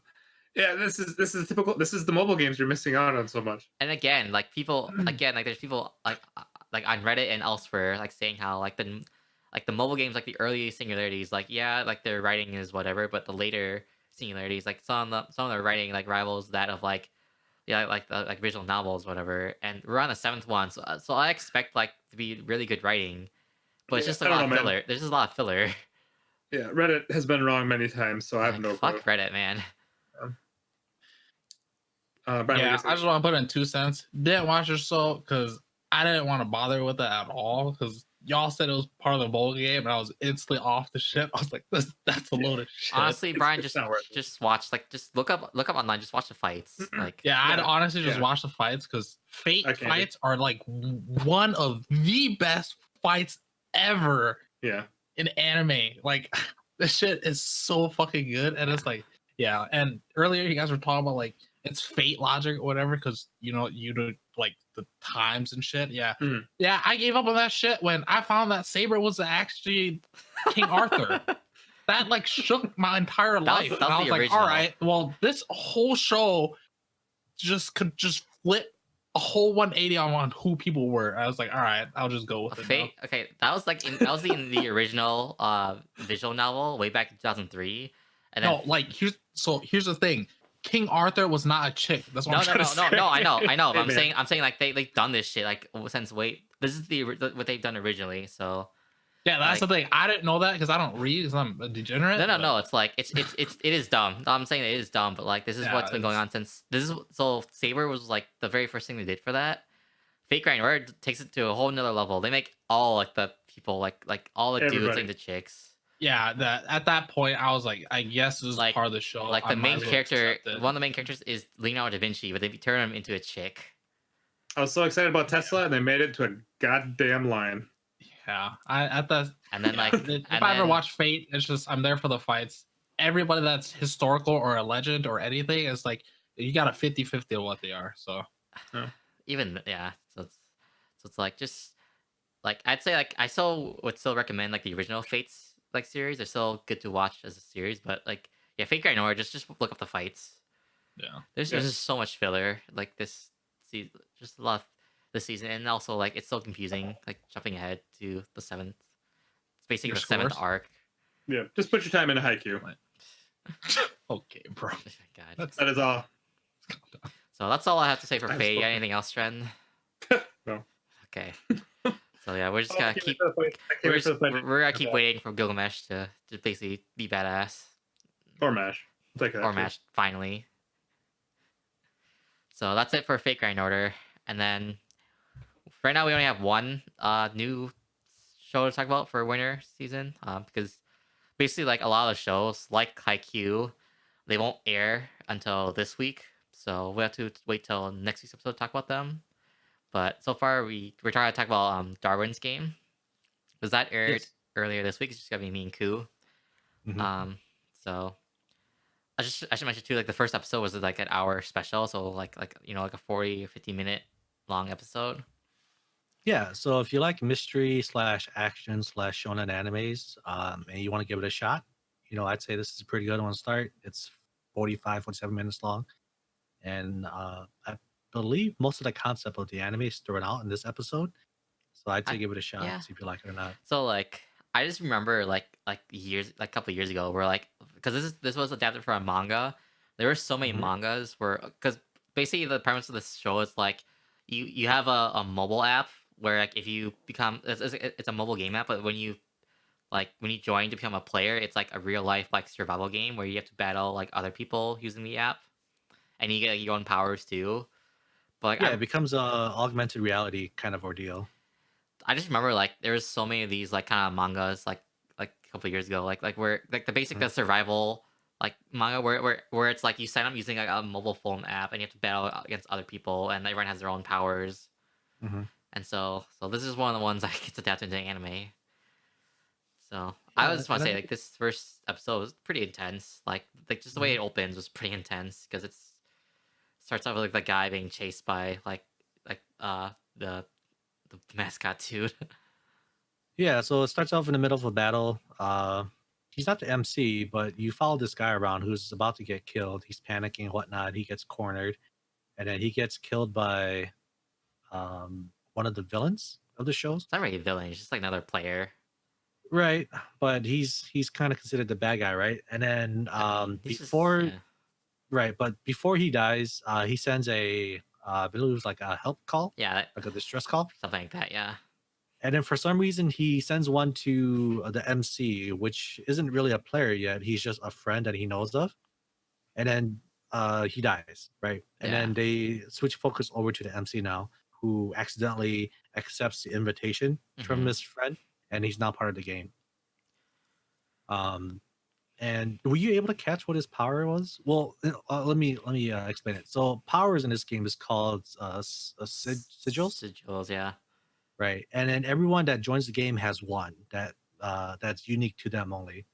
This is typical. This is the mobile games you're missing out on so much. And again, like people, there's people like on Reddit and elsewhere, like saying how like the mobile games, like the early singularities, like like their writing is whatever, but the later singularities, like some of their writing like rivals that of like the visual novels, whatever. And we're on the 7th one, so I expect like to be really good writing, but it's just a lot of filler. Man. There's just a lot of filler. Yeah, Reddit has been wrong many times, so I have no fuck Reddit, man. Brian, I just want to put in 2 cents. Didn't watch your show because I didn't want to bother with it at all because y'all said it was part of the bowl game, and I was instantly off the ship. I was like, that's a load of shit. Honestly, Brian, just watch, like, just look up online, just watch the fights. Like, I'd honestly just watch the fights because Fate fights are like one of the best fights ever. Yeah. In anime, like this shit is so fucking good, and it's like, and earlier you guys were talking about like it's Fate logic or whatever because you know like the times and shit. I gave up on that shit when I found that Saber was actually King Arthur. That like shook my entire life. That was and I was like, original. all right, well, this whole show could flip a whole 180 on who people were. I was like, all right, I'll just go with it. Fate, okay, that was like in the original visual novel way back in 2003. And then, no, like here's the thing. King Arthur was not a chick. That's what I'm trying to say. No, I know. But I'm saying like they've done this shit like since this is what they've done originally. So yeah, that's like, the thing. I didn't know that because I don't read because I'm a degenerate. No. It's like it is dumb. I'm saying it is dumb, but like this is what's been going on since so Saber was like the very first thing they did for that. Fake Grand Order takes it to a whole nother level. They make all like the people like all the dudes and the chicks. Yeah, that at that point I was like, I guess this is like, part of the show. Like the main character, one of the main characters is Leonardo da Vinci, but they turn him into a chick. I was so excited about Tesla, and they made it to a goddamn lion. Yeah, at the and then like if I ever watch Fate, it's just I'm there for the fights. Everybody that's historical or a legend or anything is like you got a 50-50 of what they are. So even so it's like just like I'd say like I would still recommend like the original Fates like series. They're still good to watch as a series, but like Fake Grand Order, just look up the fights. Yeah, there's just so much filler like this season, just a lot of this season, and also like it's so confusing. Like jumping ahead to the 7th, it's basically the 7th arc. Yeah, just put your time into Haikyuu. Okay, bro. God, that is all. So that's all I have to say for Faye. Anything else, Trend? No. Okay. So yeah, we're just gonna we're gonna keep waiting for Gilgamesh to basically be badass. Or Mash. Or Mash, finally. So that's it for Fake Grand Order. And then right now we only have one new show to talk about for winter season. Because basically like a lot of shows like Haikyuu, they won't air until this week. So we have to wait till next week's episode to talk about them. But so far, we're trying to talk about Darwin's game. Was that aired earlier this week? It's just gonna be me and Koo. Mm-hmm. So I should mention too, like the first episode was like an hour special, so like a 40 or 50 minute long episode. Yeah, so if you like mystery / action / shonen animes, and you want to give it a shot, I'd say this is a pretty good one to start. It's 47 minutes long, and I believe most of the concept of the anime is thrown out in this episode, so I'd say give it a shot, see if you like it or not. So like I just remember like years, like a couple years ago, where like because this was adapted from a manga. There were so many Mhm. mangas where because basically the premise of this show is like you have a mobile app where like if you become it's a mobile game app, but when you join to become a player, it's like a real life like survival game where you have to battle like other people using the app, and you get like, your own powers too. But like Yeah, it becomes a augmented reality kind of ordeal. I just remember like there was so many of these like kind of mangas like a couple years ago like where like the basic the survival like manga where it's like you sign up using like a mobile phone app and you have to battle against other people and everyone has their own powers. Mhm. And so this is one of the ones that gets adapted into anime. So I Yeah, just want and to I say think like this first episode was pretty intense. Like just the way it opens was pretty intense because it's starts off with like the guy being chased by like the mascot dude. yeah, so it starts off in the middle of a battle. He's not the MC, but you follow this guy around who's about to get killed. He's panicking and whatnot. He gets cornered, and then he gets killed by one of the villains of the shows. It's not really a villain. He's just like another player. Right, but he's kind of considered the bad guy, right? And then He's just before yeah. right, but before he dies, he sends a I believe it was like a help call, Yeah, like a distress call. something like that. Yeah. And then for some reason he sends one to the MC, which isn't really a player yet. He's just a friend that he knows of. And then he dies, right? And Yeah. then they switch focus over to the MC now, who accidentally accepts the invitation from Mhm. his friend, and he's now part of the game. And were you able to catch what his power was? Well, let me explain it. So powers in this game is called sigils, Sigils, yeah. right? And then everyone that joins the game has one that's unique to them only.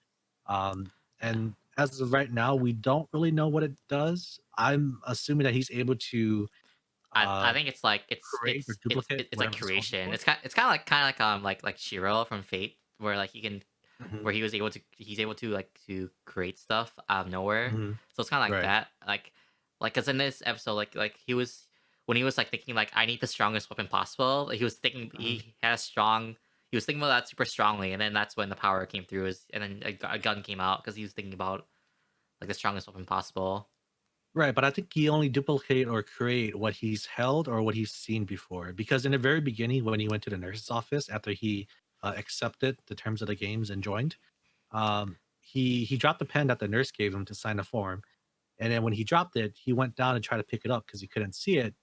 And as of right now, we don't really know what it does. I'm assuming that he's able to I think it's like create or duplicate it's like whatever it's called creation. before. It's kind of like Shiro from Fate, where like he can Mhm, where he's able to like to create stuff out of nowhere. mhm, So it's kind of like right. that, like because in this episode, like he was when he was like thinking like I need the strongest weapon possible. Like, he was thinking Mhm. he had a strong. He was thinking about that super strongly, and then that's when the power came through. And then a gun came out because he was thinking about like the strongest weapon possible. Right, but I think he only duplicate or create what he's held or what he's seen before. Because in the very beginning, when he went to the nurse's office after he accepted the terms of the games and joined, he dropped the pen that the nurse gave him to sign the form. And then when he dropped it, he went down and tried to pick it up because he couldn't see it.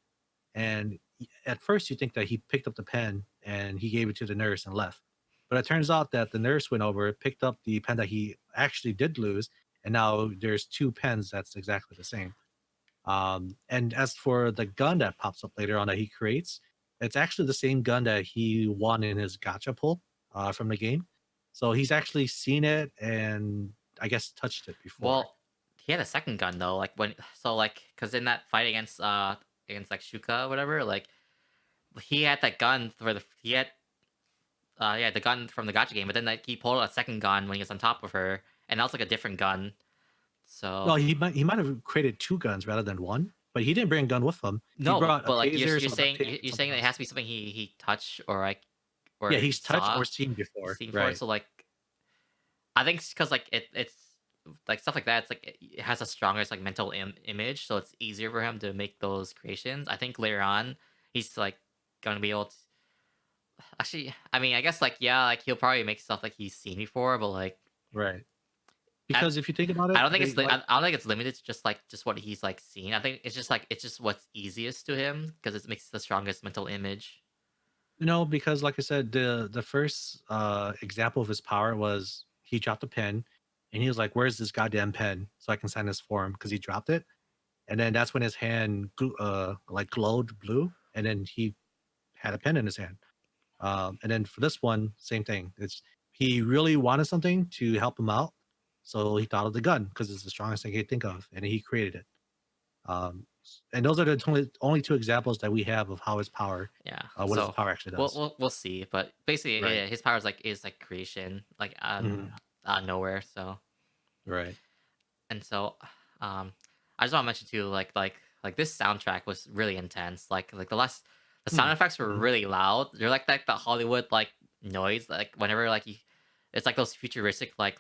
And at first, you think that he picked up the pen and he gave it to the nurse and left. But it turns out that the nurse went over, picked up the pen that he actually did lose, and now there's two pens that's exactly the same. And as for the gun that pops up later on that he creates, it's actually the same gun that he won in his gotcha pull from the game. So he's actually seen it and I guess touched it before. Well, he had a second gun though. Like because in that fight against like Shuka or whatever, like he had that gun for he had the gun from the gotcha game, but then like he pulled out a second gun when he was on top of her, and that was like a different gun. So Well, he might have created two guns rather than one, but he didn't bring a gun with him. He no, brought a but like taser, you're some saying duct tape, you're something saying that it else. has to be something he touched or like or Yeah, he's touched saw or seen before. seen for. Right. So like I think because like it's like stuff like that. It's like it has a strongest like mental image, so it's easier for him to make those creations. I think later on he's like gonna be able to. Actually, I mean, I guess like yeah, like he'll probably make stuff like he's seen before, but like Right. Because if you think about it, I don't think they, like, I don't think it's limited to just what he's like seen. I think it's just what's easiest to him because it makes the strongest mental image. because like I said, the first example of his power was he dropped a pen and he was like, "Where's this goddamn pen so I can sign this form?" Because he dropped it, and then that's when his hand like glowed blue, and then he had a pen in his hand. And then for this one, same thing. It's he really wanted something to help him out, so he thought of the gun because it's the strongest thing he could think of, and he created it. And those are the only two examples that we have of how his power, Yeah. what his So power actually we'll does. we'll see, but basically, Right. yeah, his powers is like creation, like Mhm. out of nowhere. So Right. and so, I just want to mention too, like this soundtrack was really intense. Like the sound Mm. effects were Mhm. really loud. They're like the Hollywood like noise, like whenever like it's like those futuristic like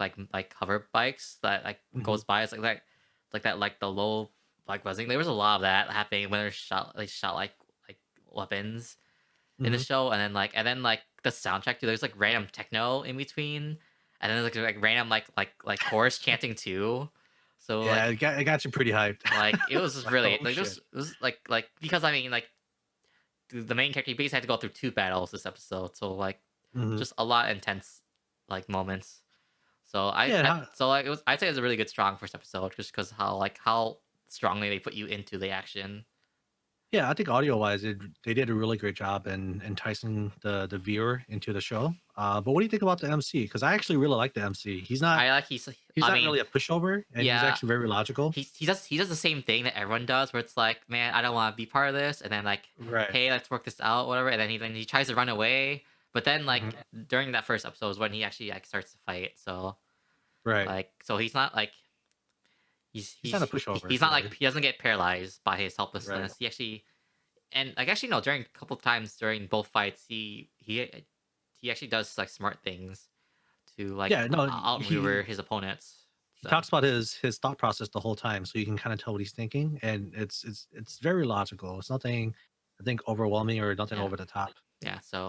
hover bikes that like goes by. It's like that like the low like buzzing. There was a lot of that happening when they shot like weapons in the show, and then like the soundtrack too. There's like random techno in between, and then like random like chorus chanting too. So Yeah, like it got you pretty hyped. like it was just really oh, like it was like because I mean like the main character basically had to go through 2 battles this episode, so like just a lot of intense like moments. So so like I'd say it was a really good strong first episode just because how strongly they put you into the action. Yeah, I think audio wise, they did a really great job in enticing the viewer into the show. But what do you think about the MC? Because I actually really like the MC. He's not really a pushover, and he's actually very logical. He does the same thing that everyone does, where it's like, man, I don't want to be part of this, and then like, hey, let's work this out, whatever. And then he tries to run away, but then like during that first episode is when he actually like starts to fight. So like so he's not like. He's not a pushover. He's not like he doesn't get paralyzed by his helplessness. He actually, and like actually no, during a couple of times during both fights, he actually does like smart things to like outmaneuver his opponents. He talks about his thought process the whole time, so you can kind of tell what he's thinking, and it's very logical. It's nothing I think overwhelming or nothing over the top. Yeah, so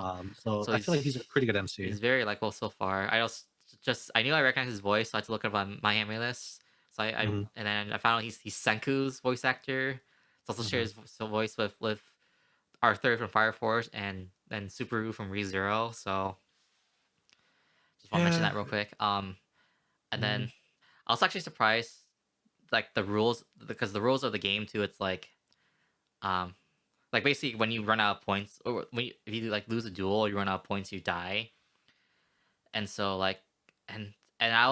I feel like he's a pretty good MC. He's very likable so far. I knew I recognized his voice, so I had to look up on my anime list. So and then I found out he's Senku's voice actor. He also shares voice with Arthur from Fire Force and then Subaru from ReZero. So just want to mention that real quick. And then I was actually surprised, like the rules, because the rules of the game too. It's like basically when you run out of points, or if you like lose a duel, or you run out of points, you die. And so like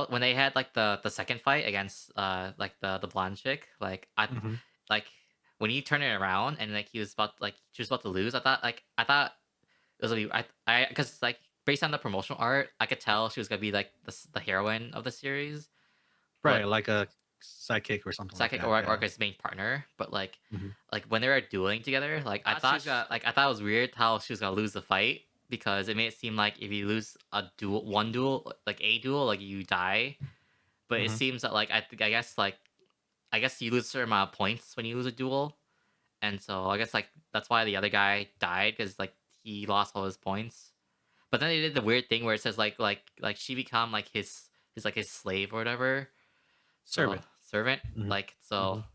when they had like the second fight against like the blonde chick, like like when you turn it around and like she was about to lose, I thought it was gonna be I because like based on the promotional art, I could tell she was gonna be like the heroine of the series, right? Like a sidekick or something. Sidekick or his main partner, but like when they were dueling together, like I thought it was weird how she was gonna lose the fight. Because it made it seem like if you lose a duel, like you die. But it seems that like I guess you lose a certain amount of points when you lose a duel, and so I guess like that's why the other guy died, because like he lost all his points. But then they did the weird thing where it says like she become like his slave or whatever, servant. Like so.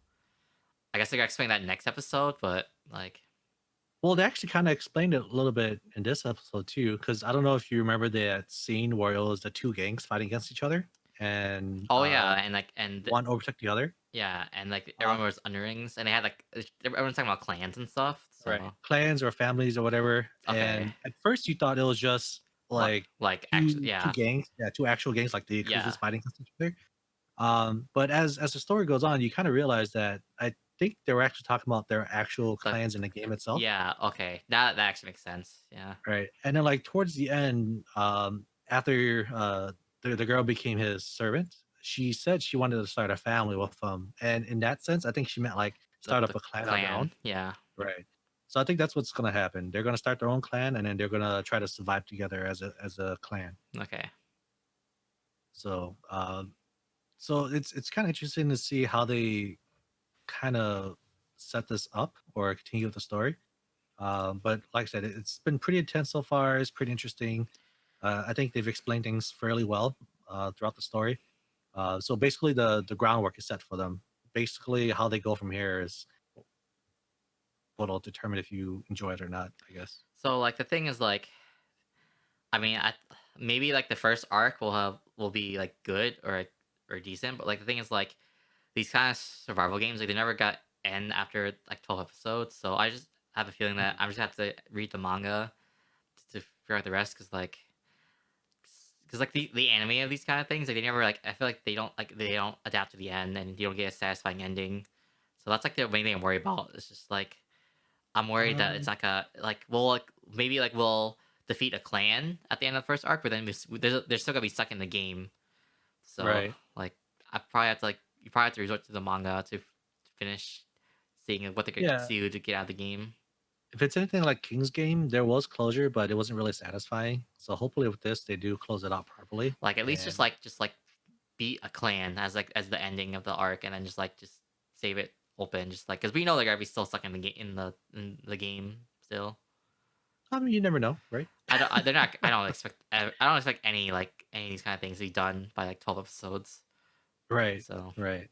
I guess they're gonna explain that next episode, but like. Well, they actually kind of explained it a little bit in this episode too, because I don't know if you remember that scene where it was the 2 gangs fighting against each other, and and one overtook the other. Yeah, and like everyone was underlings, and they had like everyone's talking about clans and stuff. So. Right, clans or families or whatever. Okay. And at first, you thought it was just like two gangs, 2 actual gangs, like the Yakuzas fighting against each other. But as the story goes on, you kind of realize that I think they were actually talking about their actual clans in the game itself. Yeah, okay. That actually makes sense. Yeah. Right. And then like towards the end, after the girl became his servant, she said she wanted to start a family with him. And in that sense, I think she meant like start up a clan on their own. Yeah. Right. So I think that's what's gonna happen. They're gonna start their own clan, and then they're gonna try to survive together as a clan. Okay. So so it's kind of interesting to see how they kind of set this up or continue with the story. But like I said, it's been pretty intense so far. It's pretty interesting. I think they've explained things fairly well throughout the story. So basically the groundwork is set for them. Basically how they go from here is what'll determine if you enjoy it or not, I guess. So like the thing is like, I mean, maybe like the first arc will be like good or decent, but like the thing is like, these kind of survival games, like they never got end after like 12 episodes. So I just have a feeling that I'm just have to read the manga to figure out the rest, because like the anime of these kind of things, like they never like, I feel like they don't adapt to the end, and you don't get a satisfying ending. So that's like the main thing I'm worried about. It's just like I'm worried that it's like we'll defeat a clan at the end of the first arc, but then they're still gonna be stuck in the game. So like I probably have to like. You probably have to resort to the manga to finish seeing what they could do to get out of the game. if it's anything like King's Game, there was closure, but it wasn't really satisfying. So hopefully with this, they do close it out properly. Like at least just beat a clan as the ending of the arc, and then just save it open, just like because we know they're gonna be still stuck in the game still. I mean, you never know, right? They're not. I don't expect any of these kind of things to be done by like 12 episodes. Right. So right.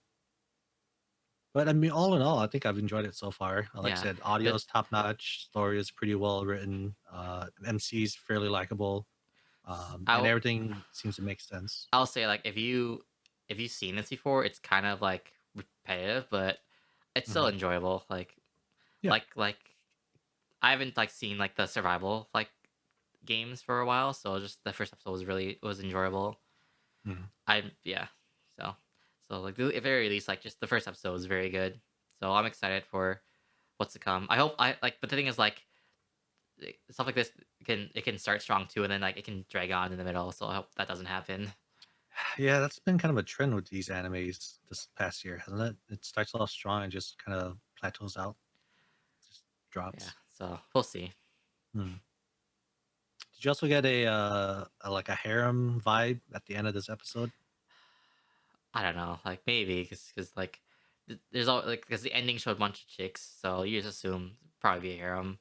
But I mean, all in all, I think I've enjoyed it so far. Like I said, audio is top notch. Story is pretty well written. MC is fairly likable, and everything seems to make sense. I'll say like if you've seen this before, it's kind of like repetitive, but it's still enjoyable. Like I haven't seen like the survival games for a while, so just the first episode was enjoyable. So like at the very least, like just the first episode was very good. So I'm excited for what's to come. I hope but the thing is like stuff like this can start strong too, and then like it can drag on in the middle. So I hope that doesn't happen. Yeah, that's been kind of a trend with these animes this past year, hasn't it? It starts off strong and just kind of plateaus out, just drops. Yeah, so we'll see. Did you also get a harem vibe at the end of this episode? I don't know, like maybe because like there's all like because the ending showed a bunch of chicks, so you just assume probably be a harem.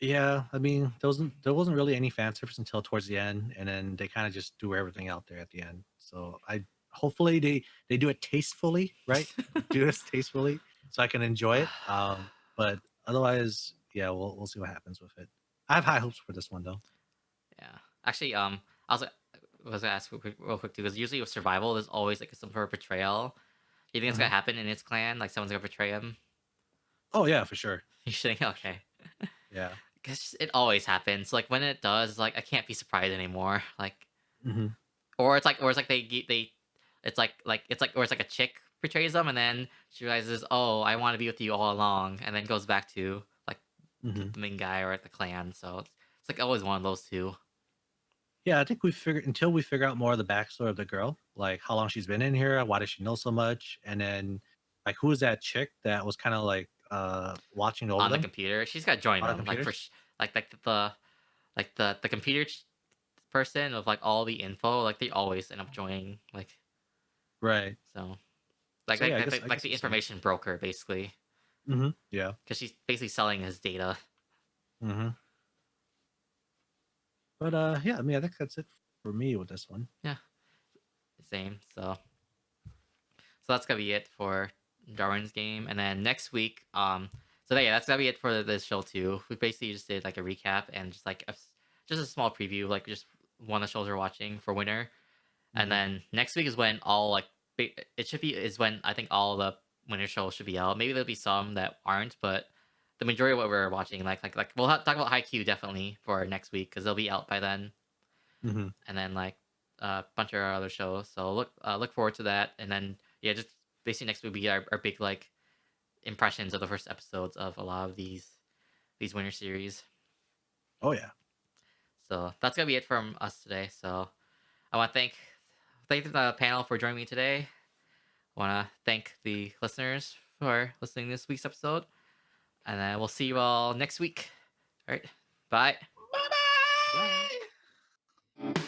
Yeah, I mean there wasn't really any fan service until towards the end, and then they kind of just threw everything out there at the end. So hopefully they do it tastefully, right? Do this tastefully so I can enjoy it. But otherwise, yeah, we'll see what happens with it. I have high hopes for this one though. Yeah, actually, I was gonna ask real quick too, because usually with survival, there's always like some sort of betrayal. You think it's gonna happen in its clan? Like someone's gonna betray him? Oh yeah, for sure. You think okay? Yeah, because it always happens. Like when it does, like I can't be surprised anymore. Like, mm-hmm. or it's like it's like a chick betrays them, and then she realizes, oh, I want to be with you all along, and then goes back to like the main guy or the clan. So it's like always one of those two. Yeah, I think until we figure out more of the backstory of the girl, like how long she's been in here, why does she know so much, and then like who is that chick that was kind of like watching over on them? The computer. She's got to join them, like for the computer person of like all the info. Like they always end up joining, like right. So like the information broker basically. Yeah, because she's basically selling his data. But yeah, I mean, I think that's it for me with this one. Yeah, same. So that's gonna be it for Darwin's game, and then next week, that's gonna be it for this show too. We basically just did like a recap and just like just a small preview, like just one of the shows we're watching for winter, and then next week is when when I think all the winter shows should be out. Maybe there'll be some that aren't, but the majority of what we're watching, like we'll talk about Haikyuu definitely for next week because they'll be out by then, and then like a bunch of our other shows. So look forward to that, and then yeah, just basically next week will be our big like impressions of the first episodes of a lot of these winter series. Oh yeah. So that's gonna be it from us today. So I want to thank the panel for joining me today. I want to thank the listeners for listening to this week's episode. And then we'll see you all next week. All right. Bye. Bye-bye. Bye.